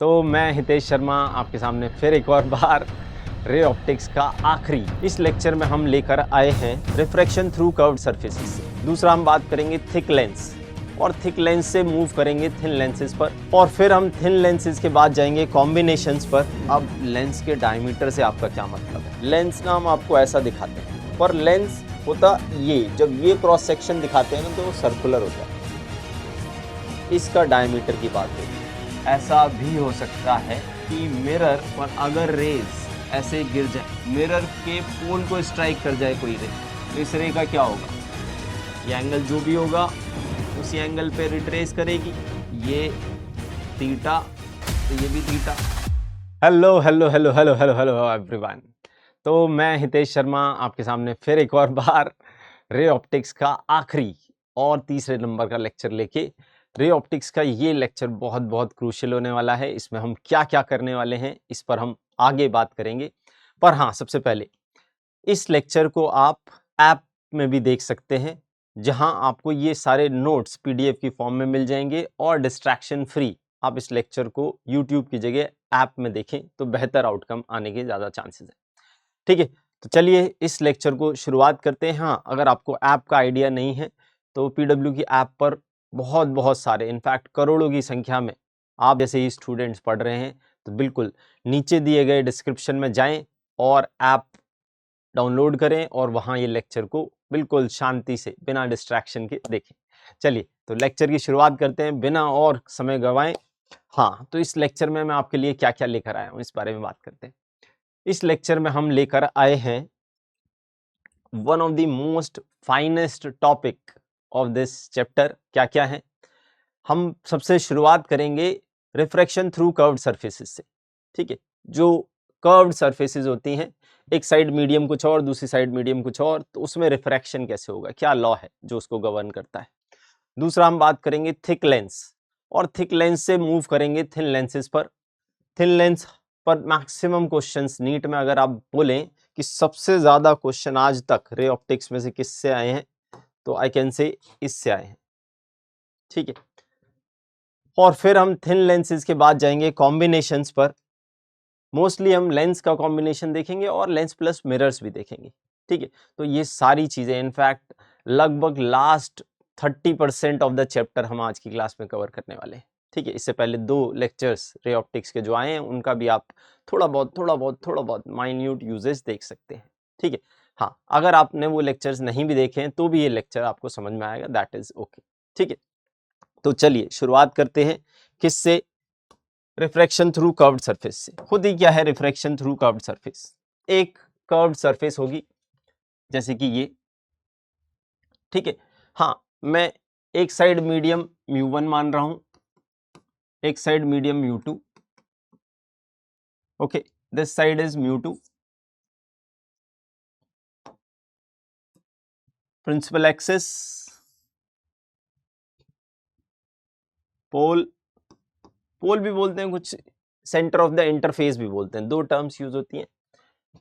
तो मैं हितेश शर्मा आपके सामने फिर एक और बार रे ऑप्टिक्स का आखिरी इस लेक्चर में हम लेकर आए हैं रिफ्रैक्शन थ्रू कर्व्ड सरफेसेस से। दूसरा हम बात करेंगे थिक लेंस और थिक लेंस से मूव करेंगे थिन लेंसेज पर, और फिर हम थिन लेंसेज के बाद जाएंगे कॉम्बिनेशंस पर। अब लेंस के डायमीटर से आपका क्या मतलब है? लेंस ना हम आपको ऐसा दिखाते हैं, पर लेंस होता ये, जब ये क्रॉस सेक्शन दिखाते हैं ना तो वो सर्कुलर होता है। इसका डायमीटर की बात होगी। ऐसा भी हो सकता है कि मिरर पर अगर रेज ऐसे गिर जाए, मिरर के पोल को स्ट्राइक कर जाए कोई रे, तो इस रे का क्या होगा? ये एंगल जो भी होगा उसी एंगल पे रिट्रेस करेगी। ये थीटा तो ये भी theta. Hello hello hello hello hello hello everyone. तो मैं हितेश शर्मा आपके सामने फिर एक और बार रे ऑप्टिक्स का आखिरी और तीसरे नंबर का लेक्चर लेके। रे ऑप्टिक्स का ये लेक्चर बहुत बहुत क्रूशियल होने वाला है। इसमें हम क्या क्या करने वाले हैं इस पर हम आगे बात करेंगे। पर हाँ, सबसे पहले इस लेक्चर को आप ऐप में भी देख सकते हैं, जहां आपको ये सारे नोट्स पीडीएफ की फॉर्म में मिल जाएंगे और डिस्ट्रैक्शन फ्री आप इस लेक्चर को यूट्यूब की जगह ऐप में देखें तो बेहतर आउटकम आने के ज़्यादा चांसेस हैं। ठीक है, तो चलिए इस लेक्चर को शुरुआत करते हैं। हाँ, अगर आपको ऐप का आइडिया नहीं है तो पीडब्ल्यू की ऐप पर बहुत बहुत सारे, इनफैक्ट करोड़ों की संख्या में आप जैसे ही स्टूडेंट्स पढ़ रहे हैं, तो बिल्कुल नीचे दिए गए डिस्क्रिप्शन में जाएं और ऐप डाउनलोड करें और वहां ये लेक्चर को बिल्कुल शांति से बिना डिस्ट्रैक्शन के देखें। चलिए तो लेक्चर की शुरुआत करते हैं बिना और समय गवाएं। हाँ, तो इस लेक्चर में मैं आपके लिए क्या क्या लेकर आया हूँ इस बारे में बात करते हैं। इस लेक्चर में हम लेकर आए हैं one of the most finest topic of this chapter. क्या क्या है? हम सबसे शुरुआत करेंगे रिफ्रैक्शन थ्रू कर्व्ड सरफेसेस से। ठीक है, जो कर्व्ड सरफेसेस होती हैं, एक साइड मीडियम कुछ और, दूसरी साइड मीडियम कुछ और, तो उसमें रिफ्रैक्शन कैसे होगा, क्या लॉ है जो उसको गवर्न करता है। दूसरा हम बात करेंगे थिक लेंस, और थिक लेंस से मूव करेंगे थिन लेंसेज पर। थिन लेंस पर मैक्सिमम क्वेश्चंस नीट में अगर आप बोलें कि सबसे ज्यादा क्वेश्चन आज तक रे ऑप्टिक्स में से किससे आए हैं, तो आई कैन से इससे आए हैं। ठीक है, और फिर हम थिन लेंसेज के बाद जाएंगे कॉम्बिनेशंस पर। मोस्टली हम लेंस का कॉम्बिनेशन देखेंगे और लेंस प्लस मिरर्स भी देखेंगे। ठीक है, तो ये सारी चीजें इनफैक्ट लगभग लास्ट 30% ऑफ द चैप्टर हम आज की क्लास में कवर करने वाले हैं। ठीक है, इससे पहले 2 लेक्चर्स रे ऑप्टिक्स के जो आए हैं उनका भी आप थोड़ा बहुत माइन्यूट यूजेस देख सकते हैं। ठीक है, हाँ, अगर आपने वो लेक्चर्स नहीं भी देखे हैं तो भी ये लेक्चर आपको समझ में आएगा, दैट इज ओके। ठीक है, तो चलिए शुरुआत करते हैं किससे? रिफ्रैक्शन थ्रू कर्व्ड सरफेस से। खुद ही क्या है रिफ्रैक्शन थ्रू कर्व्ड सरफेस? एक कर्व्ड सरफेस होगी जैसे कि ये। ठीक है, हाँ, मैं एक साइड मीडियम μ1 मान रहा हूं, एक side medium μ2। Okay, this side is μ2। Principal axis, pole, pole भी बोलते हैं कुछ, सेंटर ऑफ द इंटरफेस भी बोलते हैं, 2 टर्म्स यूज होती हैं।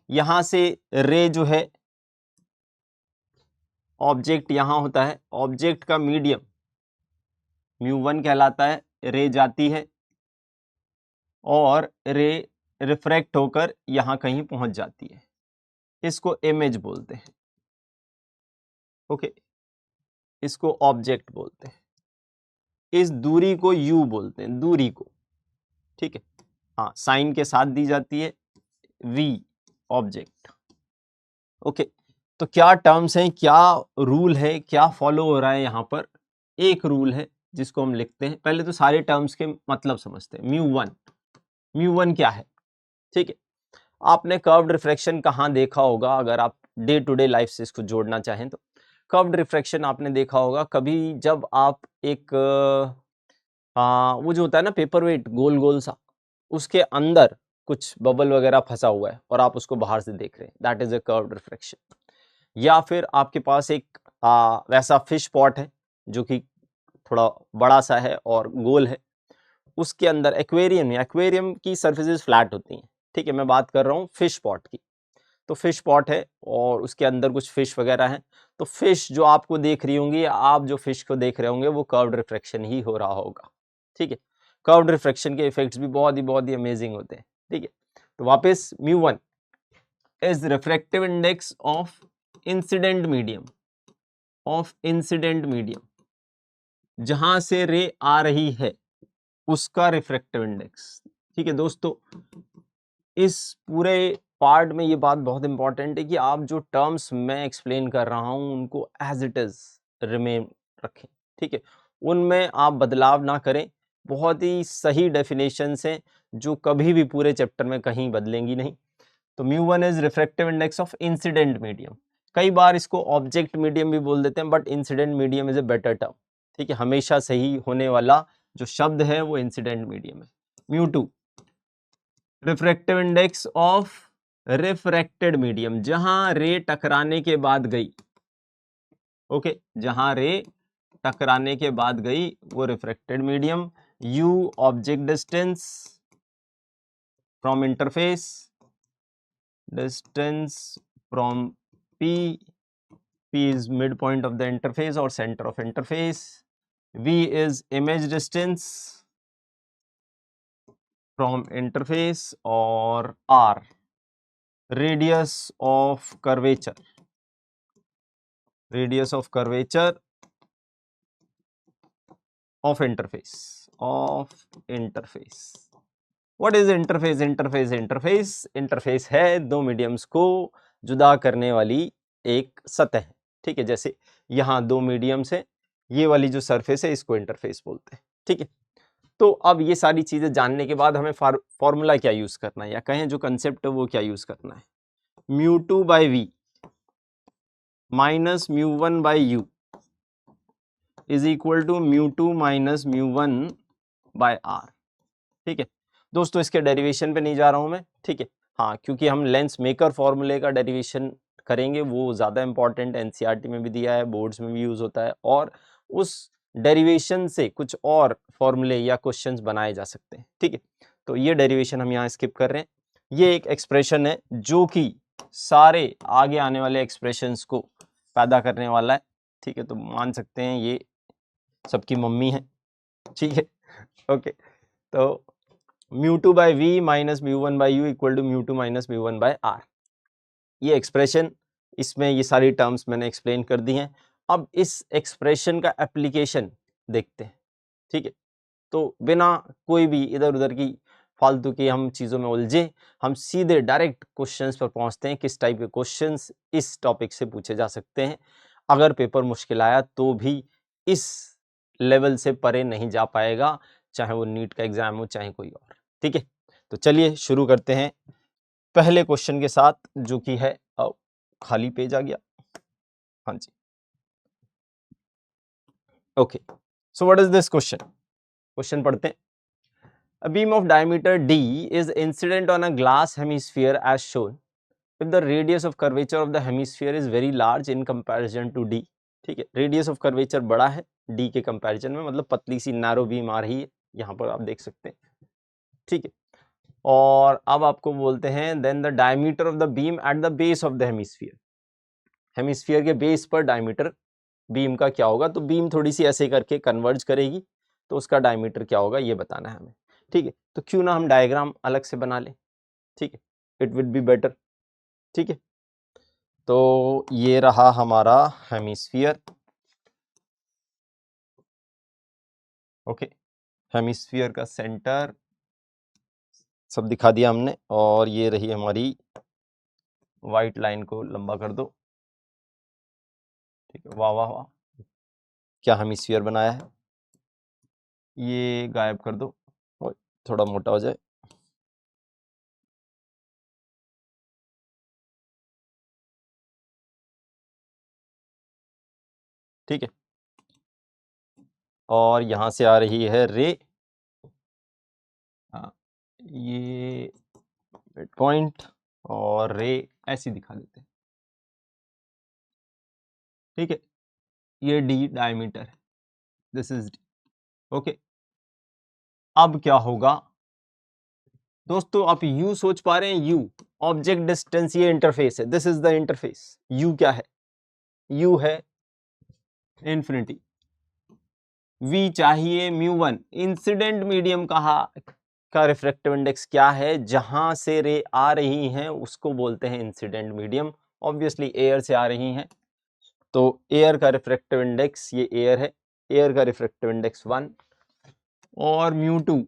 यहां से रे जो है, ऑब्जेक्ट यहां होता है, ऑब्जेक्ट का मीडियम μ1 कहलाता है, रे जाती है और रे रिफ्रैक्ट होकर यहां कहीं पहुंच जाती है, इसको इमेज बोलते हैं। ओके, इसको ऑब्जेक्ट बोलते हैं। इस दूरी को यू बोलते हैं, दूरी को। ठीक है, हाँ, साइन के साथ दी जाती है वी, ऑब्जेक्ट। ओके, तो क्या टर्म्स हैं, क्या रूल है, क्या फॉलो हो रहा है यहां पर? एक रूल है जिसको हम लिखते हैं। पहले तो सारे टर्म्स के मतलब समझते हैं। μ1, μ1 क्या है? ठीक है, आपने कर्व्ड रिफ्रैक्शन कहाँ देखा होगा? अगर आप डे टू डे लाइफ से इसको जोड़ना चाहें तो कर्व्ड रिफ्रैक्शन आपने देखा होगा कभी, जब आप एक वो जो होता है ना पेपर वेट, गोल गोल सा, उसके अंदर कुछ बबल वगैरह फंसा हुआ है और आप उसको बाहर से देख रहे हैं, that is a curved refraction. या फिर आपके पास एक वैसा फिश पॉट है जो कि थोड़ा बड़ा सा है और गोल है, उसके अंदर एक्वेरियम, एक्वेरियम की सरफेसेस फ्लैट होती हैं। ठीक है, मैं बात कर रहा हूँ फिश पॉट की। तो फिश पॉट है और उसके अंदर कुछ फिश वगैरह हैं, तो फिश जो आपको देख रही होंगी, आप जो फिश को देख रहे होंगे, वो कर्व्ड रिफ्रैक्शन ही हो रहा होगा। ठीक है, कर्व्ड रिफ्रैक्शन के इफेक्ट्स भी बहुत ही अमेजिंग होते हैं, ठीक है। तो वापस μ1 is refractive index of incident medium, जहां से रे आ रही है उसका रिफ्रैक्टिव इंडेक्स, ठीक है दोस्तों। इस पूरे पार्ट में ये बात बहुत इंपॉर्टेंट है कि आप जो टर्म्स मैं एक्सप्लेन कर रहा हूं उनको एज इट इज रिमेन रखें, ठीक है, उनमें आप बदलाव ना करें। बहुत ही सही डेफिनेशंस हैं जो कभी भी पूरे चैप्टर में कहीं बदलेंगी नहीं। तो μ1 is refractive index of incident medium, कई बार इसको ऑब्जेक्ट मीडियम भी बोल देते हैं, but incident medium is a better term, ठीक है। हमेशा सही होने वाला जो शब्द है वो इंसिडेंट मीडियम है। μ2 refractive index of refracted medium, जहां रे टकराने के बाद गई, ओके, जहां रे टकराने के बाद गई वो refracted medium. u object distance from interface, distance from p, p is midpoint of the interface or center of interface, v is image distance from interface, or r radius of curvature of interface. What is interface है दो mediums को जुदा करने वाली एक सतह, ठीक है। जैसे यहाँ दो मीडियम्स है, ये वाली जो सरफेस है इसको इंटरफेस बोलते हैं, ठीक है। तो अब ये सारी चीजें जानने के बाद हमें फॉर्मूला क्या यूज करना है, या कहें जो कंसेप्ट है वो क्या यूज करना है। μ2 by we minus μ1 by you is equal to μ2 minus μ1 by R, ठीक है दोस्तों। इसके डेरिवेशन पे नहीं जा रहा हूं मैं, ठीक है। हाँ, क्योंकि हम लेंस मेकर फॉर्मूले का डेरिवेशन करेंगे, वो ज़्यादा इंपॉर्टेंट, एनसीईआरटी में भी दिया है, बोर्ड्स में भी यूज़ होता है, और उस डेरिवेशन से कुछ और फॉर्मूले या क्वेश्चंस बनाए जा सकते हैं, ठीक है। तो ये डेरिवेशन हम यहाँ स्किप कर रहे हैं। ये एक एक्सप्रेशन है जो कि सारे आगे आने वाले एक्सप्रेशंस को पैदा करने वाला है, ठीक है। तो मान सकते हैं ये सबकी मम्मी है, ठीक है, ओके। तो μ2 by we minus μ1 by u equal to μ2 minus μ1 by R, ये एक्सप्रेशन, इसमें ये सारी टर्म्स मैंने एक्सप्लेन कर दी हैं। अब इस एक्सप्रेशन का एप्लीकेशन देखते हैं, ठीक है। तो बिना कोई भी इधर उधर की फालतू की हम चीज़ों में उलझे, हम सीधे डायरेक्ट क्वेश्चंस पर पहुंचते हैं। किस टाइप के क्वेश्चंस इस टॉपिक से पूछे जा सकते हैं। अगर पेपर मुश्किल आया तो भी इस लेवल से परे नहीं जा पाएगा, चाहे वो नीट का एग्जाम हो चाहे कोई और, ठीक है। तो चलिए शुरू करते हैं पहले क्वेश्चन के साथ, जो कि है खाली पेज आ गया, हाँ जी, okay. So what is this question पढ़ते हैं। A beam of diameter d is incident on a glass hemisphere as shown if the radius of curvature of the hemisphere is very large in comparison to d, ठीक है। Radius of curvature बड़ा है d के comparison में, मतलब पतली सी narrow beam आ रही है, यहाँ पर आप देख सकते हैं, ठीक है। और अब आपको बोलते हैं then the diameter of the beam at the base of the hemisphere के बेस पर डायमीटर बीम का क्या होगा। तो बीम थोड़ी सी ऐसे करके कन्वर्ज करेगी, तो उसका डायमीटर क्या होगा ये बताना है हमें, ठीक है। तो क्यों ना हम डायग्राम अलग से बना लें, ठीक है, इट विल बी बेटर, ठीक है। तो ये रहा हमारा हेमिस्फीयर, ओके, हेमिस्फीयर का सेंटर सब दिखा दिया हमने, और ये रही हमारी वाइट लाइन को लंबा कर दो, ठीक है। वाह वाह वाह, क्या हेमिस्फीयर बनाया है। ये गायब कर दो, थोड़ा मोटा हो जाए, ठीक है। और यहां से आ रही है रे, ये मिड पॉइंट, और रे ऐसी दिखा देते हैं, ठीक है। ये डी डायमीटर है, दिस इज डी, ओके। अब क्या होगा दोस्तों, आप यू सोच पा रहे हैं, यू ऑब्जेक्ट डिस्टेंस, ये इंटरफेस है, this is the interface. You क्या है, यू है इन्फिनिटी, V चाहिए μ1। इंसिडेंट मीडियम का रिफ्रैक्टिव इंडेक्स क्या है, जहां से रे आ रही हैं उसको बोलते हैं इंसिडेंट मीडियम। ऑब्वियसली एयर से आ रही हैं तो एयर का रिफ्रैक्टिव इंडेक्स, ये एयर है, एयर का रिफ्रैक्टिव इंडेक्स 1। और μ2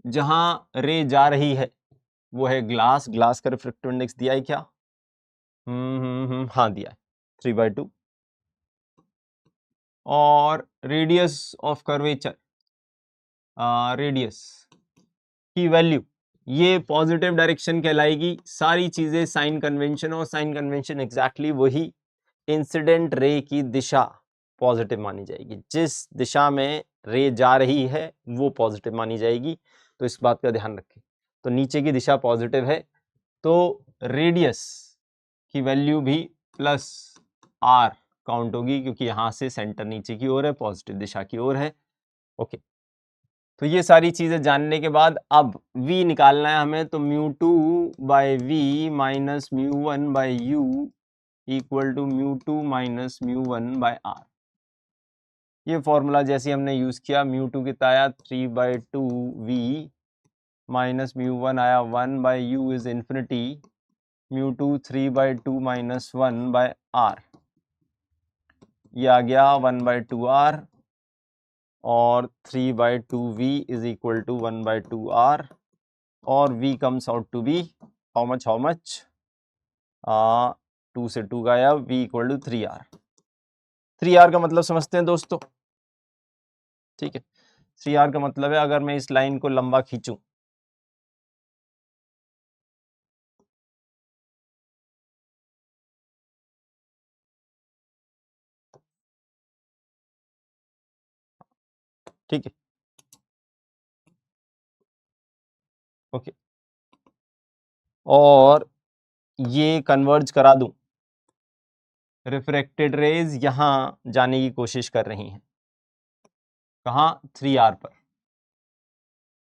जहां रे जा रही है वो है ग्लास, ग्लास का रिफ्रैक्टिव इंडेक्स दिया है क्या? हाँ दिया है 3/2। और रेडियस ऑफ कर्वेचर, रेडियस की वैल्यू ये पॉजिटिव डायरेक्शन कहलाएगी। सारी चीजें साइन कन्वेंशन, और साइन कन्वेंशन एग्जैक्टली वही, इंसिडेंट रे की दिशा पॉजिटिव मानी जाएगी, जिस दिशा में रे जा रही है वो पॉजिटिव मानी जाएगी। तो इस बात का ध्यान रखें। तो नीचे की दिशा पॉजिटिव है तो रेडियस की वैल्यू भी +r काउंट होगी, क्योंकि यहां से सेंटर नीचे की ओर है, पॉजिटिव दिशा की ओर है। ओके, तो ये सारी चीजें जानने के बाद अब v निकालना है हमें। तो μ2/v minus μ1/u equal to μ2 minus μ1/r। ये फॉर्मूला जैसे हमने यूज किया, μ2 कितना आया 3/2v माइनस μ1 आया 1/u is infinity, μ2 3/2 minus 1/r, ये आ गया 1/2r, और 3/2v is equal to 1/2r, और v comes out to be how much 2 से 2 गया, v equal to 3r। 3r का मतलब समझते हैं दोस्तों, ठीक है। 3r का मतलब है अगर मैं इस लाइन को लंबा खींचूं, ठीक है, ओके, और ये कन्वर्ज करा दूं, रिफ्रैक्टेड रेज यहां जाने की कोशिश कर रही हैं, कहां 3r पर,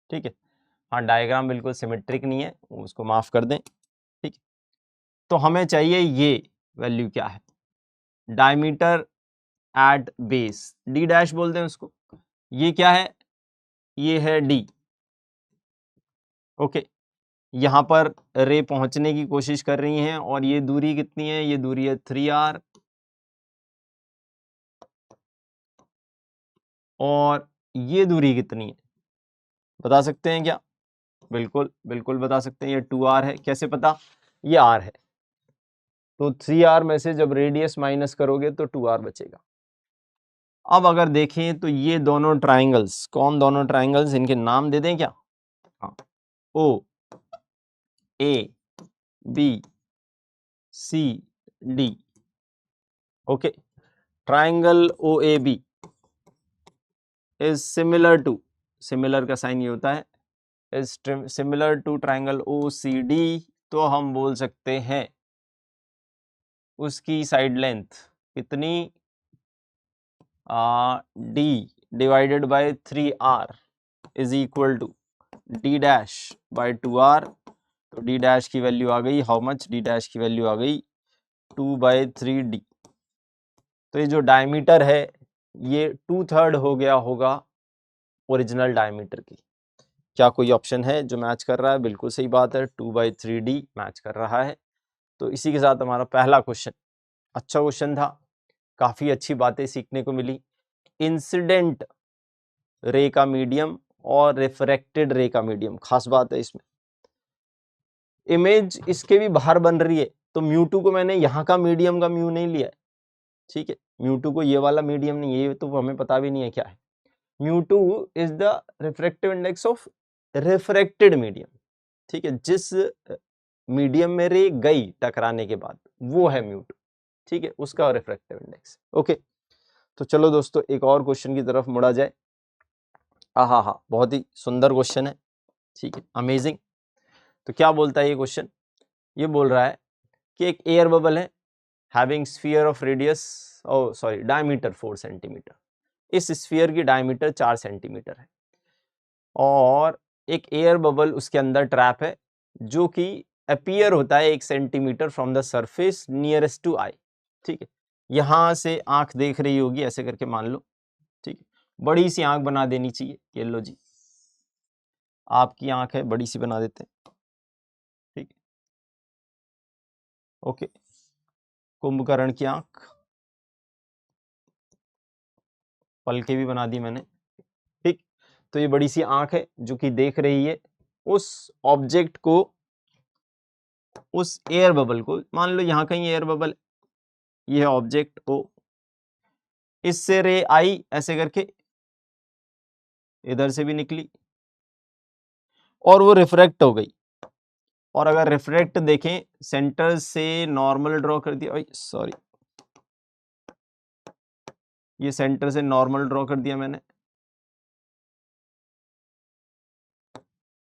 ठीक है। हाँ, डायग्राम बिल्कुल सिमेट्रिक नहीं है, उसको माफ कर दें, ठीक है। तो हमें चाहिए ये वैल्यू क्या है, diameter at base, D dash बोलते हैं उसको। ये क्या है, ये है डी, ओके। यहां पर रे पहुंचने की कोशिश कर रही हैं, और ये दूरी कितनी है, ये दूरी है 3r, और ये दूरी कितनी है बता सकते हैं क्या? बिल्कुल बिल्कुल बता सकते हैं, ये 2r है। कैसे पता? ये r है, तो 3r में से जब रेडियस माइनस करोगे तो 2r बचेगा। अब अगर देखें तो ये दोनों ट्राइंगल्स, कौन दोनों ट्राइंगल्स, इनके नाम दे दें क्या? हाँ, O A B C D, okay. Triangle O A B is similar to, similar का साइन ये होता है, is similar to triangle O C D. तो हम बोल सकते हैं उसकी साइड लेंथ कितनी, D divided by 3r is equal to D dash by 2r। तो डी डैश की वैल्यू आ गई हाउ मच, डी डैश की वैल्यू आ गई 2/3d। तो ये जो डायमीटर है ये 2/3 हो गया होगा ओरिजिनल डायमीटर की। क्या कोई ऑप्शन है जो मैच कर रहा है? बिल्कुल सही बात है, 2/3d मैच कर रहा है। तो इसी के साथ हमारा पहला क्वेश्चन अच्छा क्वेश्चन था, काफी अच्छी बातें सीखने को मिली। इंसिडेंट रे का मीडियम और रिफ्रैक्टेड रे का मीडियम, खास बात है इसमें। इमेज इसके भी बाहर बन रही है, तो μ2 को मैंने यहाँ का मीडियम का म्यू नहीं लिया है, ठीक है। μ2 को ये वाला मीडियम नहीं, ये तो हमें पता भी नहीं है क्या है। μ2 is the refractive index of refracted medium, ठीक है। जिस मीडियम में रे गई टकराने के बाद वो है μ2, ठीक है, उसका रिफ्रैक्टिव इंडेक्स, ओके। तो चलो दोस्तों एक और क्वेश्चन की तरफ मुड़ा जाए। हाँ, बहुत ही सुंदर क्वेश्चन है, ठीक है, अमेजिंग। तो क्या बोलता है ये क्वेश्चन? ये बोल रहा है कि एक एयर बबल है having sphere of radius, diameter 4 centimetre. इस स्फीयर की डायमीटर 4 सेंटीमीटर है, और एक एयर बबल उसके अंदर ट्रैप है जो कि अपीयर होता है 1 centimetre from the surface nearest to eye, ठीक है। यहां से आंख देख रही होगी, ऐसे करके मान लो, ठीक है। बड़ी सी आंख बना देनी चाहिए। ये लो जी, आपकी आंख है, बड़ी सी बना देते हैं, ठीक है, ओके। कुंभकर्ण की आंख, पलके भी बना दी मैंने, ठीक। तो ये बड़ी सी आंख है जो कि देख रही है उस ऑब्जेक्ट को, उस एयर बबल को। मान लो यहां कहीं एयर बबल, ये ऑब्जेक्ट को, इससे रे आई ऐसे करके, इधर से भी निकली और वो रिफ्रैक्ट हो गई। और अगर रिफ्रैक्ट देखें, सेंटर से नॉर्मल ड्रॉ कर दिया, सॉरी, ये सेंटर से नॉर्मल ड्रॉ कर दिया मैंने,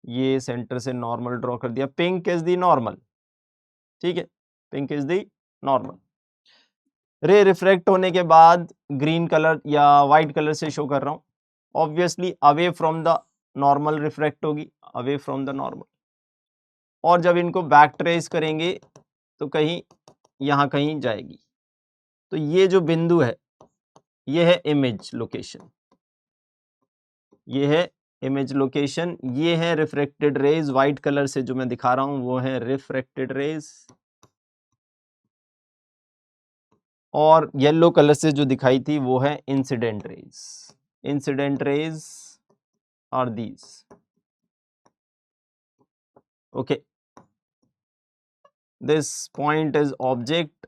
ये सेंटर से नॉर्मल ड्रॉ कर दिया। पिंक इज दी नॉर्मल, ठीक है, पिंक इज दी नॉर्मल। रे रिफ्रैक्ट होने के बाद ग्रीन कलर या व्हाइट कलर से शो कर रहा हूं, obviously away from the normal refract होगी, अवे फ्रॉम द नॉर्मल। और जब इनको बैक ट्रेस करेंगे तो कहीं यहां कहीं जाएगी। तो ये जो बिंदु है, ये है इमेज लोकेशन, ये है इमेज लोकेशन, ये है रिफ्रैक्टेड रेज। व्हाइट कलर से जो मैं दिखा रहा हूं वो है रिफ्रैक्टेड रेज, और येलो कलर से जो दिखाई थी वो है incident rays. Incident rays are these, okay. This point is object,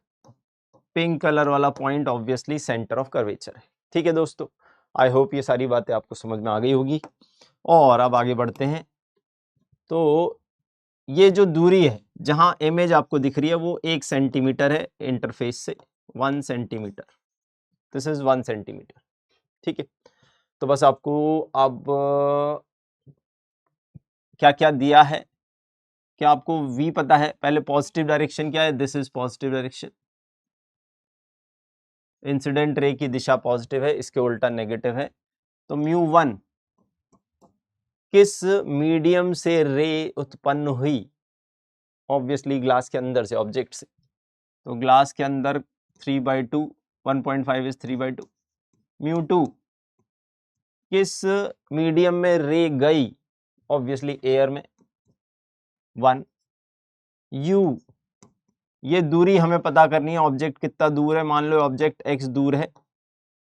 pink colour वाला point obviously centre of curvature है, ठीक है दोस्तों। आई होप ये सारी बातें आपको समझ में आ गई होगी। और अब आगे बढ़ते हैं। तो ये जो दूरी है जहां इमेज आपको दिख रही है वो 1 सेंटीमीटर है इंटरफेस से, 1 सेंटीमीटर, दिस इज 1 सेंटीमीटर, ठीक है। तो बस आपको अब क्या क्या दिया है, क्या आपको v पता है? पहले पॉजिटिव डायरेक्शन क्या है, this is positive direction, incident ray की दिशा पॉजिटिव है, इसके उल्टा नेगेटिव है। तो μ1 किस मीडियम से रे उत्पन्न हुई, ऑब्वियसली ग्लास के अंदर से, ऑब्जेक्ट से। तो ग्लास के अंदर 3/2, 1.5 इज 3/2। μ2 किस मीडियम में रे गई, ऑब्वियसली एयर में, 1। u, ये दूरी हमें पता करनी है, ऑब्जेक्ट कितना दूर है। मान लो ऑब्जेक्ट x दूर है,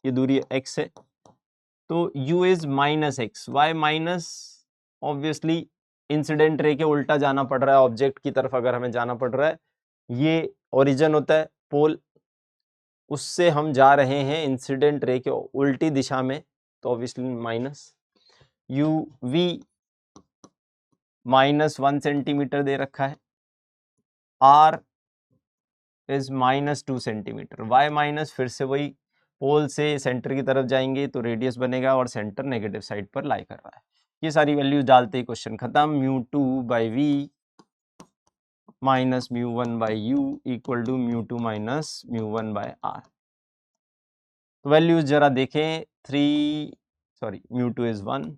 ये दूरी x है, तो u is -x। Y minus, obviously incident ray के उल्टा जाना पड़ रहा है, ऑब्जेक्ट की तरफ अगर हमें जाना पड़ रहा है, ये ओरिजिन होता है पोल, उससे हम जा रहे हैं इंसिडेंट रे के उल्टी दिशा में, तो obviously minus. u v -1 centimetre दे रखा है, r is -2 centimetre. Y minus, फिर से वही, पोल से सेंटर की तरफ जाएंगे तो रेडियस बनेगा और सेंटर नेगेटिव साइड पर लाई कर रहा है। ये सारी वैल्यूज डालते ही क्वेश्चन खत्म। μ2/v minus μ1/u equal to μ2 minus μ1/r। तो वैल्यूज जरा देखें, μ2 is 1,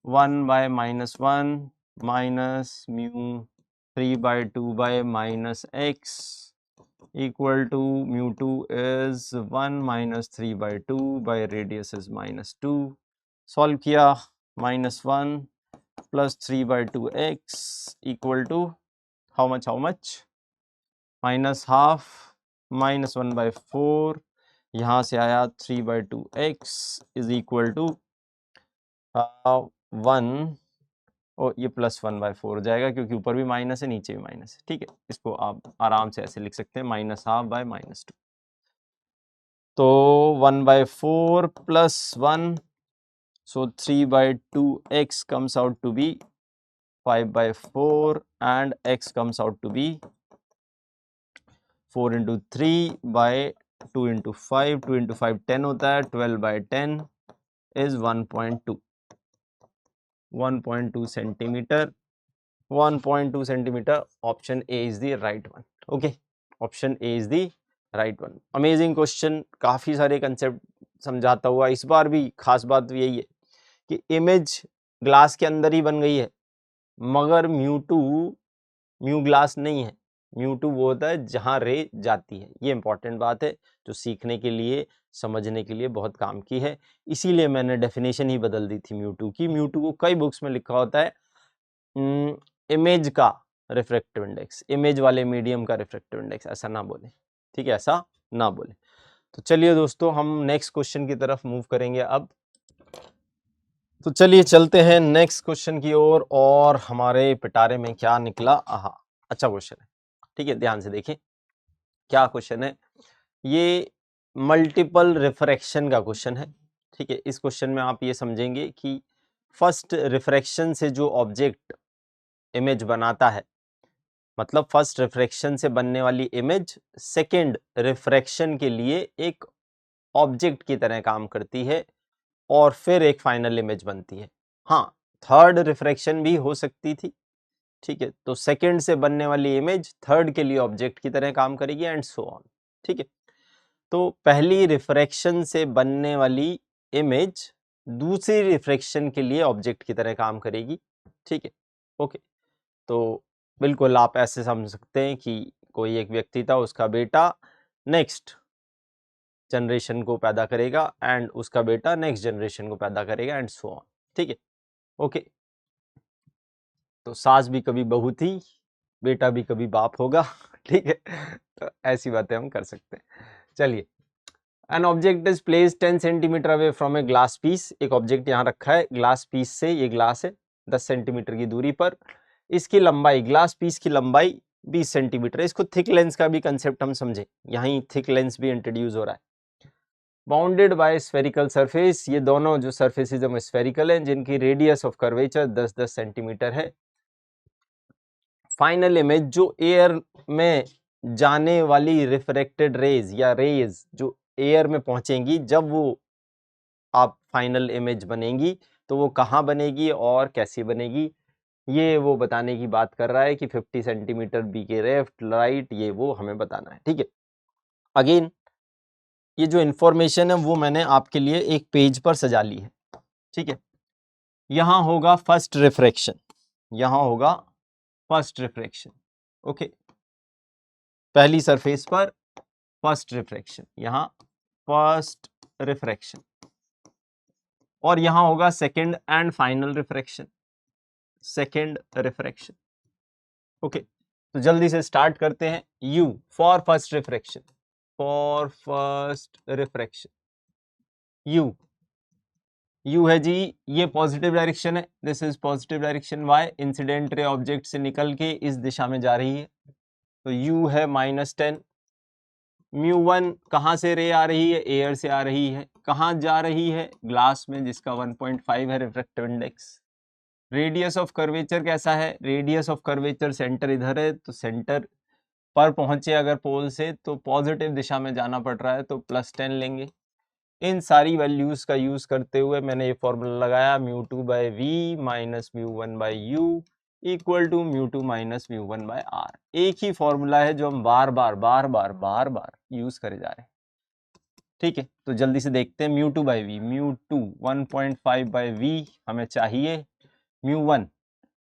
1/-1 minus μ3/2/-x equal to μ2 is 1 minus 3/2 by radius is -2। Solve किया, -1 plus 3/2x equal to how much, -half minus 1/4, यहाँ से आया 3/2x is equal to 1, और ये +1/4 हो जाएगा क्योंकि ऊपर भी माइनस है नीचे भी माइनस है, ठीक है। इसको आप आराम से ऐसे लिख सकते हैं, -half/-2। तो 1/4 plus 1, so 3/2x comes out to be 5/4 and x comes out to be 4 into 3 by 2 into 5, 2 into 5 10 होता है, 12/10 is 1.2 centimetre, 1.2 centimetre. Option A is the right one, okay, option A is the right one. Amazing question, काफी सारे concept समझाता हुआ। इस बार भी खास बात यही है कि इमेज ग्लास के अंदर ही बन गई है, मगर μ2 म्यू ग्लास नहीं है, म्यू2 वो होता है जहां रे जाती है। ये इंपॉर्टेंट बात है जो सीखने के लिए, समझने के लिए बहुत काम की है। इसीलिए मैंने डेफिनेशन ही बदल दी थी म्यू2 की। म्यू2 को कई बुक्स में लिखा होता है इमेज का रिफ्रैक्टिव इंडेक्स, इमेज वाले मीडियम का रिफ्रैक्टिव इंडेक्स, ऐसा ना बोले, ठीक है, ऐसा ना बोले। तो चलिए दोस्तों, हम नेक्स्ट क्वेश्चन की तरफ मूव करेंगे अब। तो चलिए चलते हैं नेक्स्ट क्वेश्चन की ओर, और हमारे पिटारे में क्या निकला। आहा, अच्छा क्वेश्चन है, ठीक है, ध्यान से देखें क्या क्वेश्चन है। ये मल्टीपल रिफ्रैक्शन का क्वेश्चन है, ठीक है। इस क्वेश्चन में आप ये समझेंगे कि फर्स्ट रिफ्रैक्शन से जो ऑब्जेक्ट इमेज बनाता है, मतलब फर्स्ट रिफ्रैक्शन से बनने वाली इमेज सेकेंड रिफ्रैक्शन के लिए एक ऑब्जेक्ट की तरह काम करती है और फिर एक फाइनल इमेज बनती है। हाँ, थर्ड रिफ्रैक्शन भी हो सकती थी, ठीक है। तो सेकेंड से बनने वाली इमेज थर्ड के लिए ऑब्जेक्ट की तरह काम करेगी एंड सो ऑन, ठीक है। तो पहली रिफ्रैक्शन से बनने वाली इमेज दूसरी रिफ्रैक्शन के लिए ऑब्जेक्ट की तरह काम करेगी, ठीक है, ओके। तो बिल्कुल आप ऐसे समझ सकते हैं कि कोई एक व्यक्ति था, उसका बेटा नेक्स्ट जनरेशन को पैदा करेगा एंड उसका बेटा नेक्स्ट जनरेशन को पैदा करेगा एंड सो ऑन, ठीक है, ओके। तो सास भी कभी बहू थी, बेटा भी कभी बाप होगा, ठीक है। तो ऐसी बातें हम कर सकते हैं। चलिए, an object is place 10 centimetre away from a glass piece. एक ऑब्जेक्ट यहाँ रखा है ग्लास पीस से, ये ग्लास है 10 सेंटीमीटर की दूरी पर। इसकी लंबाई, ग्लास पीस की लंबाई 20 सेंटीमीटर है। इसको थिक लेंस का भी कंसेप्ट हम समझे, यहीं थिक लेंस भी इंट्रोड्यूस हो रहा है। बाउंडेड बाय स्फेरिकल सरफेस, ये दोनों जो सरफेसेज हैं स्फेरिकल हैं, जिनकी रेडियस ऑफ कर्वेचर 10-10 सेंटीमीटर है। फाइनल इमेज, जो एयर में जाने वाली रिफ्रैक्टेड रेज या रेज जो एयर में पहुंचेंगी, जब वो आप फाइनल इमेज बनेगी तो वो कहाँ बनेगी और कैसे बनेगी, ये वो बताने की बात कर रहा है कि 50 सेंटीमीटर बी के लेफ्ट राइट, ये वो हमें बताना है, ठीक है। अगेन ये जो इंफॉर्मेशन है वो मैंने आपके लिए एक पेज पर सजा ली है, ठीक है। यहां होगा फर्स्ट रिफ्रैक्शन, यहां होगा फर्स्ट रिफ्रैक्शन, ओके। पहली सरफेस पर फर्स्ट रिफ्रैक्शन, यहां फर्स्ट रिफ्रैक्शन, और यहां होगा second and final refraction, second refraction, okay. तो जल्दी से स्टार्ट करते हैं। U for first refraction, for first refraction, U है जी, ये पॉजिटिव डायरेक्शन है, this is positive direction. Y incident ray object से निकल के इस दिशा में जा रही है, तो U है -10। μ1 कहाँ से रे आ रही है, एयर से आ रही है, कहाँ जा रही है, ग्लास में, जिसका 1.5 है refractive index. Radius of curvature कैसा है, रेडियस ऑफ कर्वेचर सेंटर इधर है, तो सेंटर पर पहुंचे अगर पोल से तो पॉजिटिव दिशा में जाना पड़ रहा है, तो +10 लेंगे। इन सारी वैल्यूज का यूज करते हुए मैंने ये फॉर्मूला लगाया, μ2/v minus μ1/u equal to μ2 minus μ1/r। एक ही फॉर्मूला है जो हम बार बार यूज करे जा रहे हैं, ठीक है। तो जल्दी से देखते हैं, μ2/v, μ2 1.5/v हमें चाहिए, μ1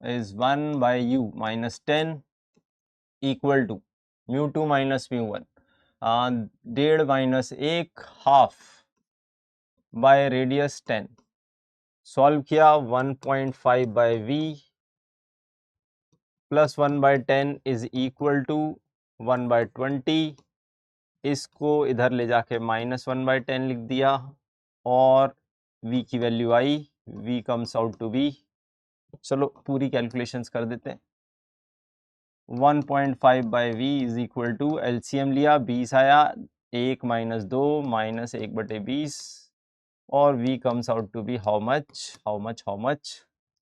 is 1/u minus 10 equal to μ2 minus μ1, 1.5 minus 1 half by radius 10। Solve किया, 1.5/v plus 1/10 is equal to 1/20। इसको इधर ले जाके -1/10 लिख दिया, और v की वैल्यू आई, v comes out to be, चलो पूरी कैलकुलेशंस कर देते हैं। 1.5/v is equal to, LCM लिया, 20 आया, 1 माइनस 2 माइनस 1/20, और v comes out to be how much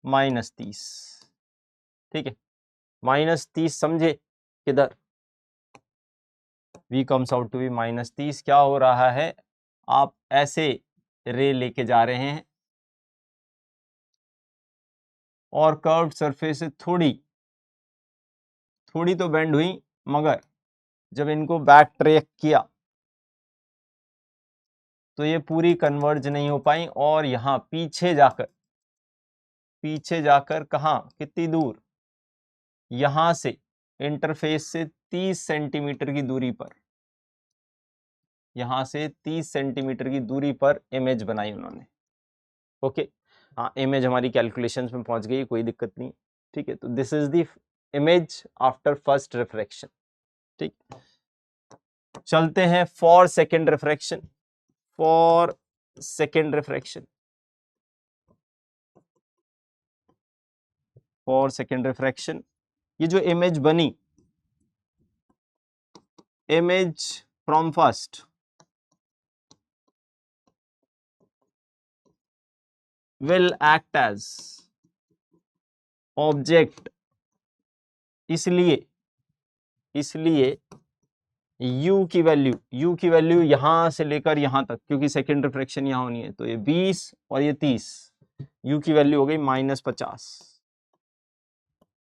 -30, ठीक है। -30 समझे किधर, v comes out to be -30। क्या हो रहा है, आप ऐसे रे लेके जा रहे हैं और कर्व्ड सरफेस से थोड़ी तो बेंड हुई, मगर जब इनको बैक ट्रैक किया तो ये पूरी कन्वर्ज नहीं हो पाई, और यहाँ पीछे जाकर कहाँ, कितनी दूर, यहां से इंटरफेस से 30 सेंटीमीटर की दूरी पर, यहां से 30 सेंटीमीटर की दूरी पर इमेज बनाई उन्होंने। ओके, हाँ इमेज हमारी कैलकुलेशंस में पहुंच गई, कोई दिक्कत नहीं। ठीक है, तो this is the image after first refraction. ठीक, चलते हैं for second refraction. For second refraction, for second refraction, ये जो इमेज बनी, image from first will act as object, इसलिए u की वैल्यू यहां से लेकर यहां तक, क्योंकि सेकेंड रिफ्रैक्शन यहां होनी है, तो ये 20 और ये 30, u की वैल्यू हो गई -50।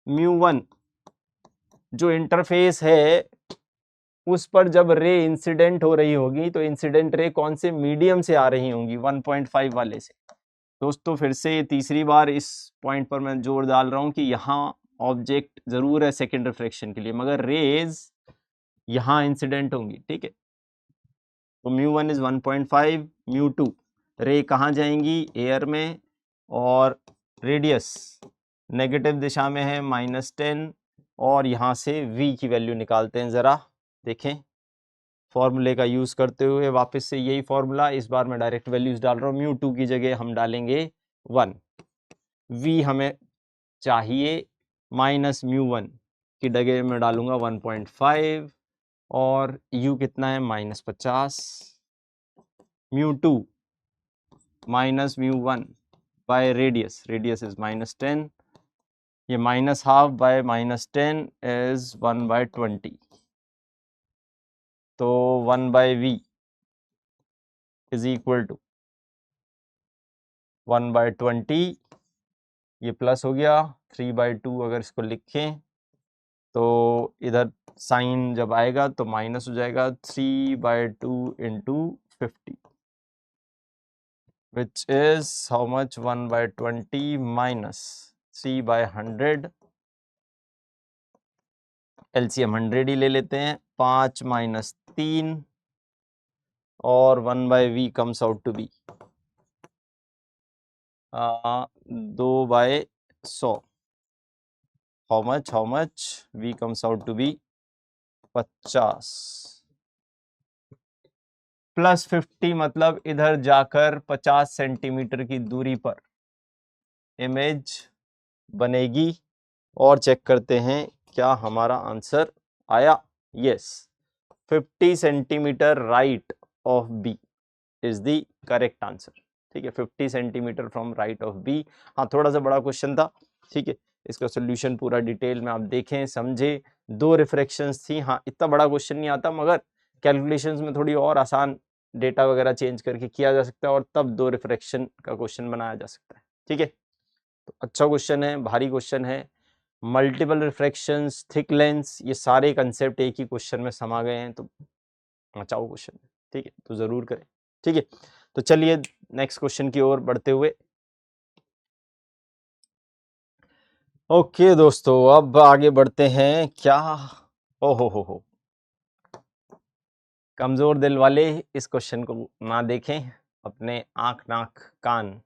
μ1 जो इंटरफेस है उस पर जब रे इंसिडेंट हो रही होगी, तो इंसिडेंट रे कौन से मीडियम से आ रही होंगी, 1.5 वाले से। दोस्तों फिर से तीसरी बार इस पॉइंट पर मैं जोर डाल रहा हूं कि यहाँ ऑब्जेक्ट जरूर है सेकेंड रिफ्रैक्शन के लिए, मगर रेज यहाँ इंसिडेंट होंगी। ठीक है, तो μ1 इज 1.5, μ2 रे कहाँ जाएंगी, एयर में, और रेडियस नेगेटिव दिशा में है -10, और यहाँ से v की वैल्यू निकालते हैं। ज़रा देखें, फॉर्मूले का यूज़ करते हुए वापस से यही फॉर्मूला, इस बार मैं डायरेक्ट वैल्यूज डाल रहा हूँ। μ2 की जगह हम डालेंगे 1, v हमें चाहिए -μ1 की जगह में डालूंगा 1.5, और u कितना है -50, μ2 -μ1 बाय रेडियस इज -10, ये -12 बाय -10 इज 1/20, तो 1/v इज इक्वल टू 1/20, ये प्लस हो गया, 3/2 अगर इसको लिखें तो इधर साइन जब आएगा तो माइनस हो जाएगा, 3/2 into 50, which is how much, 1/20 minus 3/100, LCM 100 ही ले लेते हैं, 5 - 3, और 1/v comes out to be 2/100, how much v comes out to be 50 plus 50, मतलब इधर जाकर 50 सेंटीमीटर की दूरी पर इमेज बनेगी। और चेक करते हैं क्या हमारा आंसर आया। Yes, 50 centimetre right of B is the correct answer. ठीक है, 50 centimetre from right of B. हाँ, थोड़ा सा बड़ा क्वेश्चन था। ठीक है, इसका सोल्यूशन पूरा डिटेल में आप देखें, समझे। 2 रिफ्रैक्शंस थी। हाँ, इतना बड़ा क्वेश्चन नहीं आता, मगर कैलकुलेशंस में थोड़ी और आसान डेटा वगैरह चेंज करके किया जा सकता है, और तब 2 रिफ्रैक्शन का क्वेश्चन बनाया जा सकता है। ठीक है, तो अच्छा क्वेश्चन है, भारी क्वेश्चन है। मल्टीपल रिफ्रैक्शंस, थिक लेंस, ये सारे कंसेप्ट एक ही क्वेश्चन में समा गए हैं, तो बचाओ क्वेश्चन। ठीक है, तो जरूर करें। ठीक है, तो चलिए नेक्स्ट क्वेश्चन की ओर बढ़ते हुए। ओके दोस्तों, अब आगे बढ़ते हैं। क्या, ओहो हो, कमजोर दिल वाले इस क्वेश्चन को ना देखें, अपने आंख, नाक, कान,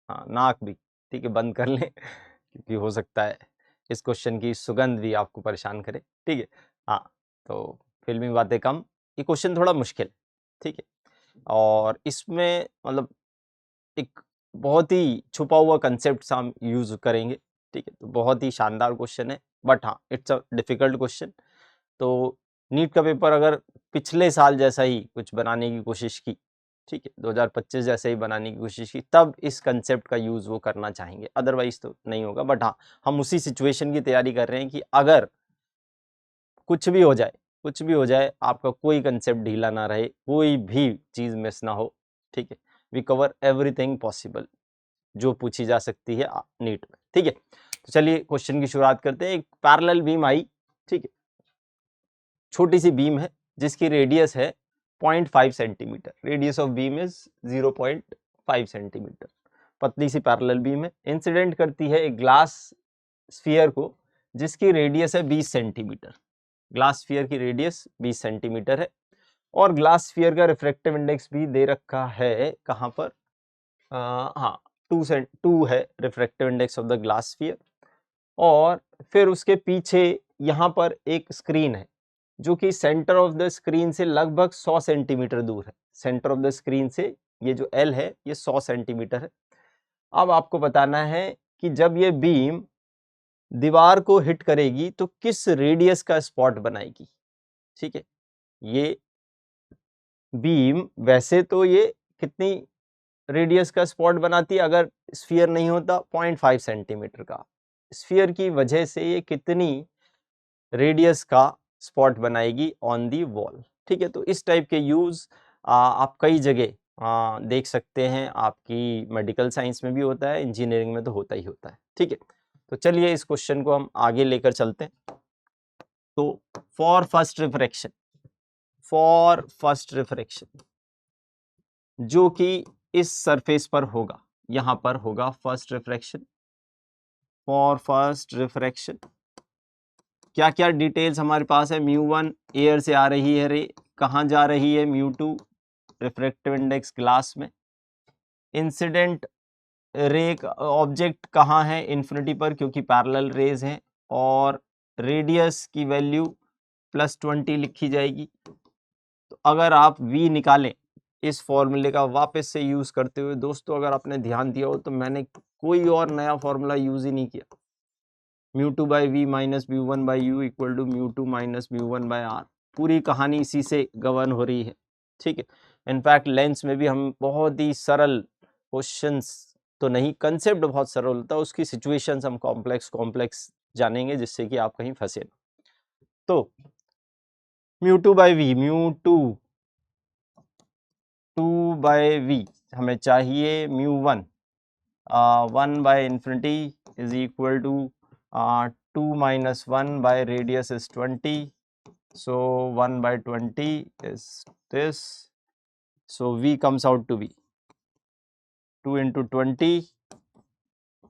हाँ नाक भी, ठीक है, बंद कर लें, क्योंकि हो सकता है इस क्वेश्चन की सुगंध भी आपको परेशान करे। ठीक है, हाँ, तो फिल्मी बातें कम, ये क्वेश्चन थोड़ा मुश्किल। ठीक है, और इसमें मतलब एक बहुत ही छुपा हुआ कंसेप्ट हम यूज करेंगे। ठीक है, तो बहुत ही शानदार क्वेश्चन है, बट हाँ इट्स अ डिफिकल्ट क्वेश्चन। तो नीट का पेपर अगर पिछले साल जैसा ही कुछ बनाने की कोशिश की, ठीक है, 2025 जैसे ही बनाने की कोशिश की, तब इस कंसेप्ट का यूज वो करना चाहेंगे, अदरवाइज तो नहीं होगा। बट हाँ, हम उसी सिचुएशन की तैयारी कर रहे हैं कि अगर कुछ भी हो जाए, आपका कोई कंसेप्ट ढीला ना रहे, कोई भी चीज मिस ना हो। ठीक है, वी कवर एवरीथिंग पॉसिबल जो पूछी जा सकती है नीट में। ठीक है, तो चलिए क्वेश्चन की शुरुआत करते हैं। एक पैरेलल बीम आई, ठीक है, छोटी सी बीम है जिसकी रेडियस है 0.5 centimetre, radius of beam is 0.5 centimetre, पतली सी पैरेलल बीम है, इंसिडेंट करती है एक ग्लास स्फीयर को जिसकी रेडियस है 20 सेंटीमीटर। ग्लास स्फीयर की रेडियस 20 सेंटीमीटर है और ग्लास स्फीयर का रिफ्रैक्टिव इंडेक्स भी दे रखा है कहाँ पर, हाँ 2 है refractive index of the glass sphere. और फिर उसके पीछे यहाँ पर एक स्क्रीन है जो कि सेंटर ऑफ द स्क्रीन से लगभग 100 सेंटीमीटर दूर है। सेंटर ऑफ द स्क्रीन से ये जो L है ये 100 सेंटीमीटर है। अब आपको बताना है कि जब ये बीम दीवार को हिट करेगी तो किस रेडियस का स्पॉट बनाएगी। ठीक है, ये बीम वैसे तो ये कितनी रेडियस का स्पॉट बनाती है, अगर स्फीयर नहीं होता 0.5 सेंटीमीटर का। स्फीयर की वजह से ये कितनी रेडियस का स्पॉट बनाएगी ऑन दी वॉल। ठीक है, तो इस टाइप के यूज आप कई जगह देख सकते हैं। आपकी मेडिकल साइंस में भी होता है, इंजीनियरिंग में तो होता ही होता है। ठीक है, तो चलिए इस क्वेश्चन को हम आगे लेकर चलते हैं। तो फॉर फर्स्ट रिफ्रैक्शन जो कि इस सरफेस पर होगा, यहां पर होगा first refraction. For first refraction क्या क्या डिटेल्स हमारे पास है। μ1 एयर से आ रही है रे, कहाँ जा रही है, μ2 रिफ्रैक्टिव इंडेक्स ग्लास में। इंसिडेंट रे ऑब्जेक्ट कहाँ है, इन्फिनिटी पर, क्योंकि पैरेलल रेज हैं। और रेडियस की वैल्यू +20 लिखी जाएगी। तो अगर आप v निकालें इस फॉर्मूले का वापस से यूज करते हुए, दोस्तों अगर आपने ध्यान दिया हो तो मैंने कोई और नया फॉर्मूला यूज ही नहीं किया। μ2 by we minus μ1 by u equal to μ2 minus μ1 by R. पूरी कहानी इसी से गवर्न हो रही है। ठीक है, इनफैक्ट लेंस में भी हम बहुत ही सरल क्वेश्चंस तो नहीं, कंसेप्ट बहुत सरल होता है, उसकी सिचुएशंस हम कॉम्प्लेक्स जानेंगे जिससे कि आप कहीं फंसे ना। तो μ2 बाई वी, μ2 बाई वी हमें चाहिए, μ1 1 by infinity is equal to 2 minus 1 by radius is 20, so 1 by 20 is this, so v comes out to be 2 into 20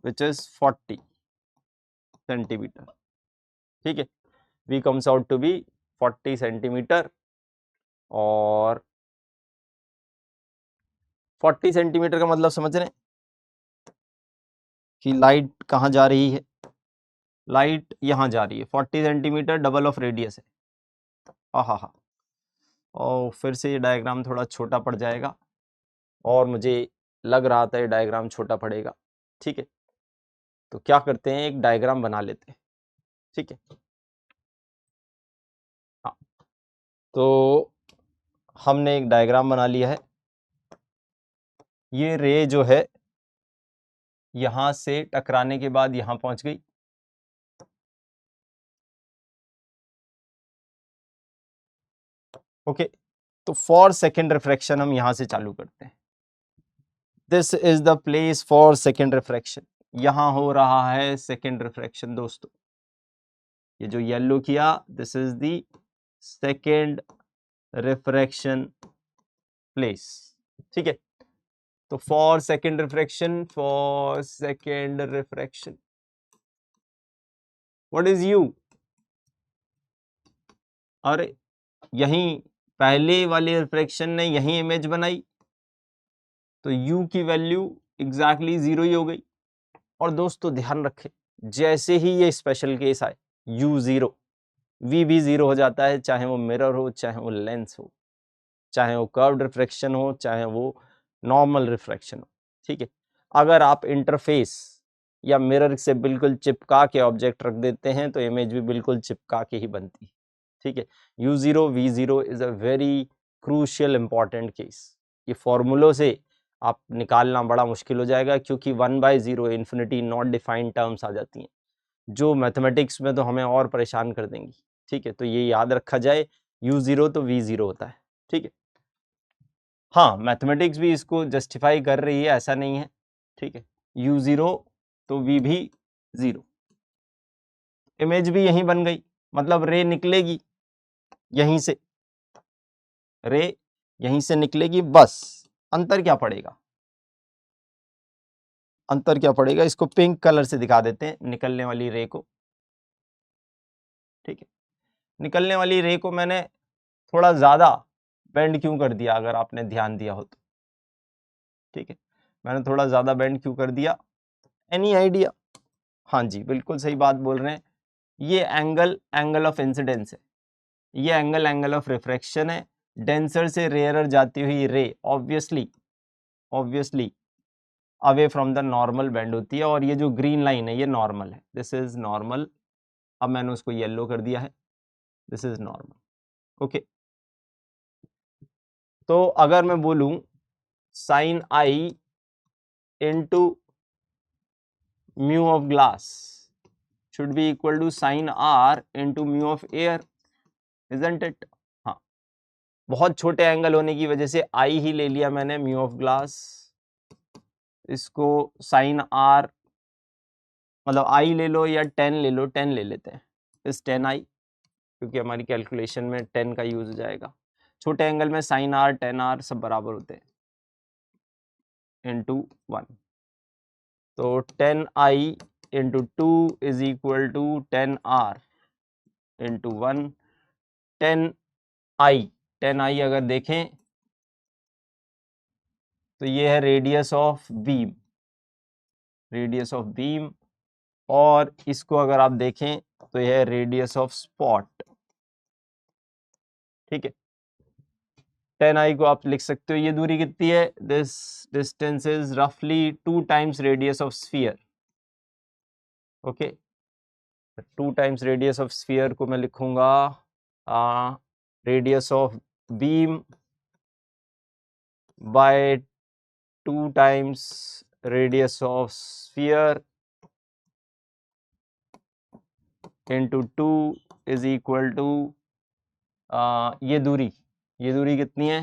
which is 40 centimetre. ठीक है, v comes out to be 40 centimetre. और 40 centimetre का मतलब समझ रहे हैं कि लाइट कहाँ जा रही है, लाइट यहाँ जा रही है। 40 सेंटीमीटर डबल ऑफ रेडियस है। हाँ, और फिर से ये डायग्राम थोड़ा छोटा पड़ जाएगा और मुझे लग रहा था ये डायग्राम छोटा पड़ेगा। ठीक है, तो क्या करते हैं, एक डायग्राम बना लेते हैं। ठीक है, हाँ, तो हमने एक डायग्राम बना लिया है। ये रे जो है यहां से टकराने के बाद यहां पहुंच गई। ओके, तो फॉर सेकेंड रिफ्रैक्शन हम यहां से चालू करते हैं। This is the place for second refraction. यहां हो रहा है सेकेंड रिफ्रैक्शन दोस्तों। ये जो येलो किया, this is the second refraction place. ठीक है, तो for second refraction, what is you. अरे यहीं पहले वाले रिफ्रैक्शन ने यहीं इमेज बनाई तो u की वैल्यू एग्जैक्टली 0 ही हो गई। और दोस्तों ध्यान रखें, जैसे ही ये स्पेशल केस आए u 0, v भी 0 हो जाता है, चाहे वो मिरर हो, चाहे वो लेंस हो, चाहे वो कर्व्ड रिफ्रैक्शन हो, चाहे वो नॉर्मल रिफ्रैक्शन हो। ठीक है, अगर आप इंटरफेस या मिरर से बिल्कुल चिपका के ऑब्जेक्ट रख देते हैं तो इमेज भी बिल्कुल चिपका के ही बनती है। ठीक है, u0 v0 is a very crucial important case. ये फॉर्मूलों से आप निकालना बड़ा मुश्किल हो जाएगा, क्योंकि 1/0 इन्फिनिटी नॉट डिफाइंड टर्म्स आ जाती हैं जो मैथमेटिक्स में तो हमें और परेशान कर देंगी। ठीक है, तो ये याद रखा जाए, u0 तो v0 होता है। ठीक है, हाँ मैथमेटिक्स भी इसको जस्टिफाई कर रही है, ऐसा नहीं है। ठीक है, u0 तो v भी 0, इमेज भी यहीं बन गई, मतलब रे निकलेगी यहीं से, रे यहीं से निकलेगी। बस अंतर क्या पड़ेगा, अंतर क्या पड़ेगा, इसको पिंक कलर से दिखा देते हैं निकलने वाली रे को। ठीक है, निकलने वाली रे को मैंने थोड़ा ज्यादा बेंड क्यों कर दिया, अगर आपने ध्यान दिया हो तो, ठीक है, मैंने थोड़ा ज्यादा बेंड क्यों कर दिया, एनी आइडिया? हाँ जी, बिल्कुल सही बात बोल रहे हैं, ये एंगल ऑफ इंसिडेंस है, ये एंगल ऑफ रिफ्रैक्शन है। डेंसर से रेयरर जाती हुई रे obviously away from the normal bend होती है, और ये जो ग्रीन लाइन है ये नॉर्मल है, दिस इज नॉर्मल। अब मैंने उसको येलो कर दिया है, दिस इज नॉर्मल। ओके, तो अगर मैं बोलूं sine I into mu of glass should be equal to sine R into mu of air, isn't it? हाँ, बहुत छोटे एंगल होने की वजह से आई ही ले लिया मैंने म्यू ऑफ ग्लास, इसको साइन आर मतलब आई ले लो या 10 ले लो, 10 ले लेते हैं, इस 10 आई, क्योंकि हमारी कैलकुलेशन में 10 का यूज हो जाएगा। छोटे एंगल में साइन आर 10 आर सब बराबर होते हैं, इंटू 1, तो 10 I into 2 is equal to 10 R into 1। 10 I अगर देखें तो ये है रेडियस ऑफ बीम, और इसको अगर आप देखें तो यह है रेडियस ऑफ स्पॉट, ठीक है। 10 आई को आप लिख सकते हो, ये दूरी कितनी है, दिस डिस्टेंस इज रफली 2 times radius of sphere. Okay, 2 times radius of sphere को मैं लिखूंगा radius of beam by 2 times radius of sphere into 2 is equal to ये दूरी कितनी है,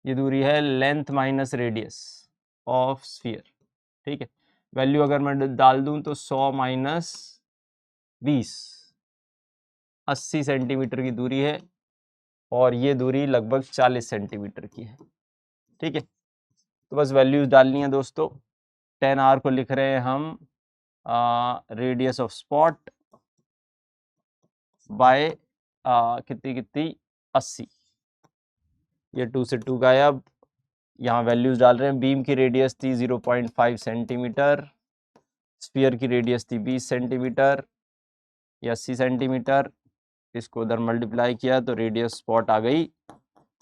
ये दूरी है length minus radius of sphere, ठीक है। वैल्यू अगर मैं डाल दूं तो 100 माइनस 20, 80 सेंटीमीटर की दूरी है, और ये दूरी लगभग 40 सेंटीमीटर की है, ठीक है। तो बस वैल्यूज डालनी है दोस्तों। 10 आर को लिख रहे हैं हम रेडियस ऑफ स्पॉट बाय कितनी 80, ये 2 से 2 गायब, यहाँ वैल्यूज डाल रहे हैं। बीम की रेडियस थी 0.5 सेंटीमीटर, स्फीयर की रेडियस थी 20 सेंटीमीटर या 80 सेंटीमीटर, इसको उधर मल्टीप्लाई किया तो रेडियस स्पॉट आ गई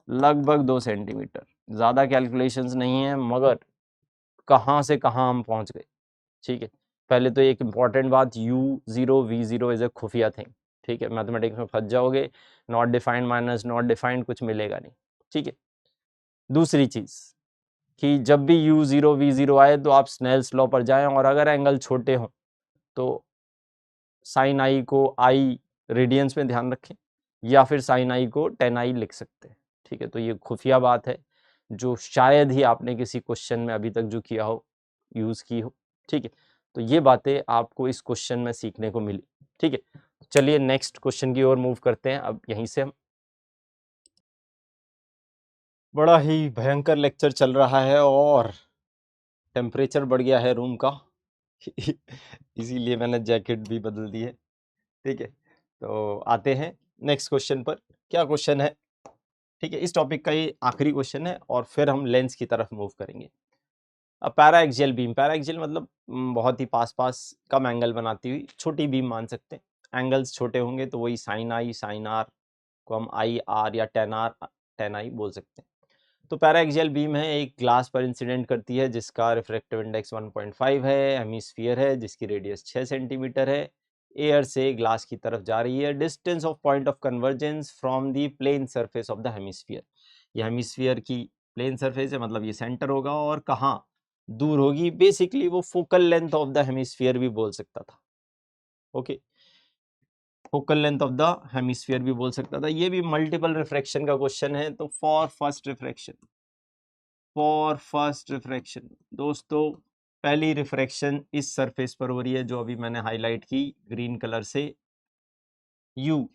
लगभग 2 सेंटीमीटर। ज़्यादा कैलकुलेशंस नहीं है, मगर कहाँ से कहाँ हम पहुँच गए, ठीक है। पहले तो एक इम्पॉर्टेंट बात, U0 V0 इज ए खुफिया थिंग, ठीक है। मैथमेटिक्स में फंस जाओगे, not defined minus not defined कुछ मिलेगा नहीं, ठीक है। दूसरी चीज़ कि जब भी U0 V0 आए तो आप स्नेल्स लॉ पर जाएं, और अगर एंगल छोटे हों तो साइन आई को आई रेडियंस में ध्यान रखें, या फिर साइन आई को 10 आई लिख सकते हैं, ठीक है। तो ये खुफिया बात है जो शायद ही आपने किसी क्वेश्चन में अभी तक जो किया हो, यूज़ की हो, ठीक है। तो ये बातें आपको इस क्वेश्चन में सीखने को मिली, ठीक है। चलिए नेक्स्ट क्वेश्चन की ओर मूव करते हैं। अब यहीं से हम, बड़ा ही भयंकर लेक्चर चल रहा है और टेम्परेचर बढ़ गया है रूम का इसीलिए मैंने जैकेट भी बदल दी है, ठीक है। तो आते हैं नेक्स्ट क्वेश्चन पर। क्या क्वेश्चन है, ठीक है, इस टॉपिक का ये आखिरी क्वेश्चन है, और फिर हम लेंस की तरफ मूव करेंगे। अब पैराएक्सियल बीम, पैराएक्सियल मतलब बहुत ही पास पास कम एंगल बनाती हुई छोटी बीम मान सकते हैं। एंगल्स छोटे होंगे तो वही साइन आई साइन आर को हम आई आर या 10 आर 10 आई बोल सकते हैं। तो पैराएक्सियल बीम है, एक ग्लास पर इंसिडेंट करती है जिसका रिफ्रैक्टिव इंडेक्स 1.5 है, हेमिस्फीयर है जिसकी रेडियस 6 सेंटीमीटर है, एयर से ग्लास की तरफ जा रही है। Distance of point of convergence from the plane surface of the hemisphere, ये हेमिस्फीयर की प्लेन सरफेस है, मतलब ये सेंटर होगा, और कहाँ दूर होगी, बेसिकली वो focal length of the hemisphere भी बोल सकता था। Okay, focal length of the hemisphere भी बोल सकता था। ये भी मल्टीपल रिफ्रैक्शन का क्वेश्चन है। तो फॉर फर्स्ट रिफ्रैक्शन दोस्तों, पहली रिफ्रैक्शन इस सरफेस पर हो रही है जो अभी मैंने हाईलाइट की ग्रीन कलर से, U,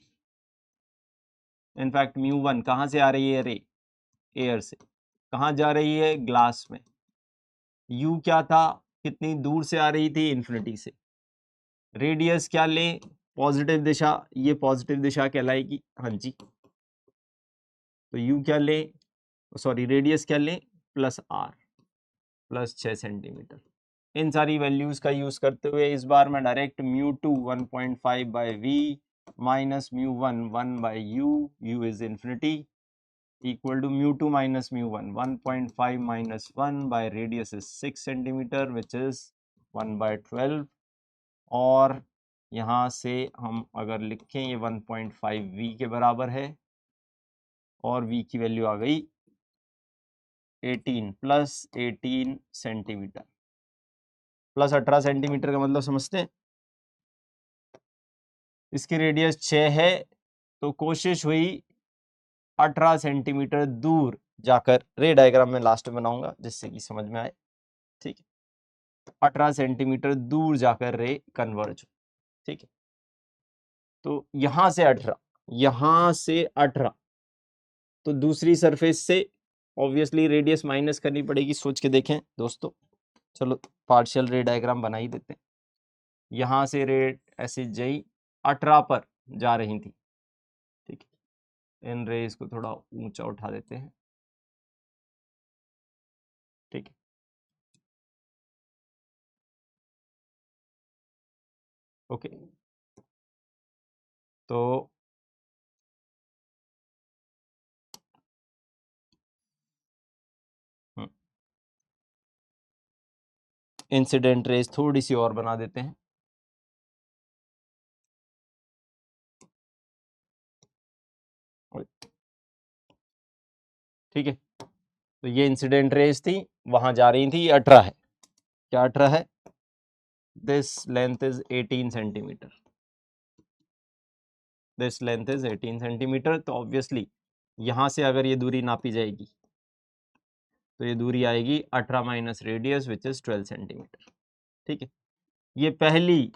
इनफैक्ट μ1 कहाँ से आ रही है रे, एयर से, कहाँ जा रही है, ग्लास में। U क्या था, कितनी दूर से आ रही थी, इन्फिनिटी से। रेडियस क्या लें, पॉजिटिव दिशा, ये पॉजिटिव दिशा कहलाएगी, हाँ जी। तो यू क्या लें, सॉरी रेडियस क्या लें, प्लस आर, प्लस 6 सेंटीमीटर। इन सारी वैल्यूज का यूज करते हुए इस बार मैं direct mu two 1.5 by we minus mu one by you is infinity equal to mu two minus mu 1.5 minus 1 by radius is 6 centimetre which is 1/12। और यहाँ से हम अगर लिखें ये 1.5 वी के बराबर है और वी की वैल्यू आ गई 18 प्लस 18 सेंटीमीटर, प्लस 18 सेंटीमीटर का मतलब समझते हैं। इसकी रेडियस 6 है तो कोशिश हुई 18 सेंटीमीटर दूर जाकर, रे डायग्राम में लास्ट में बनाऊंगा जिससे कि समझ में आए, ठीक है। 18 सेंटीमीटर दूर जाकर रे कन्वर्ज हो, ठीक है। तो यहां से 18, यहां से 18, तो दूसरी सरफेस से ऑब्वियसली रेडियस माइनस करनी पड़ेगी, सोच के देखें दोस्तों। चलो पार्शियल रे डायग्राम बना ही देते हैं। यहां से रे ऐसे जई 18 पर जा रही थी, ठीक है। इन रेज को थोड़ा ऊंचा उठा देते हैं, ठीक है। ओके, तो इंसिडेंट रेज थोड़ी सी और बना देते हैं, ठीक है। तो ये इंसिडेंट रेज थी, वहां जा रही थी, ये 18 है, क्या 18 है, this length is 18 centimetre, this length is 18 centimetre. तो ऑब्वियसली यहां से अगर ये दूरी नापी जाएगी तो ये दूरी आएगी 18 minus radius which is 12 centimetre, ठीक है। ये पहली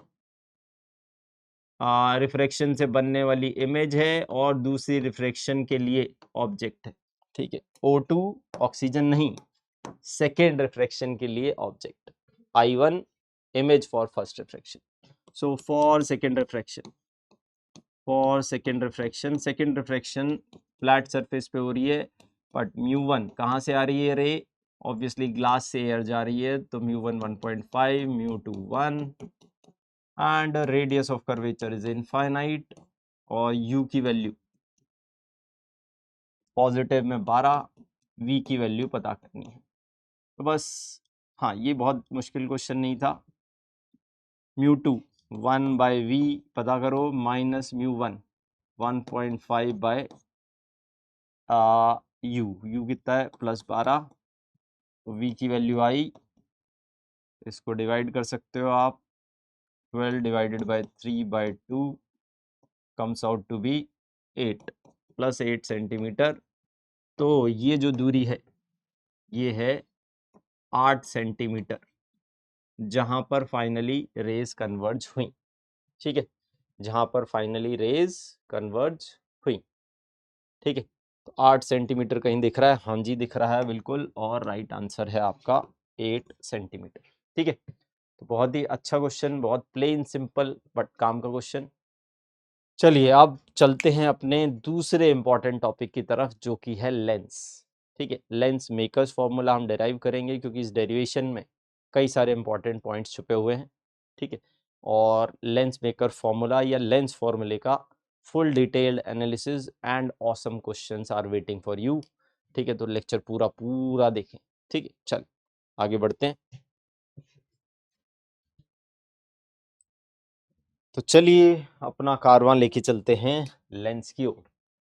रिफ्रैक्शन से बनने वाली इमेज है और दूसरी रिफ्रैक्शन के लिए ऑब्जेक्ट है, ठीक है। O2 ऑक्सीजन नहीं, सेकेंड रिफ्रैक्शन के लिए object, I1 image for first refraction. So for second refraction, for second refraction, second refraction flat surface पे हो रही है, बट μ1 कहाँ से आ रही है रे, ऑब्वियसली ग्लास से एयर जा रही है, तो μ1 1.5, μ2 1 and radius of curvature is infinite और u की वैल्यू पॉजिटिव में 12, v की वैल्यू पता करनी है। तो बस हाँ, ये बहुत मुश्किल क्वेश्चन नहीं था। μ2 1 बाई वी पता करो माइनस μ1 1.5 बाय यू कितना है, प्लस 12, तो v की वैल्यू आई, इसको डिवाइड कर सकते हो आप, 12 divided by 3/2 comes out to be 8 plus 8 centimetre. तो ये जो दूरी है ये है 8 सेंटीमीटर, जहां पर फाइनली रेज कन्वर्ज हुई, ठीक है, जहां पर फाइनली रेज कन्वर्ज हुई, ठीक है। तो 8 सेंटीमीटर कहीं दिख रहा है, हाँ जी दिख रहा है बिल्कुल, और राइट आंसर है आपका 8 सेंटीमीटर, ठीक है। तो बहुत ही अच्छा क्वेश्चन, बहुत प्लेन सिंपल बट काम का क्वेश्चन। चलिए अब चलते हैं अपने दूसरे इंपॉर्टेंट टॉपिक की तरफ जो कि है लेंस, ठीक है। लेंस मेकर्स फॉर्मूला हम डेराइव करेंगे क्योंकि इस डेरिवेशन में कई सारे इंपॉर्टेंट पॉइंट्स छुपे हुए हैं, ठीक है। और लेंस मेकर फॉर्मूला या लेंस फॉर्मूले का full detailed analysis and awesome questions are waiting for you, ठीक है। तो लेक्चर पूरा पूरा देखें, ठीक है। चल आगे बढ़ते हैं। तो चलिए अपना कारवां लेके चलते हैं लेंस की ओर,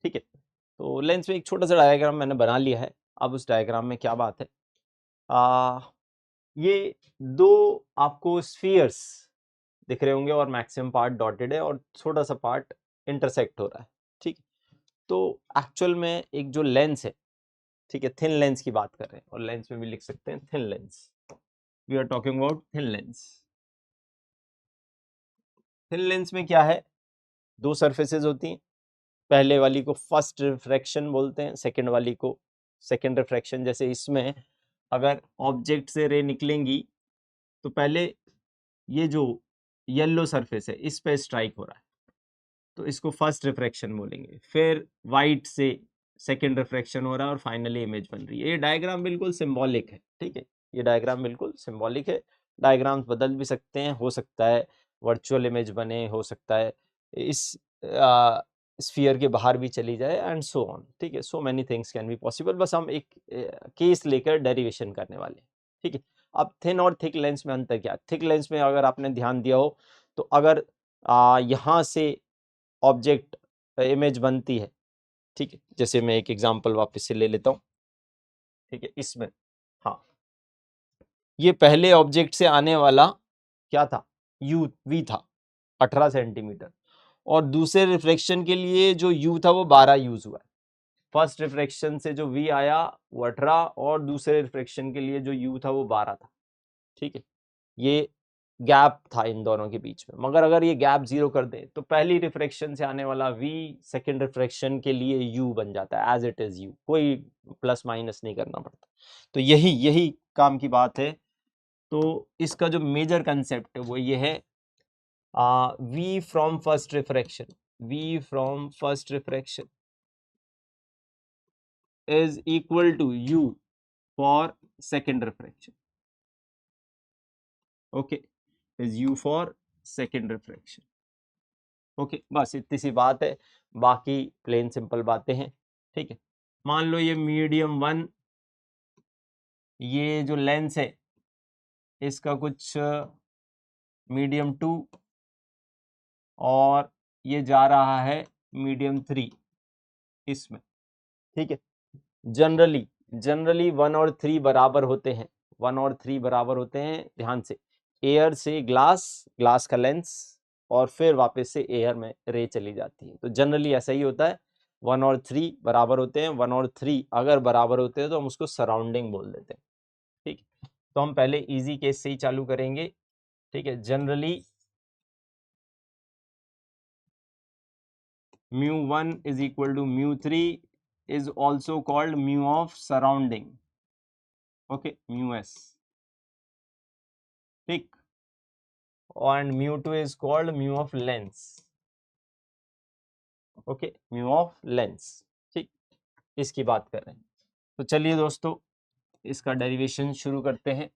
ठीक है। तो लेंस में एक छोटा सा डायग्राम मैंने बना लिया है। अब उस डायग्राम में क्या बात है, ये दो आपको स्फीयर्स दिख रहे होंगे और मैक्सिमम पार्ट डॉटेड है और छोटा सा पार्ट इंटरसेक्ट हो रहा है, ठीक। तो एक्चुअल में एक जो लेंस है, ठीक है, थिन लेंस की बात कर रहे हैं और लेंस में भी लिख सकते हैं thin lens, we are talking about thin lens. Thin lens में क्या है, दो सरफेसेस होती हैं, पहले वाली को फर्स्ट रिफ्रैक्शन बोलते हैं, सेकंड वाली को सेकंड रिफ्रैक्शन। जैसे इसमें अगर ऑब्जेक्ट से रे निकलेंगी तो पहले ये जो येलो सरफेस है इस पे स्ट्राइक हो रहा है, तो इसको फर्स्ट रिफ्रैक्शन बोलेंगे। फिर वाइट से सेकेंड रिफ्रैक्शन हो रहा है और फाइनली इमेज बन रही है। ये डायग्राम बिल्कुल सिंबॉलिक है, ठीक है, ये डायग्राम बिल्कुल सिंबॉलिक है। डायग्राम्स बदल भी सकते हैं, हो सकता है वर्चुअल इमेज बने, हो सकता है इस स्फीयर के बाहर भी चली जाए एंड सो ऑन, ठीक है। So many things can be possible. बस हम एक केस लेकर डेरिवेशन करने वाले हैं, ठीक है। अब थिन और थिक लेंस में अंतर क्या है? थिक लेंस में अगर आपने ध्यान दिया हो तो अगर यहाँ से ऑब्जेक्ट इमेज बनती है, ठीक है, जैसे मैं एक एग्जांपल वापस से ले लेता हूँ, ठीक है, इसमें हाँ, ये पहले ऑब्जेक्ट से आने वाला क्या था, यू वी था 18 सेंटीमीटर, और दूसरे रिफ्लेक्शन के लिए जो यू था वो 12 यूज हुआ है। फर्स्ट रिफ्लेक्शन से जो वी आया वो 18 और दूसरे रिफ्लेक्शन के लिए जो यू था वो 12 था, ठीक है। ये गैप था इन दोनों के बीच में, मगर अगर ये गैप जीरो कर दे तो पहली रिफ्रैक्शन से आने वाला v सेकंड रिफ्रैक्शन के लिए u बन जाता है, एज इट इज u, कोई प्लस माइनस नहीं करना पड़ता। तो यही काम की बात है। तो इसका जो मेजर कंसेप्ट है वो ये है, v from first refraction, v from first refraction is equal to u for second refraction, okay, is u for second refraction, okay. बस इतनी सी बात है, बाकी प्लेन सिंपल बातें हैं, ठीक है। मान लो ये मीडियम 1, ये जो लेंस है इसका कुछ मीडियम 2, और ये जा रहा है मीडियम 3 इसमें, ठीक है। जनरली 1 और 3 बराबर होते हैं, 1 और 3 बराबर होते हैं, ध्यान से। एयर से ग्लास का लेंस, और फिर वापस से एयर में रे चली जाती है। तो जनरली ऐसा ही होता है, 1 और 3 बराबर होते हैं। 1 और 3 अगर बराबर होते हैं तो हम उसको सराउंडिंग बोल देते हैं, ठीक है। तो हम पहले इजी केस से ही चालू करेंगे, ठीक है। Generally μ1 is equal to μ3 is also called mu of surrounding, okay, μs, ठीक, and mu2 is called mu of lens, okay, mu of lens, ठीक, इसकी बात कर रहे हैं। तो चलिए दोस्तों इसका डेरिवेशन शुरू करते हैं।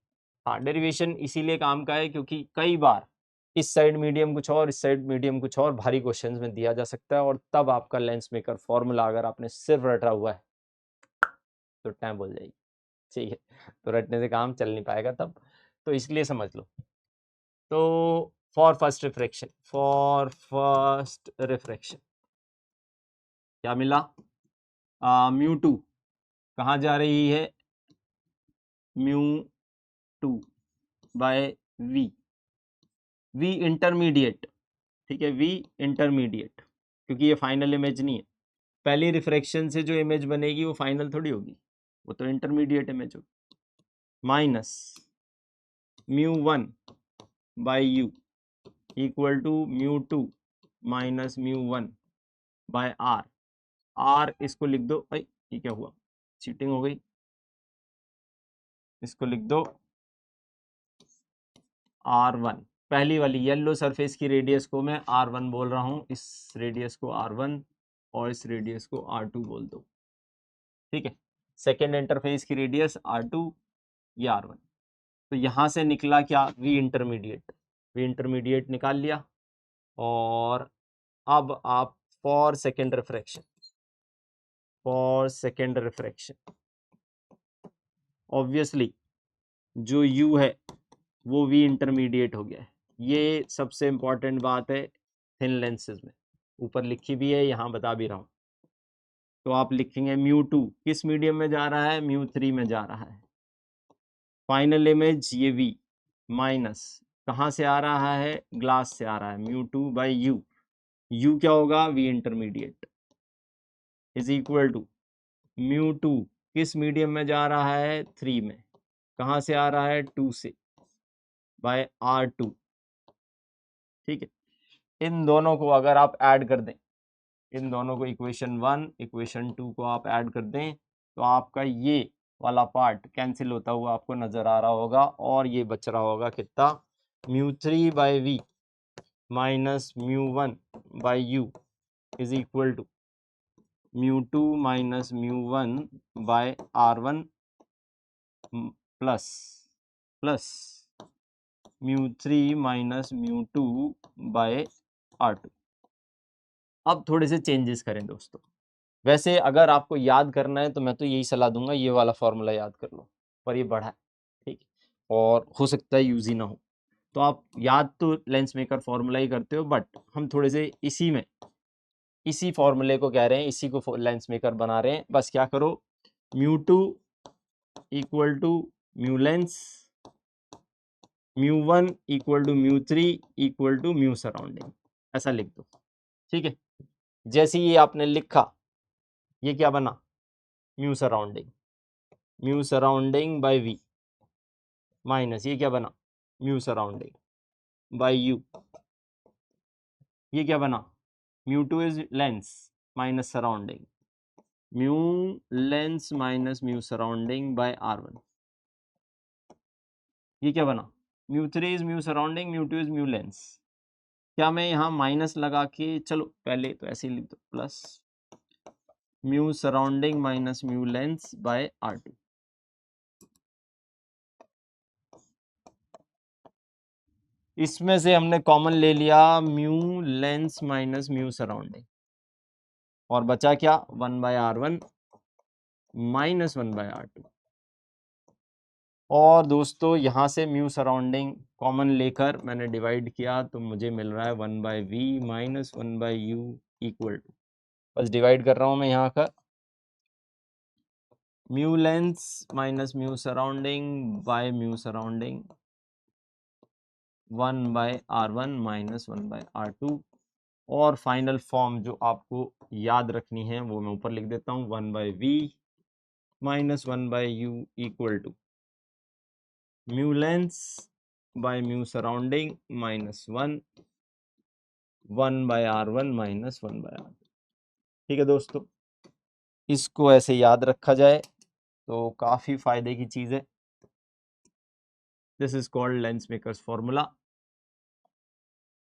हाँ, डेरिवेशन इसीलिए काम का है क्योंकि कई बार इस साइड मीडियम कुछ और, इस साइड मीडियम कुछ और भारी क्वेश्चंस में दिया जा सकता है, और तब आपका लेंस मेकर फॉर्मूला अगर आपने सिर्फ रटा हुआ है तो टाइम बोल जाएगी, ठीक है। तो रटने से काम चल नहीं पाएगा तब, तो इसलिए समझ लो। तो फॉर फर्स्ट रिफ्रैक्शन क्या मिला, μ2 कहाँ जा रही है, μ2 बाय v इंटरमीडिएट, ठीक है, v इंटरमीडिएट, क्योंकि ये फाइनल इमेज नहीं है। पहली रिफ्रैक्शन से जो इमेज बनेगी वो फाइनल थोड़ी होगी, वो तो इंटरमीडिएट इमेज होगी, minus μ1 by u equal to μ2 minus μ1 by r इसको लिख दो, भाई ये क्या हुआ, चीटिंग हो गई, इसको लिख दो r1, पहली वाली येलो सरफेस की रेडियस को मैं r1 बोल रहा हूँ, इस रेडियस को r1 और इस रेडियस को r2 बोल दो, ठीक है। सेकेंड इंटरफेस की रेडियस r2, ये r1। तो यहाँ से निकला क्या, वी इंटरमीडिएट निकाल लिया। और अब आप फॉर सेकेंड रिफ्रैक्शन ऑब्वियसली जो u है वो वी इंटरमीडिएट हो गया है। ये सबसे इंपॉर्टेंट बात है थिन लेंसेज में, ऊपर लिखी भी है, यहाँ बता भी रहा हूँ। तो आप लिखेंगे μ2 किस मीडियम में जा रहा है, μ3 में जा रहा है। फाइनल इमेज ये v माइनस कहाँ से आ रहा है, ग्लास से आ रहा है, μ2 बाई u क्या होगा, v intermediate is equal to μ2 किस मीडियम में जा रहा है, 3 में, कहाँ से आ रहा है, 2 से, बाय r2, ठीक है। इन दोनों को अगर आप ऐड कर दें, इन दोनों को इक्वेशन 1 इक्वेशन 2 को आप ऐड कर दें तो आपका ये वाला पार्ट कैंसिल होता हुआ आपको नजर आ रहा होगा, और ये बच रहा होगा कितना, μ3 by v minus μ1 by u is equal to μ2 minus μ1 by R1 plus μ3 minus μ2 by R2। अब थोड़े से चेंजेस करें दोस्तों। वैसे अगर आपको याद करना है तो मैं तो यही सलाह दूंगा, ये वाला फॉर्मूला याद कर लो, पर ये बड़ा है, ठीक है, और हो सकता है यूज ही ना हो, तो आप याद तो लेंस मेकर फॉर्मूला ही करते हो, बट हम थोड़े से इसी फॉर्मूले को कह रहे हैं, इसी को लेंस मेकर बना रहे हैं। बस क्या करो, μ2 equal to mu lens, μ1 equal to μ3 equal to mu surrounding, ऐसा लिख दो, ठीक है। जैसे ये आपने लिखा, ये क्या बना, mu surrounding by V minus ये क्या बना, म्यू सराउंडिंग बाय यू, ये क्या बना, μ2 is lens minus surrounding, mu lens minus mu surrounding by R1, ये क्या बना, μ3 is mu surrounding, μ2 is mu lens. क्या मैं यहाँ माइनस लगा के, चलो पहले तो ऐसे ही लिख दो, plus mu surrounding minus mu lens by R2। इसमें से हमने कॉमन ले लिया mu lens minus mu surrounding, और बचा क्या, 1/R1 माइनस 1/R2। और दोस्तों यहाँ से म्यू सराउंडिंग कॉमन लेकर मैंने डिवाइड किया तो मुझे मिल रहा है 1/V minus 1/U equal to, बस डिवाइड कर रहा हूँ मैं यहाँ का, mu lens minus mu surrounding by mu surrounding 1/R1 minus 1/R2। और फाइनल फॉर्म जो आपको याद रखनी है वो मैं ऊपर लिख देता हूँ, 1/V minus 1/U equal to mu lens by mu surrounding minus 1/R1 minus 1/R2। ठीक है दोस्तों, इसको ऐसे याद रखा जाए तो काफ़ी फायदे की चीज़ है। This is called lens makers formula,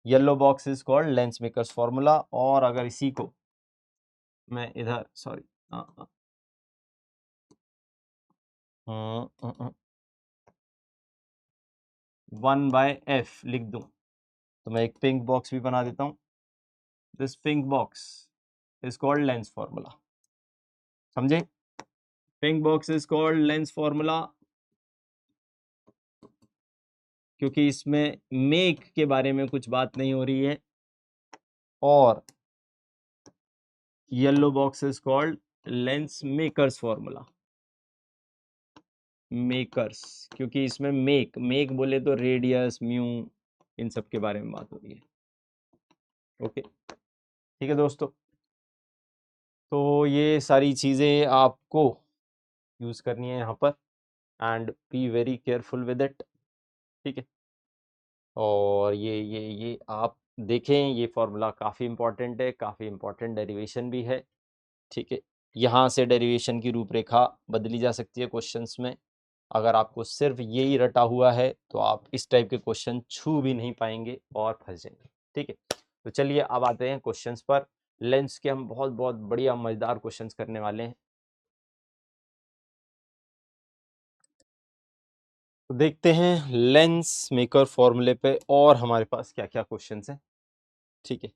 yellow box is called lens makers formula. और अगर इसी को मैं इधर, सॉरी, 1/F लिख दूं तो मैं एक पिंक बॉक्स भी बना देता हूं। This pink box is called lens formula, समझे, pink box is called lens formula, क्योंकि इसमें मेक के बारे में कुछ बात नहीं हो रही है। और yellow box is called lens makers formula, makers, क्योंकि इसमें मेक बोले तो रेडियस, म्यू, इन सब के बारे में बात हो रही है। ओके, ठीक है दोस्तों, तो ये सारी चीज़ें आपको यूज़ करनी है यहाँ पर, and be very careful with it, ठीक है। और ये आप देखें, ये फॉर्मूला काफ़ी इंपॉर्टेंट है, काफ़ी इंपॉर्टेंट डेरिवेशन भी है, ठीक है। यहाँ से डेरिवेशन की रूपरेखा बदली जा सकती है क्वेश्चंस में। अगर आपको सिर्फ यही रटा हुआ है तो आप इस टाइप के क्वेश्चन छू भी नहीं पाएंगे और फंस जाएंगे, ठीक है। तो चलिए अब आते हैं क्वेश्चंस पर। लेंस के हम बहुत बहुत बढ़िया मजेदार क्वेश्चंस करने वाले हैं। तो देखते हैं लेंस मेकर फॉर्मूले पे और हमारे पास क्या क्या क्वेश्चंस हैं, ठीक है।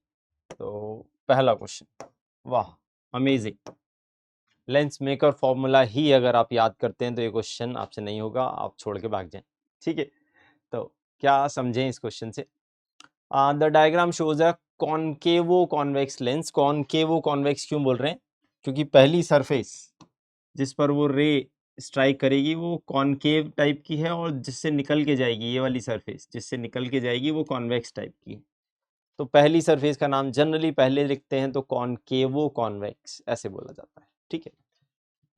तो पहला क्वेश्चन, वाह अमेजिंग, लेंस मेकर फॉर्मूला ही अगर आप याद करते हैं तो ये क्वेश्चन आपसे नहीं होगा, आप छोड़ के भाग जाएं, ठीक है। तो क्या समझें इस क्वेश्चन से, the diagram shows a कॉनकेवो convex lens. कॉनकेवो convex क्यों बोल रहे हैं, क्योंकि पहली सरफेस जिस पर वो रे स्ट्राइक करेगी वो कॉनकेव टाइप की है, और जिससे निकल के जाएगी, ये वाली सरफेस जिससे निकल के जाएगी वो कॉन्वेक्स टाइप की है। तो पहली सरफेस का नाम जनरली पहले लिखते हैं तो कॉनकेवो कॉन्वेक्स ऐसे बोला जाता है, ठीक है।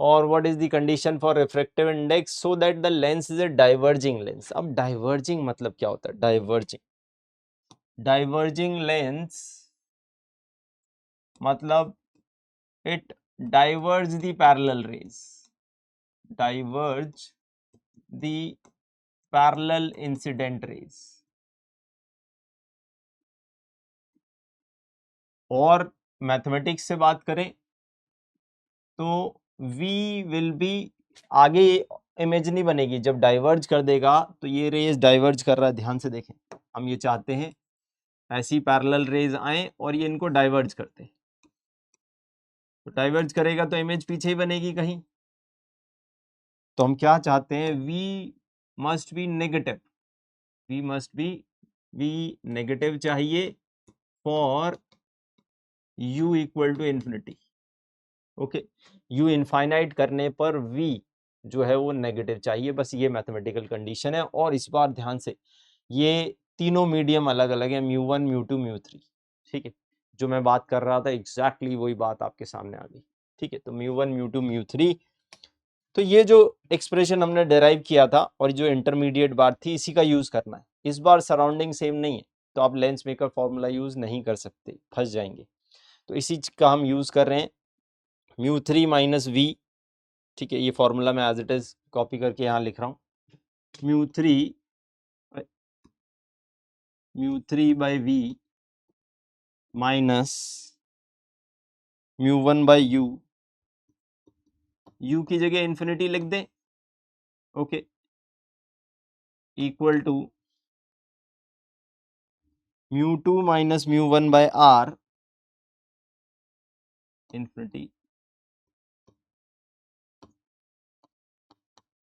और what is the condition for refractive index so that the lens is a diverging lens. अब डाइवर्जिंग मतलब क्या होता है, डाइवर्जिंग लेंस मतलब it diverge the parallel raise, diverge the parallel incident raise, और मैथमेटिक्स से बात करें तो V विल बी, आगे इमेज नहीं बनेगी, जब डाइवर्ज कर देगा तो ये रेज डाइवर्ज कर रहा है, ध्यान से देखें, हम ये चाहते हैं ऐसी पैरेलल रेज आए और ये इनको डाइवर्ज करते हैं, तो डाइवर्ज करेगा तो इमेज पीछे ही बनेगी कहीं, तो हम क्या चाहते हैं, V must be negative, V must be negative चाहिए for U equal to infinity. Okay, U infinite करने पर V जो है वो नेगेटिव चाहिए, बस ये मैथमेटिकल कंडीशन है। और इस बार ध्यान से, ये तीनों मीडियम अलग अलग है, μ1 μ2 μ3, ठीक है, जो मैं बात कर रहा था एग्जैक्टली वही बात आपके सामने आ गई, ठीक है। तो μ1 μ2 μ3, तो ये जो एक्सप्रेशन हमने डेराइव किया था और जो इंटरमीडिएट बात थी, इसी का यूज करना है। इस बार सराउंडिंग सेम नहीं है तो आप लेंस मेकर फॉर्मूला यूज नहीं कर सकते, फंस जाएंगे, तो इसी का हम यूज कर रहे हैं, μ3 माइनस V, ठीक है, ये फॉर्मूला मैं एज इट इज कॉपी करके यहाँ लिख रहा हूँ, μ3 by V minus μ1 by U की जगह इन्फिनिटी लिख दें, okay, equal to μ2 minus μ1 by R infinity,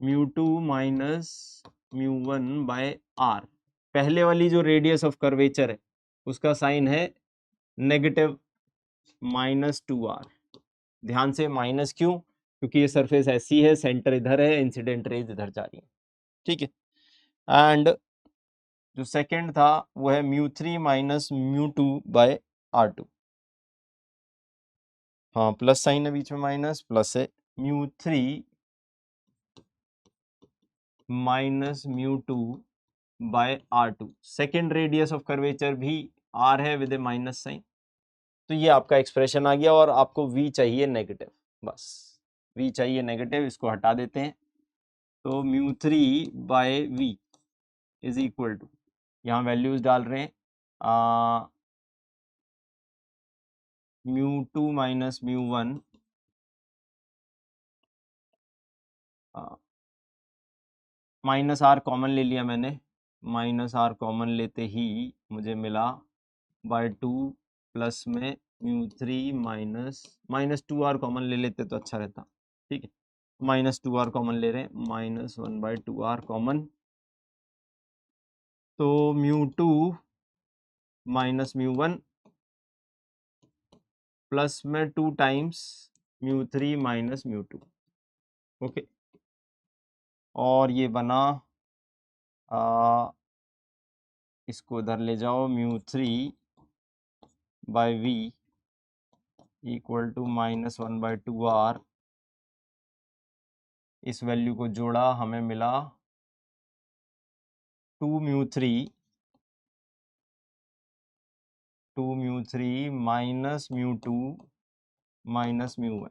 μ2 minus μ1 by R। पहले वाली जो रेडियस ऑफ कर्वेचर है उसका साइन है नेगेटिव -2R। ध्यान से माइनस क्यों, क्योंकि ये सरफेस ऐसी है, सेंटर इधर है, इंसिडेंट रेज इधर जा रही है, ठीक है। एंड जो सेकंड था वो है μ3 माइनस μ2 बाय R2, हाँ प्लस साइन है बीच में, माइनस प्लस है, μ3 minus μ2 by R2, second radius of curvature भी R है विद ए माइनस साइन। तो ये आपका एक्सप्रेशन आ गया और आपको V चाहिए नेगेटिव, बस V चाहिए नेगेटिव, इसको हटा देते हैं, तो μ3 by V is equal to, यहाँ वैल्यूज डाल रहे हैं, μ2 माइनस μ1 माइनस R कॉमन ले लिया मैंने, माइनस R कॉमन लेते ही मुझे मिला बाय 2 प्लस में μ3 माइनस 2R कॉमन ले लेते तो अच्छा रहता, ठीक है, -2R कॉमन ले रहे हैं, -1/2R कॉमन, तो μ2 माइनस μ1 प्लस में 2 टाइम्स μ3 माइनस μ2, ओके, और ये बना इसको इधर ले जाओ, μ3 by V equal to -1/2R, इस वैल्यू को जोड़ा, हमें मिला 2μ3 माइनस μ2 माइनस μ1।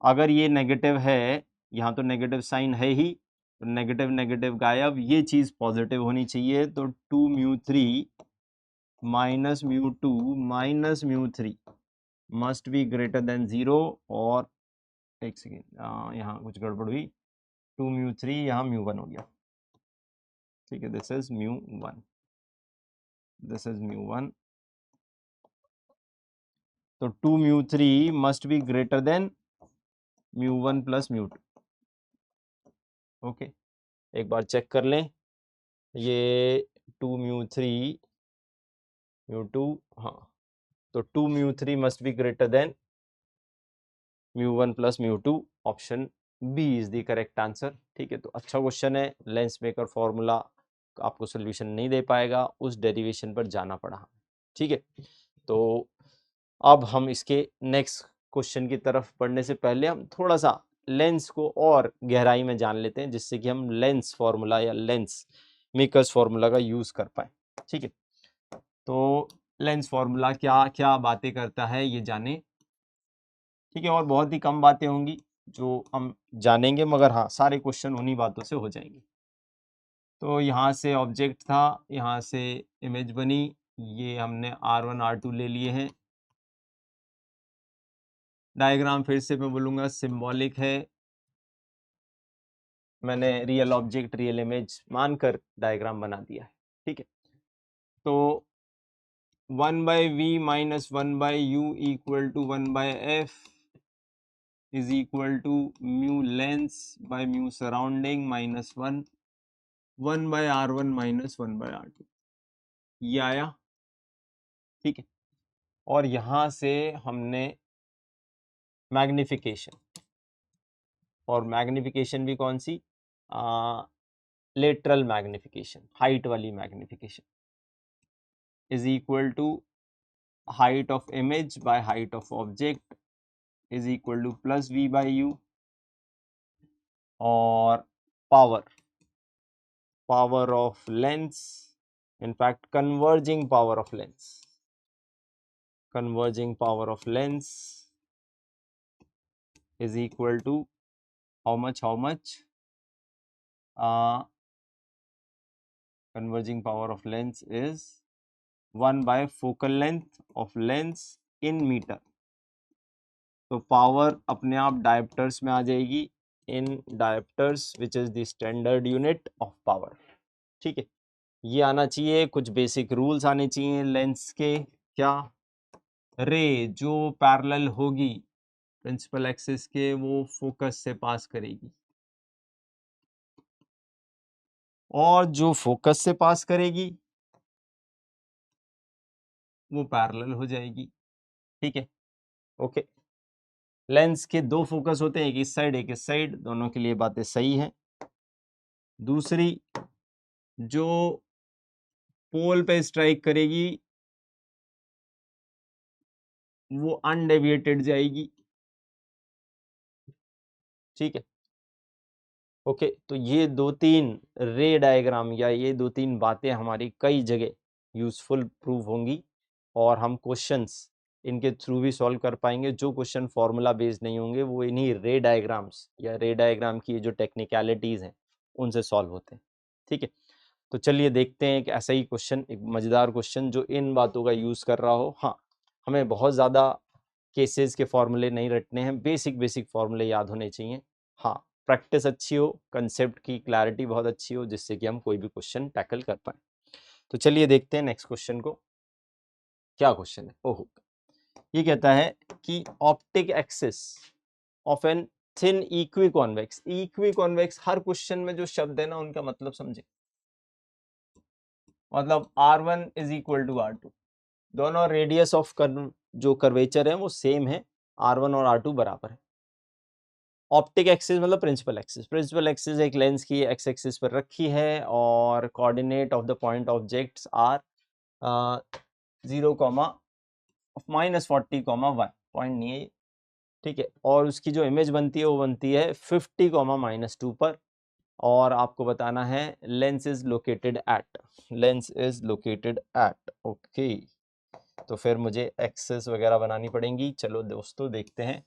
अगर ये नेगेटिव है, यहाँ तो नेगेटिव साइन है ही, तो नेगेटिव नेगेटिव गायब, ये चीज़ पॉजिटिव होनी चाहिए, तो 2μ3 minus μ2 minus μ3 must be greater than 0, और एक सेकेंड, यहाँ कुछ गड़बड़ हुई, 2μ3 यहाँ μ1 हो गया, ठीक है, दिस इज μ1, दिस इज μ1, तो 2μ3 must be greater than μ1 plus μ2, okay, एक बार चेक कर लें, ये 2μ3 μ2, हाँ, तो 2μ3 must be greater than μ1 plus μ2, option B is the correct answer, ठीक है। तो अच्छा क्वेश्चन है, लेंस मेकर फॉर्मूला आपको सोल्यूशन नहीं दे पाएगा, उस डेरिवेशन पर जाना पड़ा, ठीक है। तो अब हम इसके नेक्स्ट क्वेश्चन की तरफ बढ़ने से पहले हम थोड़ा सा लेंस को और गहराई में जान लेते हैं, जिससे कि हम लेंस फॉर्मूला या लेंस मेकर्स फॉर्मूला का यूज कर पाए, ठीक है। तो लेंस फॉर्मूला क्या क्या बातें करता है ये जाने, ठीक है, और बहुत ही कम बातें होंगी जो हम जानेंगे, मगर हाँ सारे क्वेश्चन उन्हीं बातों से हो जाएंगे। तो यहाँ से ऑब्जेक्ट था, यहाँ से इमेज बनी, ये हमने R1 R2 ले लिए हैं, डायग्राम फिर से मैं बोलूँगा सिंबॉलिक है, मैंने रियल ऑब्जेक्ट रियल इमेज मानकर डायग्राम बना दिया है, ठीक है। तो 1/v minus 1/u equal to 1/f is equal to mu lens by mu surrounding minus 1/r1 minus 1/r2, ये आया, ठीक है। और यहाँ से हमने मैग्निफिकेशन, और मैग्निफिकेशन भी कौन सी, लेटरल मैग्निफिकेशन, हाइट वाली magnification, is equal to height of image by height of object is equal to plus v by u, और power of lens, in fact converging power of lens is equal to how much converging power of lens is 1 by focal length of lens in meter। तो power अपने आप dioptres में आ जाएगी, in dioptres which is the standard unit of power, ठीक है। ये आना चाहिए, कुछ बेसिक रूल्स आने चाहिए लेंस के, क्या, रे जो पैरेलल होगी प्रिंसिपल एक्सिस के वो फोकस से पास करेगी, और जो फोकस से पास करेगी वो पैरेलल हो जाएगी, ठीक है, ओके। लेंस के दो फोकस होते हैं, एक इस साइड, दोनों के लिए बातें सही हैं। दूसरी, जो पोल पे स्ट्राइक करेगी वो अनडेविएटेड जाएगी, ठीक है, ओके। तो ये दो तीन रे डायग्राम या ये दो तीन बातें हमारी कई जगह यूजफुल प्रूव होंगी, और हम क्वेश्चंस इनके थ्रू भी सॉल्व कर पाएंगे। जो क्वेश्चन फॉर्मूला बेस्ड नहीं होंगे वो इन्हीं रे डायग्राम्स या रे डायग्राम की जो टेक्निकलिटीज हैं उनसे सॉल्व होते हैं, ठीक है। तो चलिए देखते हैं कि ऐसा ही क्वेश्चन, एक मजेदार क्वेश्चन जो इन बातों का यूज कर रहा हो। हाँ, हमें बहुत ज्यादा केसेस के फॉर्मूले नहीं रटने हैं, बेसिक फॉर्मूले याद होने चाहिए। हाँ, प्रैक्टिस अच्छी हो, कंसेप्ट की क्लैरिटी बहुत अच्छी हो, जिससे कि हम कोई भी क्वेश्चन टैकल कर पाए। तो चलिए देखते हैं नेक्स्ट क्वेश्चन को, क्या क्वेश्चन है। ओहो, ये कहता है कि optic axis of an thin equiconvex, equiconvex, हर क्वेश्चन में जो शब्द है ना उनका मतलब समझे, मतलब R1 is equal to R2, दोनों रेडियस ऑफ जो कर्वेचर है वो सेम है, R1 और R2 बराबर है। ऑप्टिक एक्सिस मतलब प्रिंसिपल एक्सिस एक लेंस की एक्स एक्सिस पर रखी है, और coordinate of the point objects are 0, -40, 1 point नहीं है, ठीक है। और उसकी जो इमेज बनती है वो बनती है 50, -2 पर, और आपको बताना है lens is located at, okay. तो फिर मुझे एक्सेस वगैरह बनानी पड़ेंगी। चलो दोस्तों देखते हैं,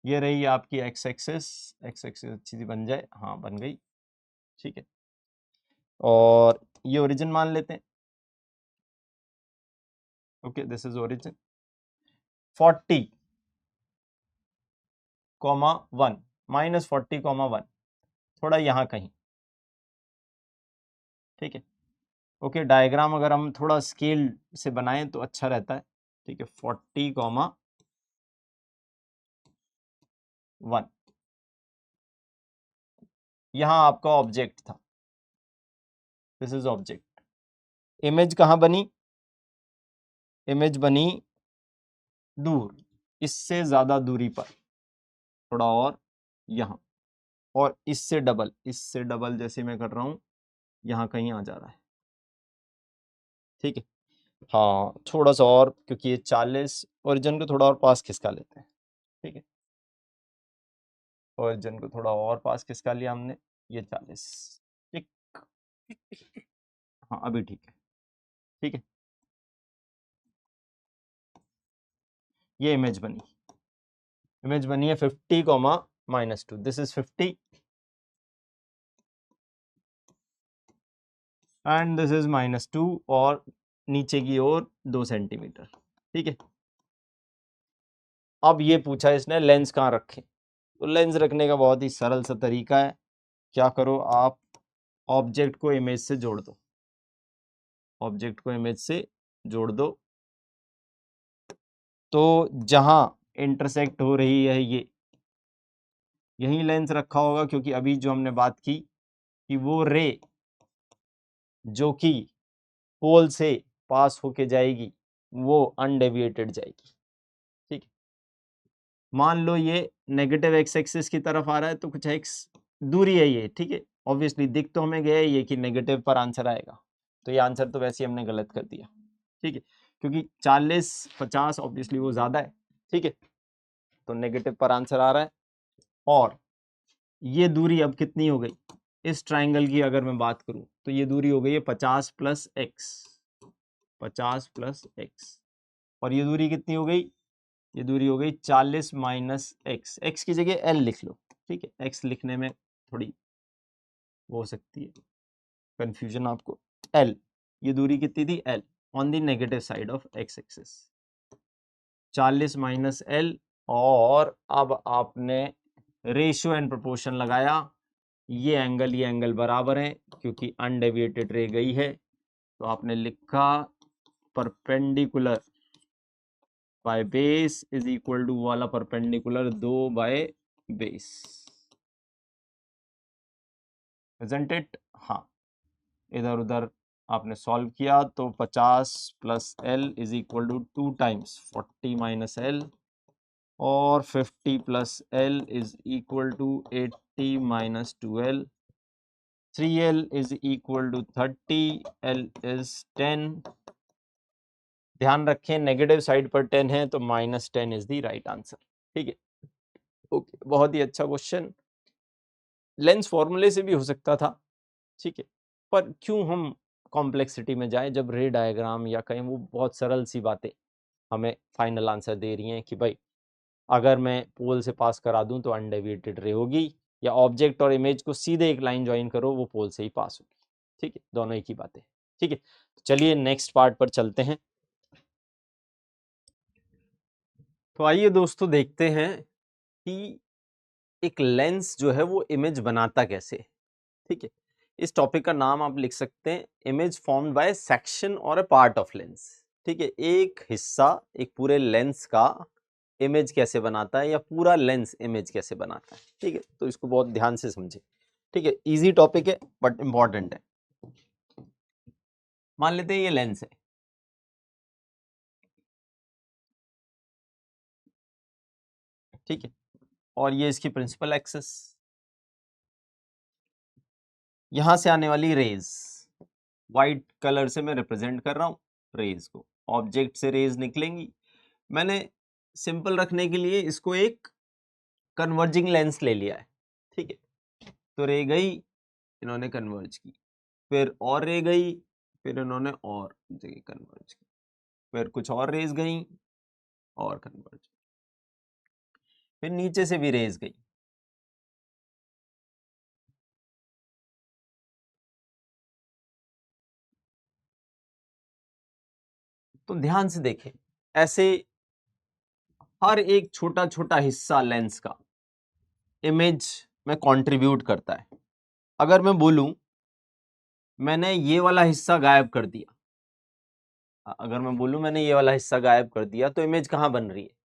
ये रही आपकी एक्स एक्सेस अच्छी सी बन जाए, हाँ बन गई, ठीक है। और ये ओरिजिन मान लेते हैं, ओके, दिस इज ओरिजिन 40, -1, -40, 1, थोड़ा यहाँ कहीं, ठीक है, ओके। डायग्राम अगर हम थोड़ा स्केल से बनाएं तो अच्छा रहता है, ठीक है। 40, 1, यहाँ आपका ऑब्जेक्ट था, दिस इज ऑब्जेक्ट। इमेज कहाँ बनी, इमेज बनी दूर, इससे ज्यादा दूरी पर, थोड़ा और यहाँ, और इससे डबल जैसे मैं कर रहा हूं, यहाँ कहीं आ जा रहा है, ठीक है। हाँ, थोड़ा सा और, क्योंकि ये 40, ओरिजिन को थोड़ा और पास खिसका लेते हैं, ठीक है। ओरिजिन को थोड़ा और पास खिसका लिया हमने, ये 40, ठीक, हाँ अभी ठीक है, ठीक है। ये इमेज बनी है 50, -2, this is 50 and this is -2, और नीचे की ओर 2 सेंटीमीटर, ठीक है। अब ये पूछा इसने लेंस कहाँ रखें, तो लेंस रखने का बहुत ही सरल सा तरीका है। क्या करो, आप ऑब्जेक्ट को इमेज से जोड़ दो, ऑब्जेक्ट को इमेज से जोड़ दो, तो जहां इंटरसेक्ट हो रही है ये, यही लेंस रखा होगा, क्योंकि अभी जो हमने बात की कि वो रे जो कि पोल से पास होके जाएगी वो अनडेविएटेड जाएगी। ठीक है, मान लो ये नेगेटिव एक्स एक्सिस की तरफ आ रहा है, तो कुछ एक्स दूरी है ये, ठीक है, ऑब्वियसली दिख तो हमें गया ये कि नेगेटिव पर आंसर आएगा, तो ये आंसर तो वैसे ही हमने गलत कर दिया। ठीक है, क्योंकि 40 50 ऑब्वियसली वो ज्यादा है। ठीक है, तो नेगेटिव पर आंसर आ रहा है। और ये दूरी अब कितनी हो गई, इस ट्राइंगल की अगर मैं बात करूं तो ये दूरी हो गई है 50 प्लस एक्स, 50 प्लस एक्स, और ये दूरी कितनी हो गई, ये दूरी हो गई 40 माइनस एक्स, एक्स की जगह एल लिख लो। ठीक है, एक्स लिखने में थोड़ी वो हो सकती है कंफ्यूजन आपको। एल, ये दूरी कितनी थी, L on the negative side of x axis, 40 minus L. और अब आपने रेशियो एंड प्रोपोर्शन लगाया, ये एंगल बराबर है क्योंकि अनडेविएटेड रे गई है, तो आपने लिखा perpendicular by base is equal to वाला perpendicular 2 by base, isn't it. हाँ, इधर उधर आपने सॉल्व किया तो 50 plus L is equal to 2 times 40 minus L, और 50 plus L is equal to 80 minus 2l, 3l is equal to 30, l is 10। ध्यान रखें नेगेटिव साइड पर 10 है तो -10 इज द राइट आंसर। ठीक है, ओके, बहुत ही अच्छा क्वेश्चन। लेंस फॉर्मूले से भी हो सकता था, ठीक है, पर क्यों हम कॉम्प्लेक्सिटी में जाएं जब रे डायग्राम या कहीं वो बहुत सरल सी बातें हमें फाइनल आंसर दे रही हैं कि भाई अगर मैं पोल से पास करा दूं तो अनडेविएटेड रे होगी, या ऑब्जेक्ट और इमेज को सीधे एक लाइन ज्वाइन करो वो पोल से ही पास होगी। ठीक है, दोनों एक ही बातें। ठीक है, चलिए नेक्स्ट पार्ट पर चलते हैं। तो आइए दोस्तों देखते हैं कि एक लेंस जो है वो इमेज बनाता कैसे। ठीक है, इस टॉपिक का नाम आप लिख सकते हैं इमेज फॉर्म्ड बाय सेक्शन और अ पार्ट ऑफ लेंस। ठीक है, एक हिस्सा एक पूरे लेंस का इमेज कैसे बनाता है या पूरा लेंस इमेज कैसे बनाता है। ठीक है, तो इसको बहुत ध्यान से समझे। ठीक है, इजी टॉपिक है बट इंपॉर्टेंट है। मान लेते हैं ये लेंस है, ठीक है, और ये इसकी प्रिंसिपल एक्सिस, यहां से आने वाली रेज व्हाइट कलर से मैं रिप्रेजेंट कर रहा हूं रेज को, ऑब्जेक्ट से रेज निकलेंगी। मैंने सिंपल रखने के लिए इसको एक कन्वर्जिंग लेंस ले लिया है। ठीक है, तो रे गई, इन्होंने कन्वर्ज की, फिर और रे गई, फिर इन्होंने और जगह कन्वर्ज की, फिर कुछ और रेज गई और कन्वर्ज, फिर नीचे से भी रेज गई। तो ध्यान से देखें, ऐसे हर एक छोटा छोटा हिस्सा लेंस का इमेज में कंट्रीब्यूट करता है। अगर मैं बोलूं मैंने ये वाला हिस्सा गायब कर दिया, अगर मैं बोलूं मैंने ये वाला हिस्सा गायब कर दिया, तो इमेज कहां बन रही है,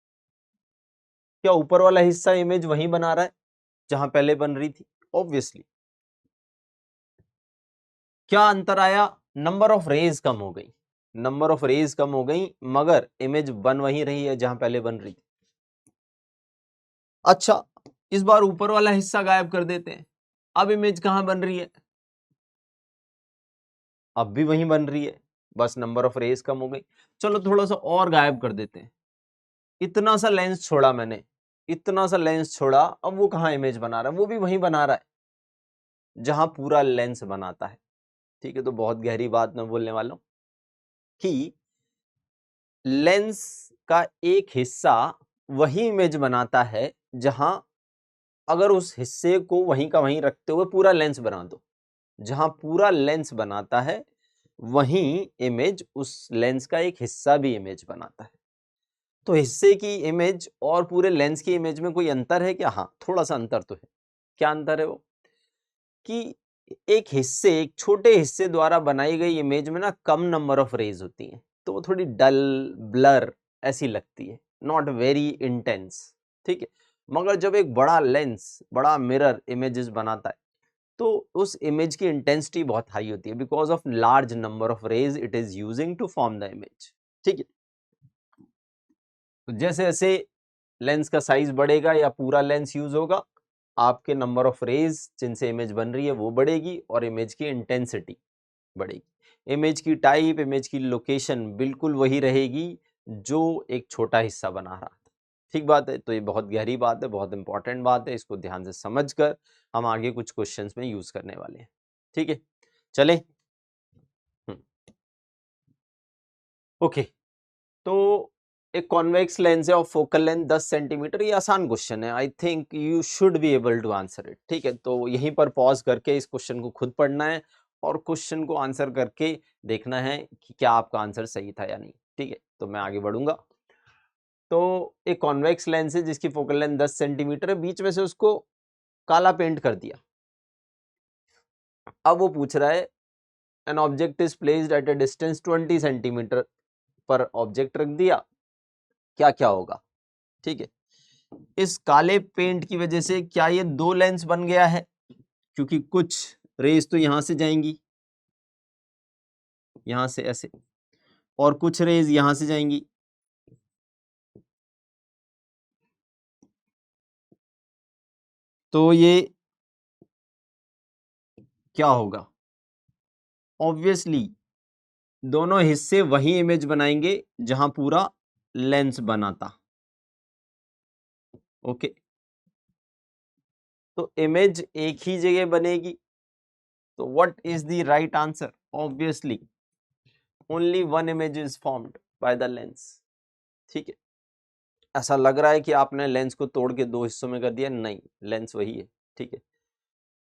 क्या ऊपर वाला हिस्सा इमेज वहीं बना रहा है जहां पहले बन रही थी? ऑब्वियसली। क्या अंतर आया, नंबर ऑफ रेज कम हो गई, नंबर ऑफ रेज कम हो गई, मगर इमेज बन वहीं रही है जहां पहले बन रही थी। अच्छा, इस बार ऊपर वाला हिस्सा गायब कर देते हैं, अब इमेज कहां बन रही है, अब भी वहीं बन रही है, बस नंबर ऑफ रेज कम हो गई। चलो थोड़ा सा और गायब कर देते हैं, इतना सा लेंस छोड़ा मैंने, इतना सा लेंस छोड़ा, अब वो कहां इमेज बना रहा है, वो भी वहीं बना रहा है जहां पूरा लेंस बनाता है। ठीक है, तो बहुत गहरी बात मैं बोलने वाला हूं कि लेंस का एक हिस्सा वही इमेज बनाता है जहां, अगर उस हिस्से को वहीं का वहीं रखते हुए पूरा लेंस बना दो, जहां पूरा लेंस बनाता है वहीं इमेज उस लेंस का एक हिस्सा भी इमेज बनाता है। तो हिस्से की इमेज और पूरे लेंस की इमेज में कोई अंतर है क्या? हाँ, थोड़ा सा अंतर तो है। क्या अंतर है वो? कि एक छोटे हिस्से द्वारा बनाई गई इमेज में ना कम नंबर ऑफ रेज होती हैं, तो वो थोड़ी डल, ब्लर ऐसी लगती है, नॉट वेरी इंटेंस। ठीक है, मगर जब एक बड़ा लेंस, बड़ा मिरर इमेजेस बनाता है, तो उस इमेज की इंटेंसिटी बहुत हाई होती है, because of large number of rays it is using to form the image. ठीक है, तो जैसे जैसे लेंस का साइज बढ़ेगा या पूरा लेंस यूज होगा, आपके नंबर ऑफ रेज जिनसे इमेज बन रही है वो बढ़ेगी और इमेज की इंटेंसिटी बढ़ेगी। इमेज की टाइप, इमेज की लोकेशन बिल्कुल वही रहेगी जो एक छोटा हिस्सा बना रहा था। ठीक बात है, तो ये बहुत गहरी बात है, बहुत इंपॉर्टेंट बात है, इसको ध्यान से समझकर हम आगे कुछ क्वेश्चंस में यूज करने वाले हैं। ठीक है, चले। ओके, तो एक कॉन्वेक्स लेंस है और फोकल लेंथ 10 सेंटीमीटर। ये आसान क्वेश्चन है, I think you should be able to answer it. ठीक है, तो यहीं पर पॉज करके इस क्वेश्चन को खुद पढ़ना है और क्वेश्चन को आंसर करके देखना है कि क्या आपका आंसर सही था या नहीं। ठीक है, तो मैं आगे बढ़ूंगा। तो एक कॉन्वेक्स लेंस है जिसकी फोकल लेंथ 10 सेंटीमीटर है, बीच में से उसको काला पेंट कर दिया। अब वो पूछ रहा है N object is placed at a distance 20 centimetre पर ऑब्जेक्ट रख दिया, क्या क्या होगा? ठीक है, इस काले पेंट की वजह से क्या ये दो लेंस बन गया है? क्योंकि कुछ रेज तो यहां से जाएंगी, यहां से ऐसे, और कुछ रेज यहां से जाएंगी। तो ये क्या होगा? ऑब्वियसली दोनों हिस्से वही इमेज बनाएंगे जहां पूरा लेंस बना था। ओके, तो इमेज एक ही जगह बनेगी। तो what is the right answer? Obviously only one image is formed by the lens. ठीक है, ऐसा लग रहा है कि आपने लेंस को तोड़ के दो हिस्सों में कर दिया, नहीं, लेंस वही है। ठीक है,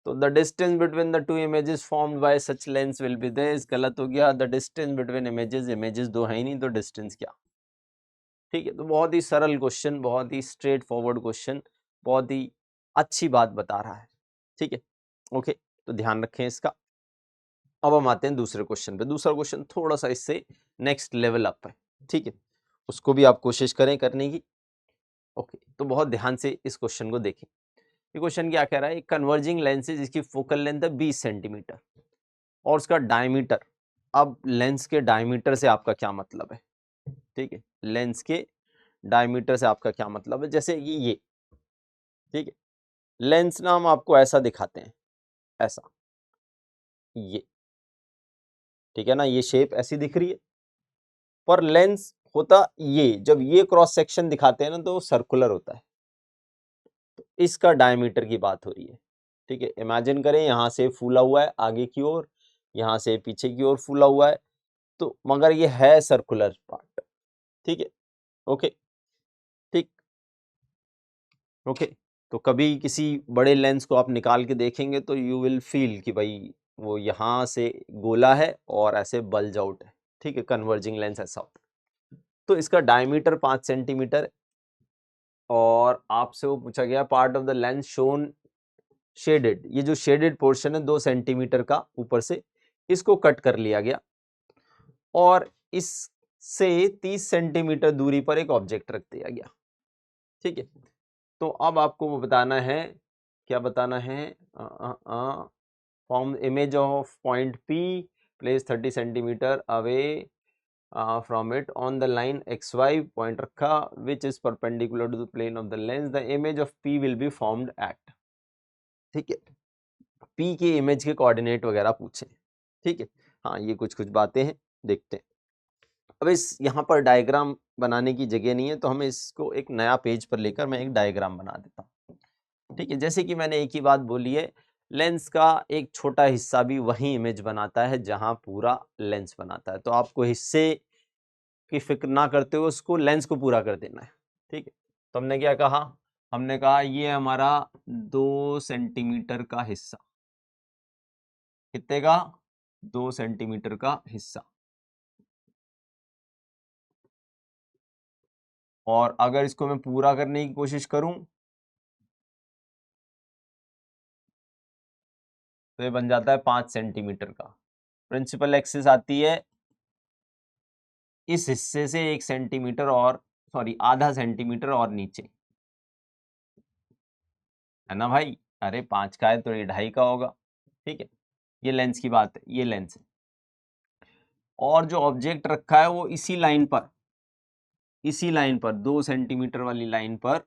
तो the distance between the two images formed by such lens will be this. गलत हो गया, the distance between images, images दो है ही नहीं तो डिस्टेंस क्या? ठीक है, तो बहुत ही सरल क्वेश्चन, बहुत ही स्ट्रेट फॉरवर्ड क्वेश्चन, बहुत ही अच्छी बात बता रहा है। ठीक है, ओके, तो ध्यान रखें इसका। अब हम आते हैं दूसरे क्वेश्चन पे। दूसरा क्वेश्चन थोड़ा सा इससे नेक्स्ट लेवल अप है। ठीक है, उसको भी आप कोशिश करें करने की। ओके, तो बहुत ध्यान से इस क्वेश्चन को देखें। ये क्वेश्चन क्या कह रहा है? कन्वर्जिंग लेंस है जिसकी फोकल लेंथ है 20 सेंटीमीटर और उसका डायमीटर। अब लेंस के डायमीटर से आपका क्या मतलब है? ठीक है, लेंस के डायमीटर से आपका क्या मतलब है? जैसे ये ठीक है, लेंस ना हम आपको ऐसा दिखाते हैं, ऐसा, ये ठीक है ना, ये शेप ऐसी दिख रही है, पर लेंस होता ये, जब ये क्रॉस सेक्शन दिखाते हैं ना तो सर्कुलर होता है। तो इसका डायमीटर की बात हो रही है। ठीक है, इमेजिन करें यहां से फूला हुआ है आगे की ओर, यहां से पीछे की ओर फूला हुआ है, तो मगर ये है सर्कुलर पार्ट। ठीक है, ओके, ठीक, ओके, तो कभी किसी बड़े लेंस को आप निकाल के देखेंगे तो यू विल फील कि भाई वो यहाँ से गोला है और ऐसे बल्ज आउट है। ठीक है, कन्वर्जिंग लेंस ऐसा होता है। तो इसका डायमीटर 5 सेंटीमीटर और आपसे वो पूछा गया part of the lens shown shaded, ये जो शेडेड पोर्शन है 2 सेंटीमीटर का ऊपर से, इसको कट कर लिया गया और इससे 30 सेंटीमीटर दूरी पर एक ऑब्जेक्ट रख दिया गया। ठीक है, तो अब आपको वो बताना है, क्या बताना है? Form image of point P, place 30 centimetre away from it on the line XY, point रखा which is perpendicular to the plane of the lens, the image of P will be formed at. ठीक है, P के image के coordinate वगैरह पूछे। ठीक है, हाँ, ये कुछ कुछ बातें हैं, देखते हैं। अब इस यहाँ पर डायग्राम बनाने की जगह नहीं है, तो हम इसको एक नया पेज पर लेकर मैं एक डायग्राम बना देता हूँ। ठीक है, जैसे कि मैंने एक ही बात बोली है, लेंस का एक छोटा हिस्सा भी वही इमेज बनाता है जहां पूरा लेंस बनाता है। तो आपको हिस्से की फिक्र ना करते हुए उसको, लेंस को पूरा कर देना है। ठीक है, तो हमने क्या कहा? हमने कहा ये हमारा 2 सेंटीमीटर का हिस्सा, कितने का? 2 सेंटीमीटर का हिस्सा। और अगर इसको मैं पूरा करने की कोशिश करूं तो ये बन जाता है 5 सेंटीमीटर का। प्रिंसिपल एक्सिस आती है इस हिस्से से 1 सेंटीमीटर और सॉरी आधा सेंटीमीटर और नीचे, है ना भाई। अरे 5 का है तो ये 2.5 का होगा। ठीक है, ये लेंस की बात है, ये लेंस है। और जो ऑब्जेक्ट रखा है वो इसी लाइन पर 2 सेंटीमीटर वाली लाइन पर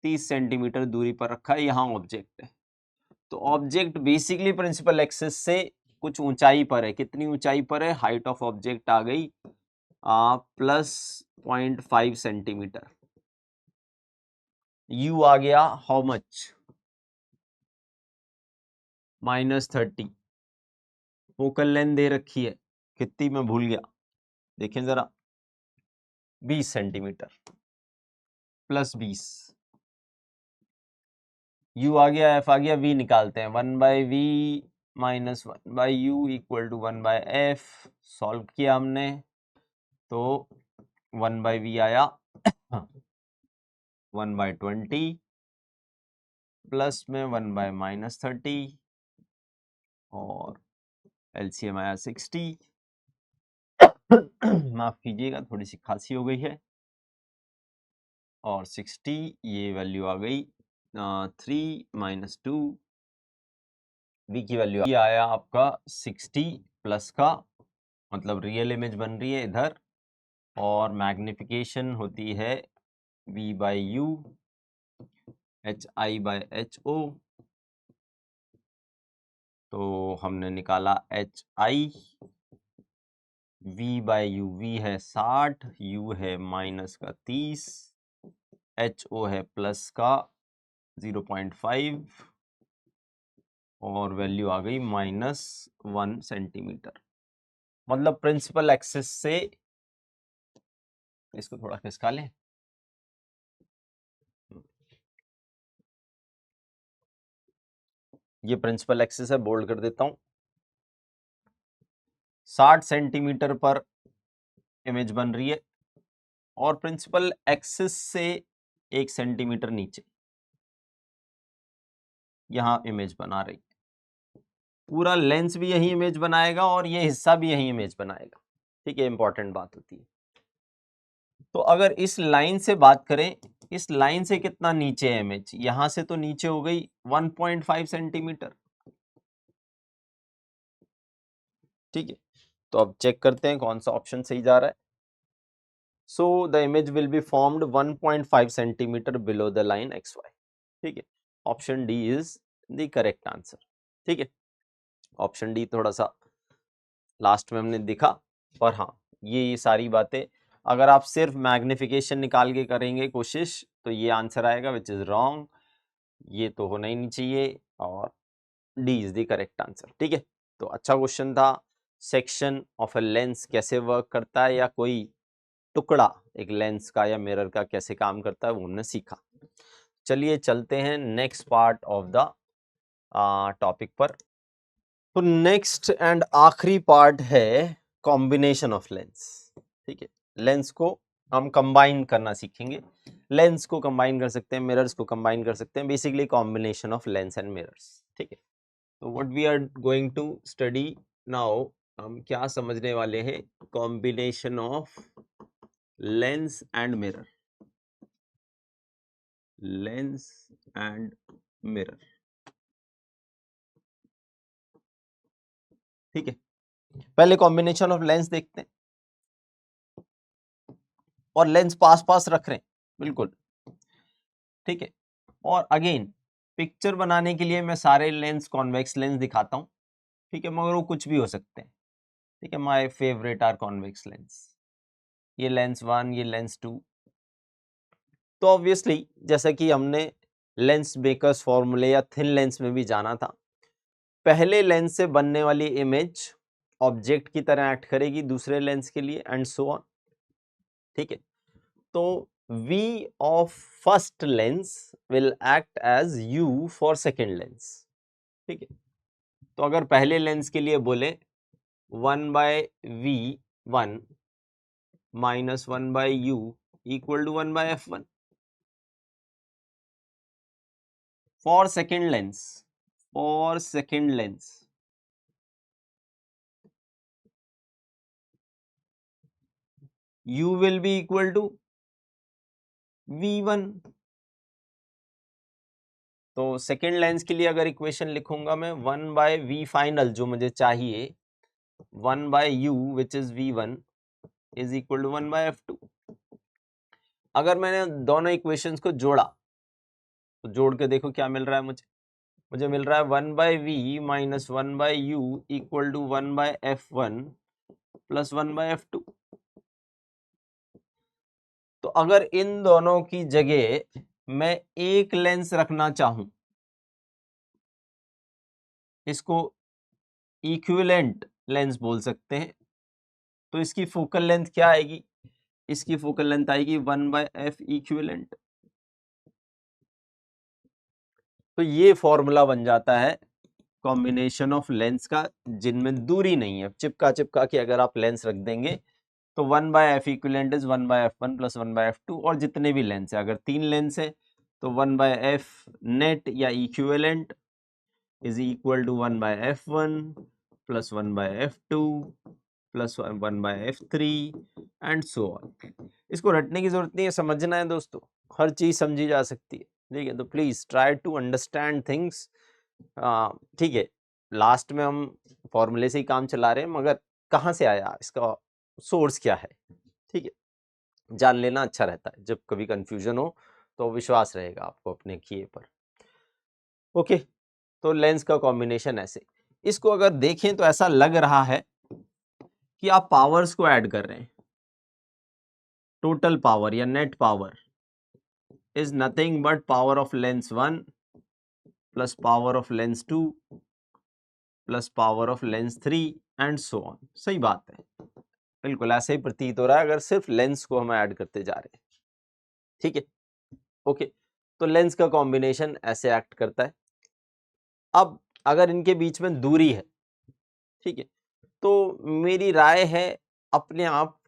30 सेंटीमीटर दूरी पर रखा है, यहाँ ऑब्जेक्ट है। तो ऑब्जेक्ट बेसिकली प्रिंसिपल एक्सिस से कुछ ऊंचाई पर है। कितनी ऊंचाई पर है? हाइट ऑफ ऑब्जेक्ट आ गई प्लस 0.5 सेंटीमीटर। यू आ गया हाउ मच? -30। फोकल लेंथ दे रखी है कितनी, मैं भूल गया, देखें जरा, 20 सेंटीमीटर प्लस 20। u आ गया, f आ गया, v निकालते हैं। 1/v minus 1/u equal to 1/f। Solve किया हमने तो 1/v आया 1/20 प्लस में 1/-30 और एलसीएम आया 60। माफ कीजिएगा, थोड़ी सी खांसी हो गई है। और 60 ये वैल्यू आ गई 3 - 2, v की वैल्यू ये आया आपका 60 प्लस का, मतलब रियल इमेज बन रही है इधर, और मैग्निफिकेशन होती है v/u hi/ho। तो हमने निकाला hi, v/u, v है 60, u है माइनस का 30, ho है प्लस का 0.5 और वैल्यू आ गई -1 सेंटीमीटर। मतलब प्रिंसिपल एक्सिस से, इसको थोड़ा खिसका लें, ये प्रिंसिपल एक्सिस है, बोल्ड कर देता हूं। 60 सेंटीमीटर पर इमेज बन रही है और प्रिंसिपल एक्सिस से 1 सेंटीमीटर नीचे यहां इमेज बना रही है। पूरा लेंस भी यही इमेज बनाएगा और ये हिस्सा भी यही इमेज बनाएगा। ठीक है, इंपॉर्टेंट बात होती है। तो अगर इस लाइन से बात करें, इस लाइन से कितना नीचे है इमेज? यहां से तो नीचे हो गई 1.5 सेंटीमीटर। ठीक है, तो अब चेक करते हैं कौन सा ऑप्शन सही जा रहा है। So the image will be formed 1.5 centimetre below the line XY। ठीक है, option D is the correct answer. ठीक है, ऑप्शन डी थोड़ा सा लास्ट में हमने दिखा, पर हाँ ये सारी बातें अगर आप सिर्फ मैग्निफिकेशन निकाल के करेंगे कोशिश तो ये आंसर आएगा, विच इज रॉन्ग। ये तो होना ही नहीं चाहिए और D is the correct answer. ठीक है, तो अच्छा क्वेश्चन था। सेक्शन ऑफ ए लेंस कैसे वर्क करता है या कोई टुकड़ा एक लेंस का या मिरर का कैसे काम करता है वो हमने सीखा। चलिए चलते हैं next part of the topic पर। तो नेक्स्ट एंड आखिरी पार्ट है कॉम्बिनेशन ऑफ लेंस। ठीक है, लेंस को हम कंबाइन करना सीखेंगे। लेंस को कंबाइन कर सकते हैं, मिरर्स को कंबाइन कर सकते हैं, basically combination of lens and mirrors. ठीक है, तो what we are going to study now, हम क्या समझने वाले हैं? Combination of lens and mirror, lens and mirror. ठीक है, पहले कॉम्बिनेशन ऑफ लेंस देखते हैं। और लेंस पास पास रख रहे हैं बिल्कुल। ठीक है, और अगेन पिक्चर बनाने के लिए मैं सारे लेंस कॉन्वेक्स लेंस दिखाता हूं। ठीक है, मगर वो कुछ भी हो सकते हैं। ठीक है, my favourite are convex lens. ये लेंस 1, ये लेंस 2। तो ऑब्वियसली जैसा कि हमने लेंस मेकर्स फॉर्मूले या थिन लेंस में भी जाना था, पहले लेंस से बनने वाली इमेज ऑब्जेक्ट की तरह एक्ट करेगी दूसरे लेंस के लिए एंड सो ऑन। ठीक है, तो V of first lens will act as U for second lens। ठीक है, तो अगर पहले लेंस के लिए बोले 1/V1 - 1/U equal to 1/f1 for second lens u will be equal to v1। तो सेकेंड लेंस के लिए अगर इक्वेशन लिखूंगा मैं 1/v फाइनल जो मुझे चाहिए 1/u which is v1 is equal to 1/f2। अगर मैंने दोनों इक्वेशंस को जोड़ा तो जोड़ के देखो क्या मिल रहा है मुझे मिल रहा है 1/v minus 1/u equal to 1/f1 plus 1/f2। तो अगर इन दोनों की जगह मैं एक लेंस रखना चाहूं, इसको इक्विवेलेंट लेंस बोल सकते हैं, तो इसकी फोकल लेंथ क्या आएगी? इसकी फोकल लेंथ आएगी 1/f इक्विवेलेंट। तो ये फॉर्मूला बन जाता है कॉम्बिनेशन ऑफ लेंस का जिनमें दूरी नहीं है। चिपका चिपका के अगर आप लेंस रख देंगे तो 1/f equivalent is 1/f1 plus 1/f2। और जितने भी लेंस है, अगर 3 लेंस है तो 1/f नेट या equivalent is equal to 1/f1 plus 1/f2 plus 1/f3 and so on. इसको रटने की जरूरत नहीं है, समझना है दोस्तों, हर चीज समझी जा सकती है। ठीक है, तो please try to understand things. ठीक है, लास्ट में हम फॉर्मूले से ही काम चला रहे हैं, मगर कहाँ से आया, इसका सोर्स क्या है, ठीक है, जान लेना अच्छा रहता है। जब कभी कंफ्यूजन हो तो विश्वास रहेगा आपको अपने किए पर। ओके, तो लेंस का कॉम्बिनेशन ऐसे, इसको अगर देखें तो ऐसा लग रहा है कि आप पावर्स को ऐड कर रहे हैं। टोटल पावर या net power is nothing but power of lens 1 plus power of lens 2 plus power of lens 3 and so on. सही बात है, बिल्कुल ऐसे ही प्रतीत हो रहा है अगर सिर्फ लेंस को हम ऐड करते जा रहे हैं। ठीक है, ओके, तो लेंस का कॉम्बिनेशन ऐसे एक्ट करता है। अब अगर इनके बीच में दूरी है, ठीक है, तो मेरी राय है अपने आप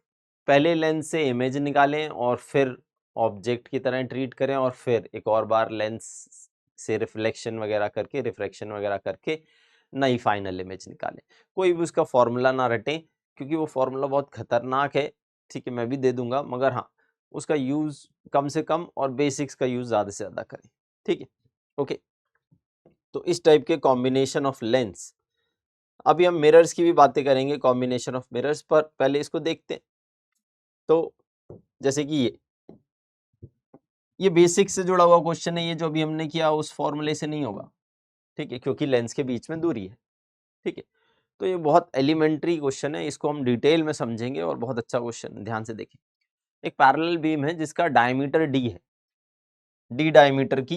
पहले लेंस से इमेज निकालें और फिर ऑब्जेक्ट की तरह ट्रीट करें, और फिर एक और बार लेंस से रिफ्लेक्शन वगैरह करके, रिफ्रैक्शन वगैरह करके नई फाइनल इमेज निकालें। कोई भी उसका फॉर्मूला ना रटें, क्योंकि वो फॉर्मूला बहुत खतरनाक है। ठीक है, मैं भी दे दूंगा, मगर हाँ, उसका यूज कम से कम और बेसिक्स का यूज ज्यादा से ज्यादा करें। ठीक है, ओके, तो इस टाइप के कॉम्बिनेशन ऑफ लेंस। अभी हम मिरर्स की भी बातें करेंगे, कॉम्बिनेशन ऑफ मिरर्स, पर पहले इसको देखते हैं। तो जैसे कि ये बेसिक से जुड़ा हुआ क्वेश्चन है, ये जो अभी हमने किया उस फॉर्मूले से नहीं होगा। ठीक है, क्योंकि लेंस के बीच में दूरी है। ठीक है, तो ये बहुत एलिमेंट्री क्वेश्चन है, इसको हम डिटेल में समझेंगे और बहुत अच्छा क्वेश्चन, ध्यान से देखें। एक पैरेलल बीम है जिसका डायमीटर डी है, डी डायमीटर की।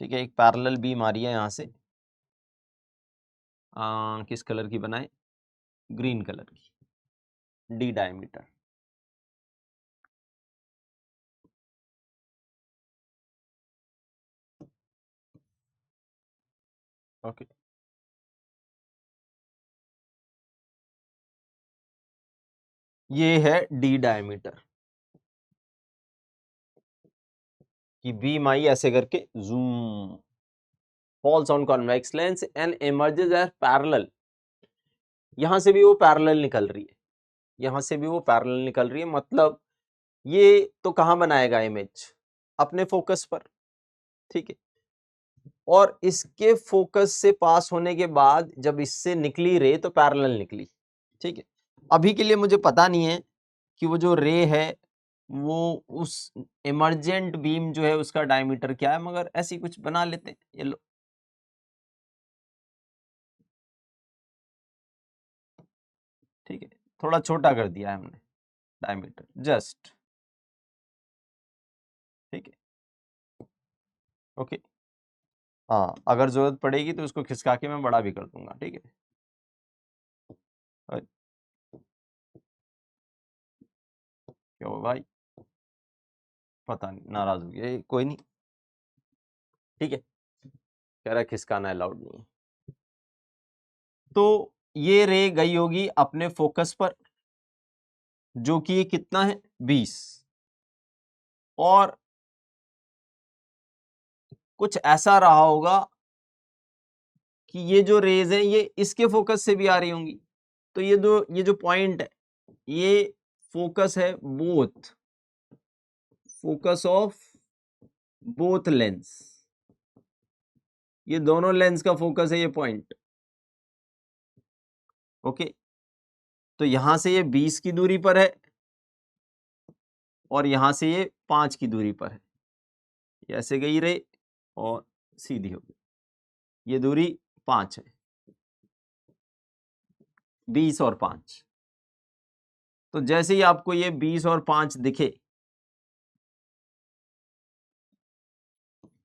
ठीक है, एक पैरेलल बीम आ रही है यहां से, किस कलर की बनाए, ग्रीन कलर की, डी डायमीटर। ओके, ये है डी डायमीटर की बीम आई ऐसे करके, zoom, falls on convex lens and emerges as parallel. यहां से भी वो पैरेलल निकल रही है, यहां से भी वो पैरेलल निकल रही है, मतलब ये तो कहां बनाएगा इमेज, अपने फोकस पर। ठीक है, और इसके फोकस से पास होने के बाद जब इससे निकली रे तो पैरेलल निकली। ठीक है, अभी के लिए मुझे पता नहीं है कि वो जो रे है वो उस इमर्जेंट बीम जो है उसका डायमीटर क्या है, मगर ऐसी कुछ बना लेते हैं। ये लो, ठीक है, थोड़ा छोटा कर दिया है हमने डायमीटर, जस्ट। ठीक है, ओके, हाँ, अगर जरूरत पड़ेगी तो उसको खिसका के मैं बड़ा भी कर दूंगा। ठीक है, क्यों भाई, पता नहीं, नाराज हो गया, कोई नहीं। ठीक है, कह रहा है खिसकाना अलाउड नहीं है। तो ये रे गई होगी अपने फोकस पर, जो कि ये कितना है 20, और कुछ ऐसा रहा होगा कि ये जो रेज है ये इसके फोकस से भी आ रही होंगी। तो ये जो पॉइंट है ये फोकस है both, focus of both lens, ये दोनों लेंस का फोकस है ये पॉइंट। ओके, तो यहां से ये 20 की दूरी पर है और यहां से ये 5 की दूरी पर है, ये ऐसे गई रे और सीधी हो गई, ये दूरी 5 है, 20 और 5। तो जैसे ही आपको ये 20 और 5 दिखे,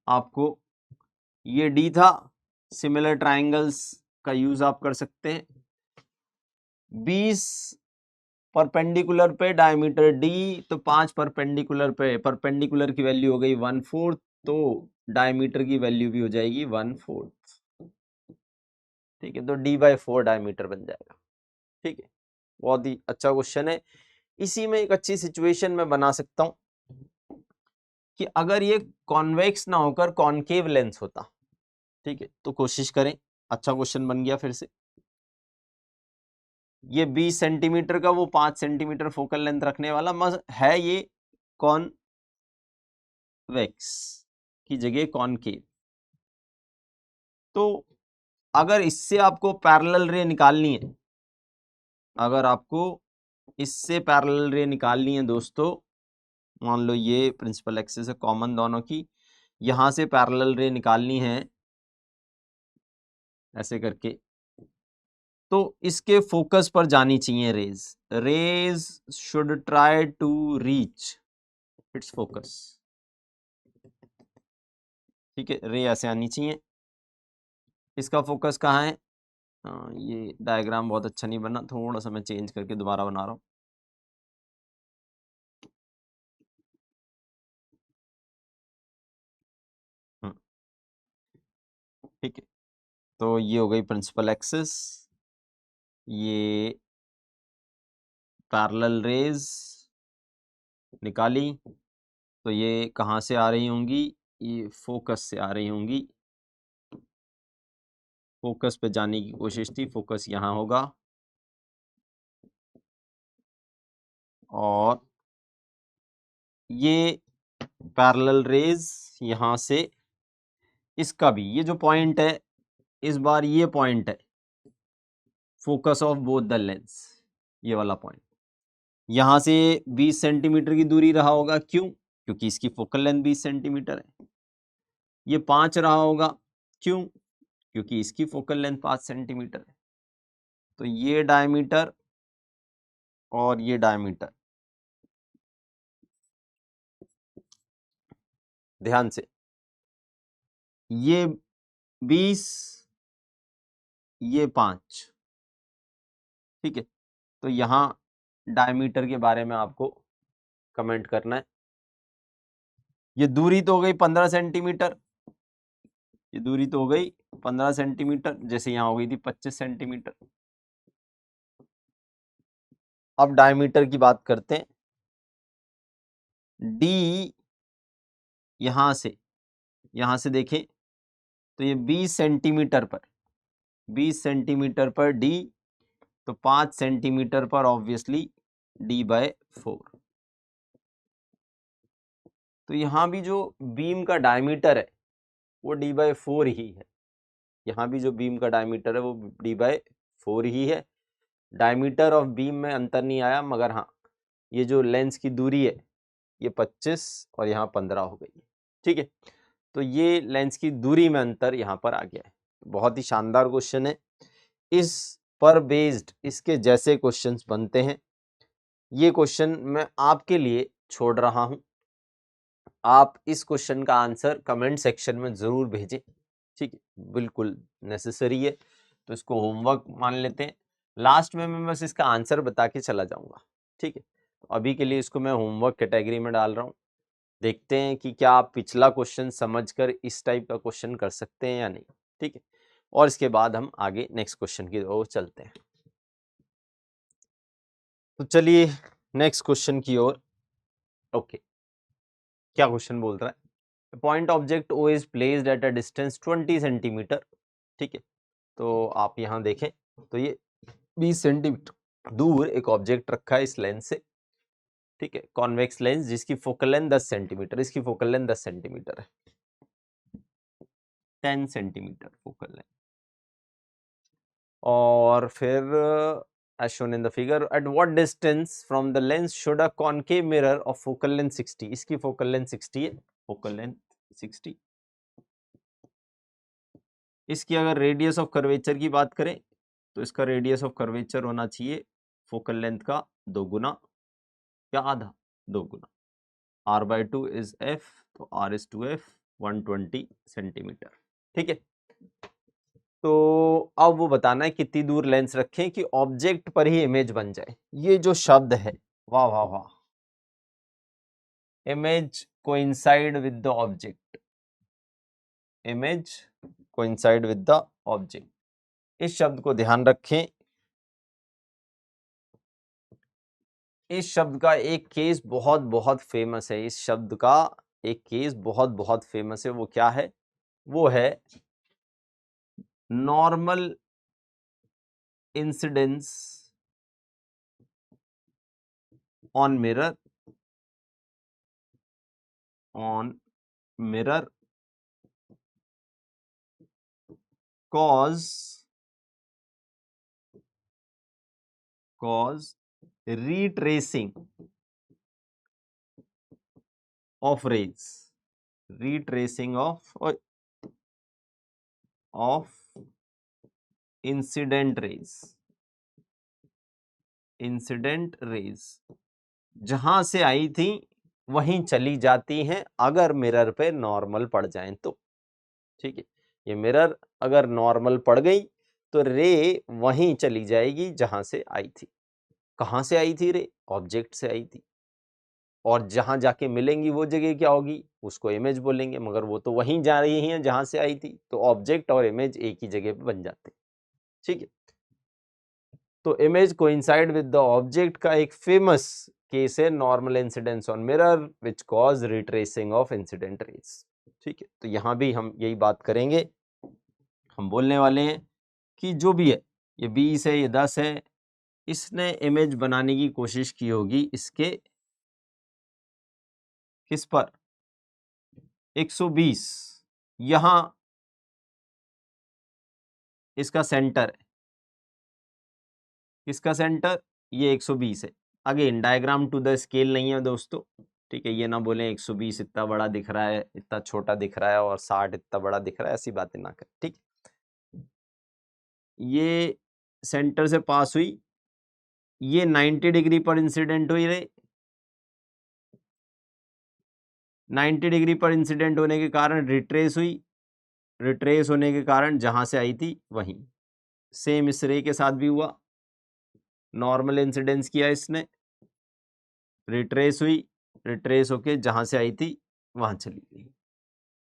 आपको ये डी था, सिमिलर ट्राइंगल्स का यूज आप कर सकते हैं। 20 परपेंडिकुलर पे डायमीटर डी, तो 5 परपेंडिकुलर पे, परपेंडिकुलर की वैल्यू हो गई 1/4, तो डायमीटर की वैल्यू भी हो जाएगी 1/4। ठीक है, तो D/4 डायमीटर बन जाएगा। ठीक है, बहुत ही अच्छा क्वेश्चन है। इसी में एक अच्छी सिचुएशन में बना सकता हूं कि अगर ये कॉन्वेक्स ना होकर कॉनकेव लेंस होता, ठीक है, तो कोशिश करें। अच्छा क्वेश्चन बन गया फिर से। ये 20 सेंटीमीटर का, वो 5 सेंटीमीटर फोकल लेंथ रखने वाला है, ये कॉन्वेक्स की जगह कॉनकेव। तो अगर इससे आपको पैरेलल रे निकालनी है, अगर आपको इससे पैरेलल रे निकालनी है दोस्तों, मान लो ये प्रिंसिपल एक्सिस है कॉमन दोनों की, यहां से पैरेलल रे निकालनी है ऐसे करके, तो इसके फोकस पर जानी चाहिए rays. Rays should try to reach its focus. ठीक है, रे ऐसे आनी चाहिए। इसका फोकस कहाँ है? ये डायग्राम बहुत अच्छा नहीं बना, थोड़ा सा मैं चेंज करके दोबारा बना रहा हूँ। ठीक है, तो ये हो गई प्रिंसिपल एक्सिस, ये पैरेलल रेज निकाली, तो ये कहाँ से आ रही होंगी? ये फोकस से आ रही होंगी। फोकस पे जाने की कोशिश थी, फोकस यहाँ होगा, और ये पैरेलल रेज यहाँ से, इसका भी ये जो पॉइंट है, इस बार ये पॉइंट है focus of both the lens, ये वाला पॉइंट। यहाँ से 20 सेंटीमीटर की दूरी रहा होगा, क्यों? क्योंकि इसकी फोकल लेंथ 20 सेंटीमीटर है। ये 5 रहा होगा, क्यों? क्योंकि इसकी फोकल लेंथ 5 सेंटीमीटर है। तो ये डायमीटर और ये डायमीटर, ध्यान से, ये 20, ये 5। ठीक है, तो यहाँ डायमीटर के बारे में आपको कमेंट करना है। ये दूरी तो हो गई 15 सेंटीमीटर, ये दूरी तो हो गई 15 सेंटीमीटर, जैसे यहाँ हो गई थी 25 सेंटीमीटर। अब डायमीटर की बात करते हैं। डी यहां से देखें तो ये 20 सेंटीमीटर पर, 20 सेंटीमीटर पर डी, तो 5 सेंटीमीटर पर ऑब्वियसली D/4। तो यहाँ भी जो बीम का डायमीटर है वो D/4 ही है। यहाँ भी जो बीम का डायमीटर है वो D/4 ही है। डायमीटर ऑफ बीम में अंतर नहीं आया, मगर हाँ, ये जो लेंस की दूरी है ये 25 और यहाँ 15 हो गई है। ठीक है, तो ये लेंस की दूरी में अंतर यहाँ पर आ गया है। बहुत ही शानदार क्वेश्चन है। इस पर बेस्ड इसके जैसे क्वेश्चंस बनते हैं। ये क्वेश्चन मैं आपके लिए छोड़ रहा हूं, आप इस क्वेश्चन का आंसर कमेंट सेक्शन में जरूर भेजें। ठीक है, बिल्कुल नेसेसरी है, तो इसको होमवर्क मान लेते हैं। लास्ट में मैं बस इसका आंसर बता के चला जाऊंगा। ठीक है, तो अभी के लिए इसको मैं होमवर्क कैटेगरी में डाल रहा हूँ। देखते हैं कि क्या आप पिछला क्वेश्चन समझकर इस टाइप का क्वेश्चन कर सकते हैं या नहीं। ठीक है, और इसके बाद हम आगे नेक्स्ट क्वेश्चन की ओर चलते हैं। तो चलिए नेक्स्ट क्वेश्चन की ओर। ओके, क्या क्वेश्चन बोल रहा है? Point object O is placed at a distance 20 centimetre. ठीक है, तो आप यहाँ देखें तो ये 20 सेंटीमीटर दूर एक ऑब्जेक्ट रखा है इस लेंस से। ठीक है, कॉन्वेक्स लेंस जिसकी फोकल लेंथ 10 सेंटीमीटर, इसकी फोकल लेंथ 10 सेंटीमीटर है, 10 सेंटीमीटर फोकल लेंथ। और फिर as shown in the figure, at what distance from the lens should a concave mirror of focal length 60, इसकी फोकल लेंथ 60 है, focal length 60। इसकी अगर radius of curvature की बात करें तो इसका रेडियस ऑफ कर्वेचर होना चाहिए फोकल लेंथ का 2 गुना या आधा, 2 गुना। r/2 इज f, तो r is to f 120 centimetre. ठीक है, तो अब वो बताना है कितनी दूर लेंस रखें कि ऑब्जेक्ट पर ही इमेज बन जाए। ये जो शब्द है, वाह वाह वाह, image coincide with the object, image coincide with the object, इस शब्द को ध्यान रखें। इस शब्द का एक केस बहुत बहुत फेमस है, इस शब्द का एक केस बहुत बहुत फेमस है। वो क्या है? वो है normal incidence on mirror, on mirror cause retracing of rays, retracing of incident rays, incident raise जहां से आई थी वहीं चली जाती हैं अगर मिरर पे नॉर्मल पड़ जाएं तो। ठीक है, ये मिरर अगर नॉर्मल पड़ गई तो रे वहीं चली जाएगी जहां से आई थी। कहां से आई थी रे? ऑब्जेक्ट से आई थी, और जहां जाके मिलेंगी वो जगह क्या होगी? उसको इमेज बोलेंगे, मगर वो तो वहीं जा रही है जहां से आई थी, तो ऑब्जेक्ट और इमेज एक ही जगह पे बन जाते हैं। ठीक है, तो image coincide with the object का एक फेमस केस है normal incidence on mirror which cause retracing of incident raise. ठीक है, तो यहां भी हम यही बात करेंगे। हम बोलने वाले हैं कि जो भी है, ये 20 है, ये 10 है, इसने इमेज बनाने की कोशिश की होगी इसके किस पर? 120। यहां इसका सेंटर है, किसका सेंटर? ये 120 है। Again diagram to the scale नहीं है दोस्तों। ठीक है, ये ना बोले 120 इतना बड़ा दिख रहा है, इतना छोटा दिख रहा है, और 60 इतना बड़ा दिख रहा है, ऐसी बातें ना करें। ठीक, ये सेंटर से पास हुई, ये 90 डिग्री पर इंसिडेंट हुई रे। 90 डिग्री पर इंसिडेंट होने के कारण रिट्रेस हुई, रिट्रेस होने के कारण जहां से आई थी वहीं। सेम इस रे के साथ भी हुआ, नॉर्मल इंसिडेंस किया इसने, रिट्रेस हुई, रिट्रेस होके जहां से आई थी वहां चली गई।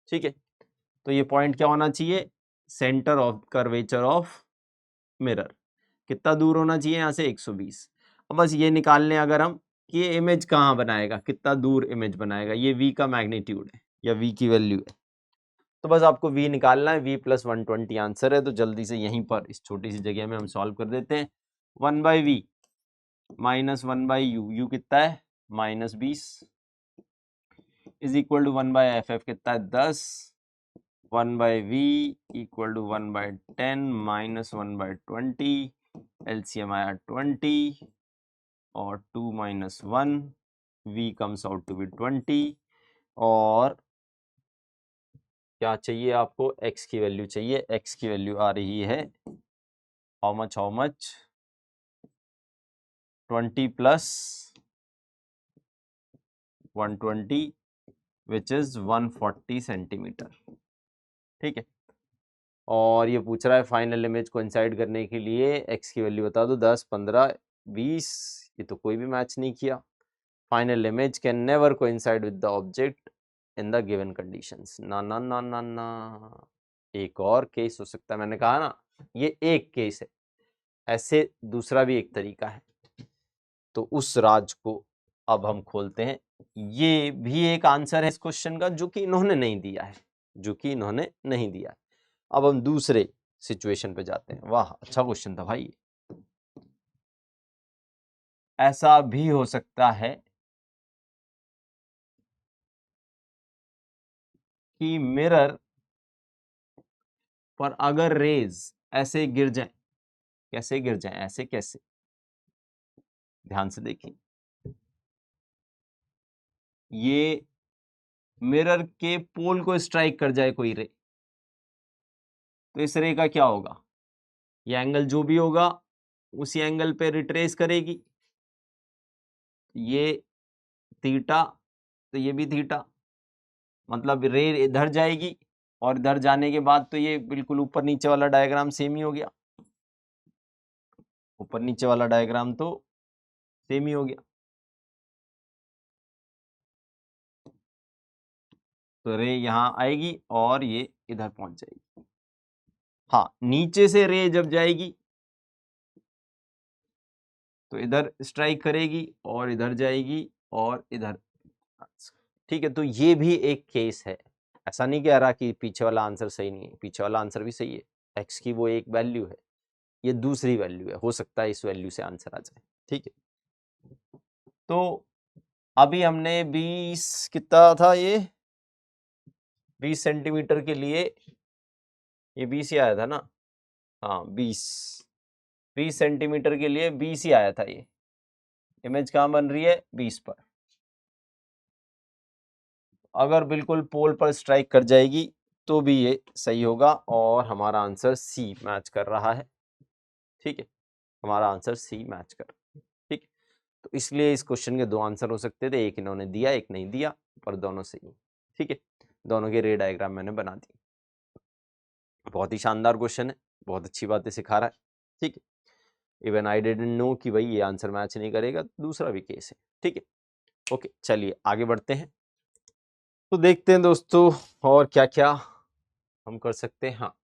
ठीक है, तो ये पॉइंट क्या होना चाहिए? Centre of curvature of mirror कितना दूर होना चाहिए यहाँ से? 120। अब बस ये निकाल लें अगर हम कि ये इमेज कहाँ बनाएगा, कितना दूर इमेज बनाएगा। ये v का मैग्नीट्यूड है या v की वैल्यू है, तो बस आपको v निकालना है। v + 120 आंसर है, तो जल्दी से यहीं पर इस छोटी सी जगह में हम सॉल्व कर देते हैं। 1/v माइनस 1/u, u कितना है? -20 इज इक्वल टू 1/ff कितना है? 10। 1/v equal to 1/10 minus 1/20, LCM आया 20 और 2 - 1, v comes out to be 20। और क्या चाहिए आपको? x की वैल्यू चाहिए। x की वैल्यू आ रही है how much 20 + 120 which is 140 centimetre. ठीक है, और ये पूछ रहा है फाइनल इमेज कोइंसाइड करने के लिए x की वैल्यू बता दो। 10, 15, 20, ये तो कोई भी मैच नहीं किया। Final image can never coincide with the object in the given conditions. ना ना ना ना ना, एक और केस हो सकता है। मैंने कहा ना, ये एक केस है, ऐसे दूसरा भी एक तरीका है। तो उस राज को अब हम खोलते हैं। ये भी एक आंसर है इस क्वेश्चन का जो कि इन्होंने नहीं दिया है, जो कि इन्होंने नहीं दिया है। अब हम दूसरे सिचुएशन पे जाते हैं। वाह, अच्छा क्वेश्चन था भाई। ऐसा भी हो सकता है कि मिरर पर अगर रेज ऐसे गिर जाए, कैसे गिर जाए, ऐसे कैसे, ध्यान से देखिए, ये मिरर के पोल को स्ट्राइक कर जाए कोई रे, तो इस रे का क्या होगा? ये एंगल जो भी होगा उसी एंगल पे रिट्रेस करेगी। ये थीटा, तो ये भी थीटा, मतलब रे इधर जाएगी और इधर जाने के बाद तो ये बिल्कुल ऊपर नीचे वाला डायग्राम सेम ही हो गया। ऊपर नीचे वाला डायग्राम तो सेम ही हो गया। तो रे यहाँ आएगी और ये इधर पहुंच जाएगी। हाँ, नीचे से रे जब जाएगी तो इधर स्ट्राइक करेगी और इधर जाएगी और इधर। ठीक है, तो ये भी एक केस है। ऐसा नहीं कह रहा कि पीछे वाला आंसर सही नहीं है, पीछे वाला आंसर भी सही है। एक्स की वो एक वैल्यू है, ये दूसरी वैल्यू है, हो सकता है इस वैल्यू से आंसर आ जाए। ठीक है, तो अभी हमने 20 कितना था ये, 20 सेंटीमीटर के लिए ये 20 ही आया था ना। हाँ, 20 सेंटीमीटर के लिए 20 ही आया था। ये इमेज कहाँ बन रही है? 20 पर। अगर बिल्कुल पोल पर स्ट्राइक कर जाएगी तो भी ये सही होगा और हमारा आंसर सी मैच कर रहा है। ठीक है, हमारा आंसर सी मैच कर रहा है। ठीक, तो इसलिए इस क्वेश्चन के दो आंसर हो सकते थे, एक इन्होंने दिया, एक नहीं दिया, पर दोनों सही। ठीक है, दोनों के रे डायग्राम मैंने बना दिए। बहुत ही शानदार क्वेश्चन है, बहुत अच्छी बातें सिखा रहा है। ठीक है, इवन आई डिडंट नो कि भाई ये आंसर मैच नहीं करेगा, दूसरा भी केस है। ठीक है, ओके, चलिए आगे बढ़ते हैं। तो देखते हैं दोस्तों और क्या क्या हम कर सकते हैं। हाँ,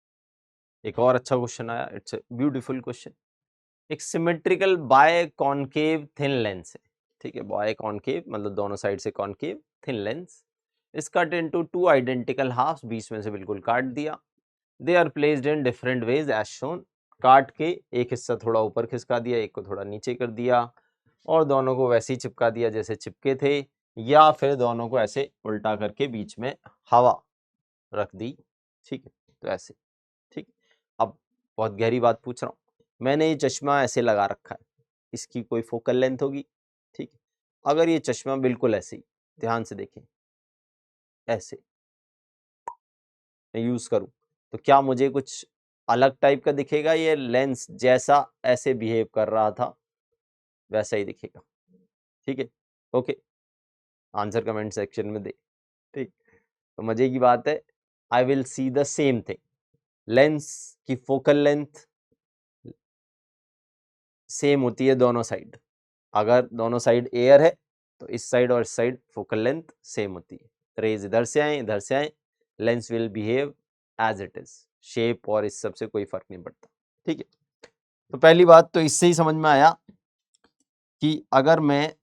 एक और अच्छा क्वेश्चन आया, इट्स ब्यूटीफुल क्वेश्चन। एक symmetrical biconcave thin lens है। ठीक है, बाय कॉनकेव मतलब दोनों साइड से concave, thin lens is cut into two identical halves, बीच में से बिल्कुल काट दिया। They are placed in different ways as shown. काट के एक हिस्सा थोड़ा ऊपर खिसका दिया, एक को थोड़ा नीचे कर दिया, और दोनों को वैसे ही चिपका दिया जैसे चिपके थे, या फिर दोनों को ऐसे उल्टा करके बीच में हवा रख दी। ठीक है, तो ऐसे। ठीक, अब बहुत गहरी बात पूछ रहा हूँ। मैंने ये चश्मा ऐसे लगा रखा है, इसकी कोई फोकल लेंथ होगी। ठीक, अगर ये चश्मा बिल्कुल ऐसे ही, ध्यान से देखें, ऐसे मैं यूज करूं तो क्या मुझे कुछ अलग टाइप का दिखेगा? ये लेंस जैसा ऐसे बिहेव कर रहा था वैसा ही दिखेगा। ठीक है, ओके, आंसर कमेंट सेक्शन में दे। ठीक, तो मजे की बात है, I will see the same thing. Lens की फोकल लेंथ सेम होती है दोनों साइड। अगर दोनों साइड एयर है तो इस साइड और इस साइड फोकल लेंथ सेम होती है। रेज इधर से आए इधर से आए, lens will behave as it is. Shape और इस सब से कोई फर्क नहीं पड़ता। ठीक है, तो पहली बात तो इससे ही समझ में आया कि अगर मैं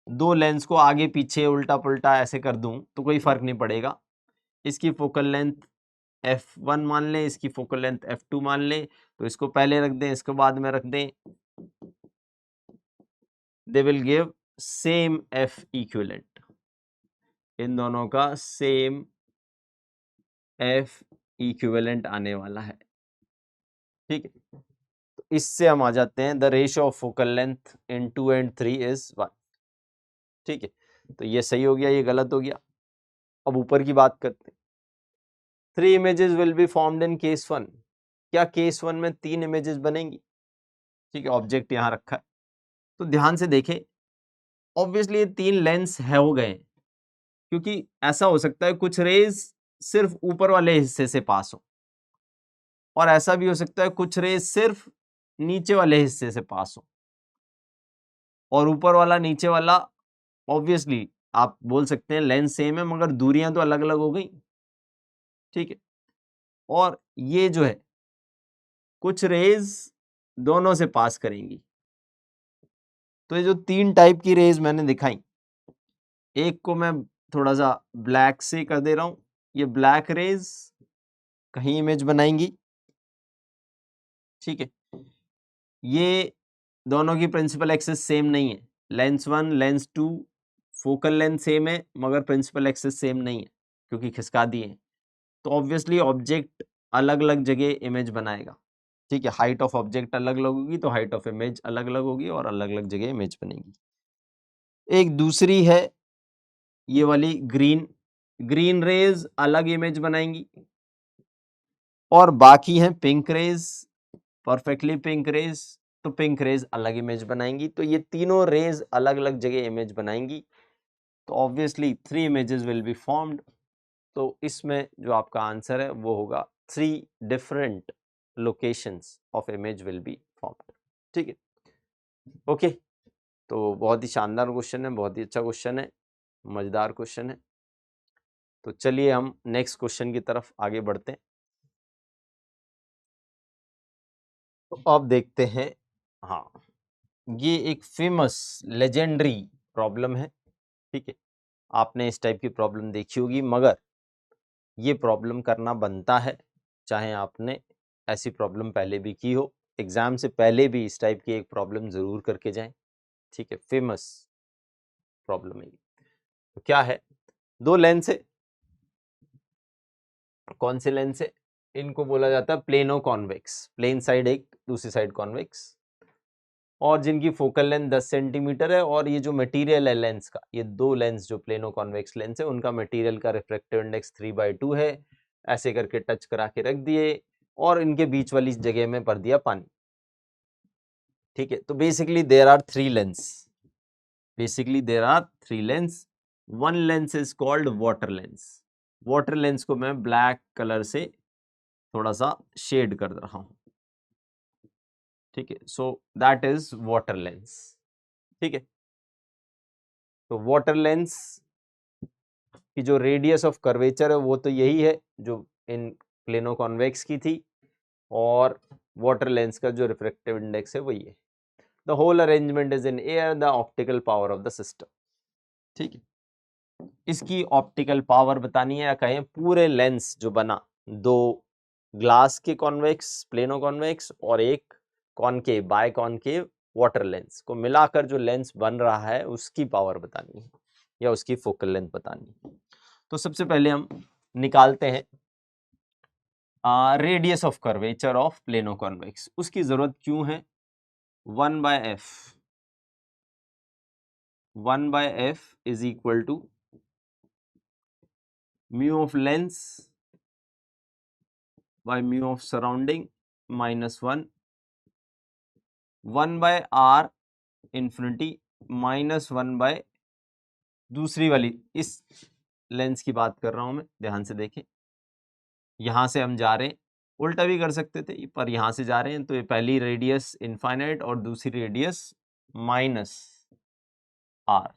दो लेंस को आगे पीछे उल्टा पुल्टा ऐसे कर दूं तो कोई फर्क नहीं पड़ेगा। इसकी फोकल लेंथ f1 मान लें, इसकी फोकल लेंथ f2 मान लें, तो इसको पहले रख दें, इसको बाद में रख दें, they will give same f equivalent. इन दोनों का सेम f इक्विवेलेंट आने वाला है। ठीक है, तो इससे हम आ जाते हैं the ratio of focal length in 2 and 3 is 1। ठीक है, तो ये सही हो गया, ये गलत हो गया। अब ऊपर की बात करते हैं। 3 images will be formed in case 1। क्या केस 1 में 3 इमेजेस बनेंगी? ठीक है, ऑब्जेक्ट यहां रखा है, तो ध्यान से देखें, ऑब्वियसली ये 3 लेंस है हो गए, क्योंकि ऐसा हो सकता है कुछ रेज सिर्फ ऊपर वाले हिस्से से पास हो, और ऐसा भी हो सकता है कुछ रेज सिर्फ नीचे वाले हिस्से से पास हो, और ऊपर वाला नीचे वाला ऑब्वियसली आप बोल सकते हैं लेंस सेम है मगर दूरियां तो अलग अलग हो गई। ठीक है, और ये जो है कुछ रेज दोनों से पास करेंगी, तो ये जो 3 टाइप की रेज मैंने दिखाई, एक को मैं थोड़ा सा ब्लैक से कर दे रहा हूं, ये ब्लैक रेज कहीं इमेज बनाएंगी, ठीक है। ये दोनों की प्रिंसिपल एक्सिस सेम नहीं है, lens 1 lens 2 focal length same है मगर प्रिंसिपल एक्सिस सेम नहीं है क्योंकि खिसका दिए हैं, तो ऑब्वियसली ऑब्जेक्ट अलग अलग जगह इमेज बनाएगा, ठीक है। हाइट ऑफ ऑब्जेक्ट अलग अलग होगी तो हाइट ऑफ इमेज अलग अलग होगी और अलग अलग जगह इमेज बनेगी। एक दूसरी है ये वाली ग्रीन, ग्रीन रेज अलग इमेज बनाएंगी और बाकी हैं pink rays, perfectly pink rays, तो पिंक रेज अलग इमेज बनाएंगी। तो ये तीनों रेज अलग अलग जगह इमेज बनाएंगी, तो obviously 3 images will be formed. तो इसमें जो आपका आंसर है वो होगा 3 different locations of image will be formed, ठीक है। ओके, तो बहुत ही शानदार क्वेश्चन है, बहुत ही अच्छा क्वेश्चन है, मजेदार क्वेश्चन है। तो चलिए हम नेक्स्ट क्वेश्चन की तरफ आगे बढ़ते हैं। तो अब देखते हैं, हाँ, ये एक फेमस लेजेंडरी प्रॉब्लम है, ठीक है। आपने इस टाइप की प्रॉब्लम देखी होगी मगर ये प्रॉब्लम करना बनता है, चाहे आपने ऐसी प्रॉब्लम पहले भी की हो, एग्जाम से पहले भी इस टाइप की एक प्रॉब्लम जरूर करके जाएं, ठीक है। फेमस प्रॉब्लम है। तो क्या है, दो लेंस है, कौन से लेंस है, इनको बोला जाता है प्लेनो कॉन्वेक्स, प्लेन साइड एक दूसरी साइड कॉन्वेक्स, और जिनकी फोकल लेंथ 10 सेंटीमीटर है, और ये जो मटेरियल है लेंस का, ये दो लेंस जो प्लेनो कॉन्वेक्स लेंस है उनका मटेरियल का रिफ्रैक्टिव इंडेक्स 3/2 है। ऐसे करके टच करा के रख दिए और इनके बीच वाली जगह में भर दिया पानी, ठीक है। तो basically there are 3 lens, basically there are 3 lens, one lens is called water lens. Water lens को मैं ब्लैक कलर से थोड़ा सा शेड कर रहा हूं, ठीक है। So that is water lens, ठीक है। तो वाटर लेंस की जो रेडियस ऑफ कर्वेचर है वो तो यही है जो इन प्लेनो कॉन्वेक्स की थी, और वाटर लेंस का जो रिफ्रैक्टिव इंडेक्स है वही है। The whole arrangement is in air, the optical power of the system, ठीक है। इसकी ऑप्टिकल पावर बतानी है, या कहें पूरे लेंस जो बना, दो ग्लास के कॉन्वेक्स प्लेनो कॉन्वेक्स और एक concave by concave water lens को मिलाकर जो लेंस बन रहा है उसकी पावर बतानी है या उसकी फोकल लेंथ बतानी है। तो सबसे पहले हम निकालते हैं radius of curvature of plano convex. उसकी जरूरत क्यों है, 1/f, 1/f is equal to mu of lens by mu of surrounding minus 1/r infinity minus 1 दूसरी वाली, इस लेंस की बात कर रहा हूं मैं, ध्यान से देखें। यहां से हम जा रहे हैं, उल्टा भी कर सकते थे पर यहां से जा रहे हैं, तो ये पहली रेडियस इनफाइनाइट और दूसरी रेडियस माइनस r।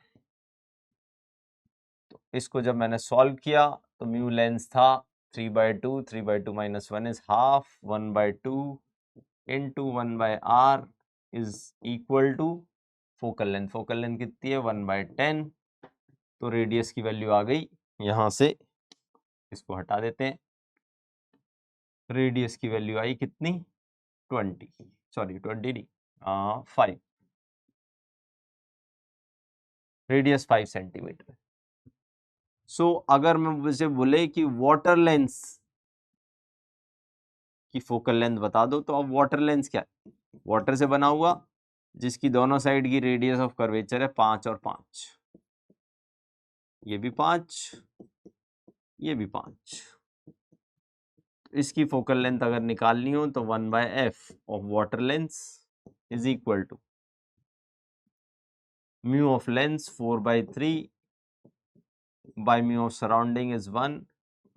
तो इसको जब मैंने सॉल्व किया तो म्यू लेंस था 3/2, 3/2 minus 1 is half, 1/2 into 1/r is equal to focal length, focal length कितनी है 1/10। तो रेडियस की वैल्यू आ गई, यहां से इसको हटा देते हैं, रेडियस की वैल्यू आई कितनी 20, सॉरी 20 नहीं 5, रेडियस 5 सेंटीमीटर। सो अगर मैं मुझे बोले कि वाटर लेंस की फोकल लेंथ बता दो, तो अब वाटर लेंस क्या है, वाटर से बना हुआ जिसकी दोनों साइड की रेडियस ऑफ कर्वेचर है 5 और 5, ये भी 5, ये भी 5। इसकी फोकल लेंथ अगर निकालनी हो तो 1/f of water lens is equal to mu of lens 4/3 by mu of surrounding is 1।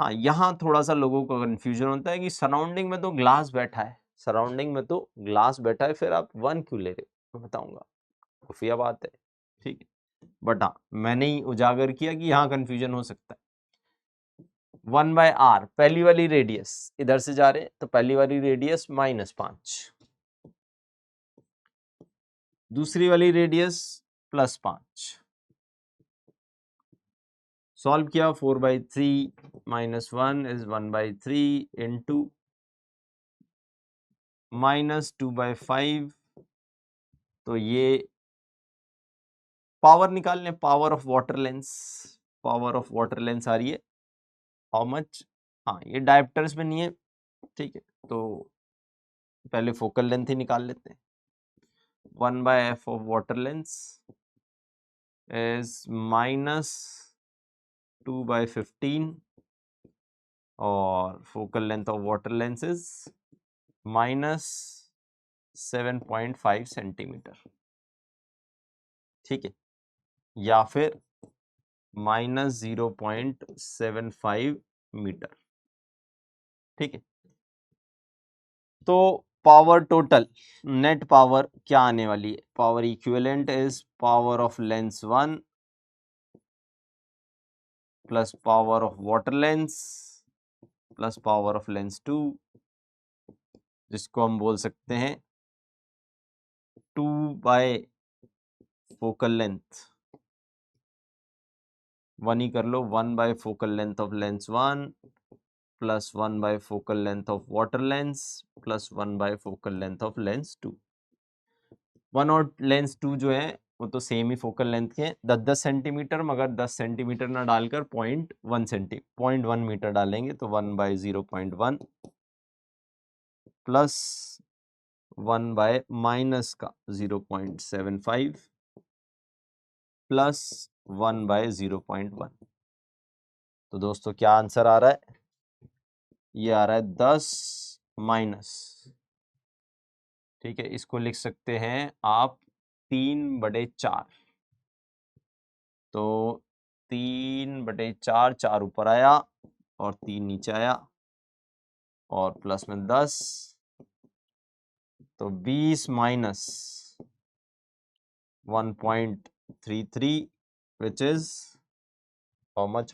हाँ, यहाँ थोड़ा सा लोगों को कंफ्यूजन होता है कि सराउंडिंग में तो ग्लास बैठा है, सराउंडिंग में तो ग्लास बैठा है, फिर आप 1 क्यों ले रहे हो, मैं बताऊंगा, खुफिया बात है, ठीक है। बट हाँ, मैंने ही उजागर किया कि यहाँ कंफ्यूजन हो सकता है। 1/r पहली वाली रेडियस, इधर से जा रहे हैं तो पहली वाली रेडियस -5, दूसरी वाली रेडियस +5। सॉल्व किया, 4/3 -1 इज 1/3 इंटू -2/5। तो ये पावर निकालने, power of water lens, power of water lens आ रही है हाउ मच। हाँ, ये डायप्टर्स में नहीं है, ठीक है, तो पहले फोकल लेंथ ही निकाल लेते हैं। 1/f of water lens is -2/15 और focal length of water lens is -7.5 centimetre, ठीक है, या फिर -0.75 मीटर, ठीक है। तो पावर टोटल, नेट पावर क्या आने वाली है? Power equivalent is power of lens 1 plus power of water lens plus power of lens 2, जिसको हम बोल सकते हैं 2 बाय फोकल लेंथ, 1 ही कर लो, 1 bye focal length of lens 1 plus 1 bye focal length of water lens plus 1 bye focal length of lens 2। 1 और lens 2 जो है वो तो सेम ही फोकल लेंथ के हैं, 10-10 सेंटीमीटर, मगर 10 सेंटीमीटर ना डालकर 0.1 मीटर डालेंगे, तो 1/0.1 प्लस 1 बाय माइनस का 0.75 प्लस 1/0.1। तो दोस्तों क्या आंसर आ रहा है? ये आ रहा है 10 माइनस, ठीक है, इसको लिख सकते हैं आप 3/4। तो 3/4, 4 ऊपर आया और 3 नीचे आया और प्लस में 10, तो 20 minus 1.33 which is how much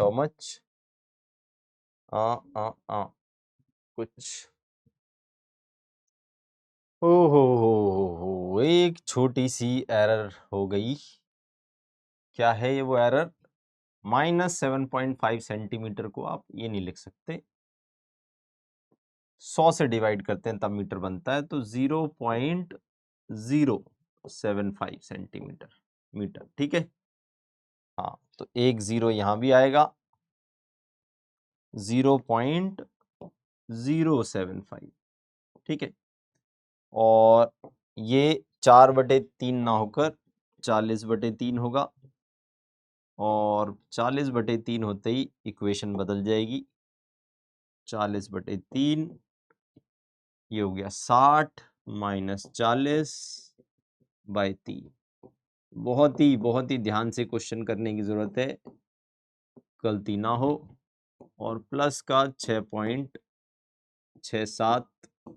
कुछ हो, एक छोटी सी एरर हो गई। क्या है ये वो एरर? -7.5 सेंटीमीटर को आप ये नहीं लिख सकते, 100 से डिवाइड करते हैं तब मीटर बनता है, तो 0.075 सेंटीमीटर मीटर, ठीक है। हाँ, तो एक 0 यहाँ भी आएगा, 0.075, ठीक है। और ये 4/3 ना होकर 40/3 होगा, और 40/3 होते ही इक्वेशन बदल जाएगी। 40/3 ये हो गया 60 माइनस 40/3। बहुत ही ध्यान से क्वेश्चन करने की जरूरत है, गलती ना हो। और प्लस का 6.67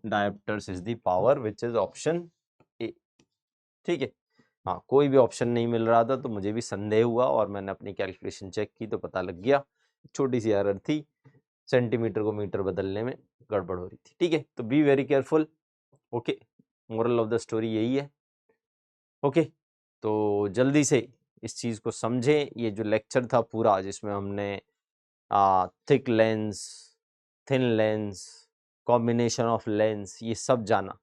dioptres is the power which is option A, ठीक है। हाँ, कोई भी ऑप्शन नहीं मिल रहा था तो मुझे भी संदेह हुआ और मैंने अपनी कैलकुलेशन चेक की तो पता लग गया, छोटी सी एरर थी, सेंटीमीटर को मीटर बदलने में गड़बड़ हो रही थी, ठीक है। तो be very careful, okay, moral of the story यही है, ओके। तो जल्दी से इस चीज़ को समझें। ये जो लेक्चर था पूरा, जिसमें हमने thick lens, thin lens, combination of lens, ये सब जाना,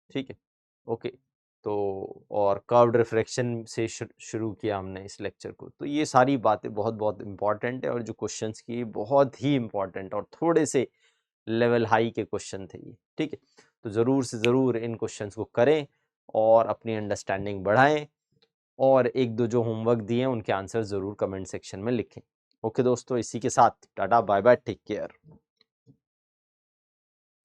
ठीक है, ओके। तो और कर्व्ड रिफ्रैक्शन से शुरू किया हमने इस लेक्चर को। तो ये सारी बातें बहुत इंपॉर्टेंट है, और जो क्वेश्चंस की बहुत ही इंपॉर्टेंट और थोड़े से लेवल हाई के क्वेश्चन थे ये, ठीक है। तो ज़रूर से ज़रूर इन क्वेश्चंस को करें और अपनी अंडरस्टैंडिंग बढ़ाएं, और एक दो जो होमवर्क दिए हैं उनके आंसर ज़रूर कमेंट सेक्शन में लिखें। ओके दोस्तों, इसी के साथ tata bye bye, take care.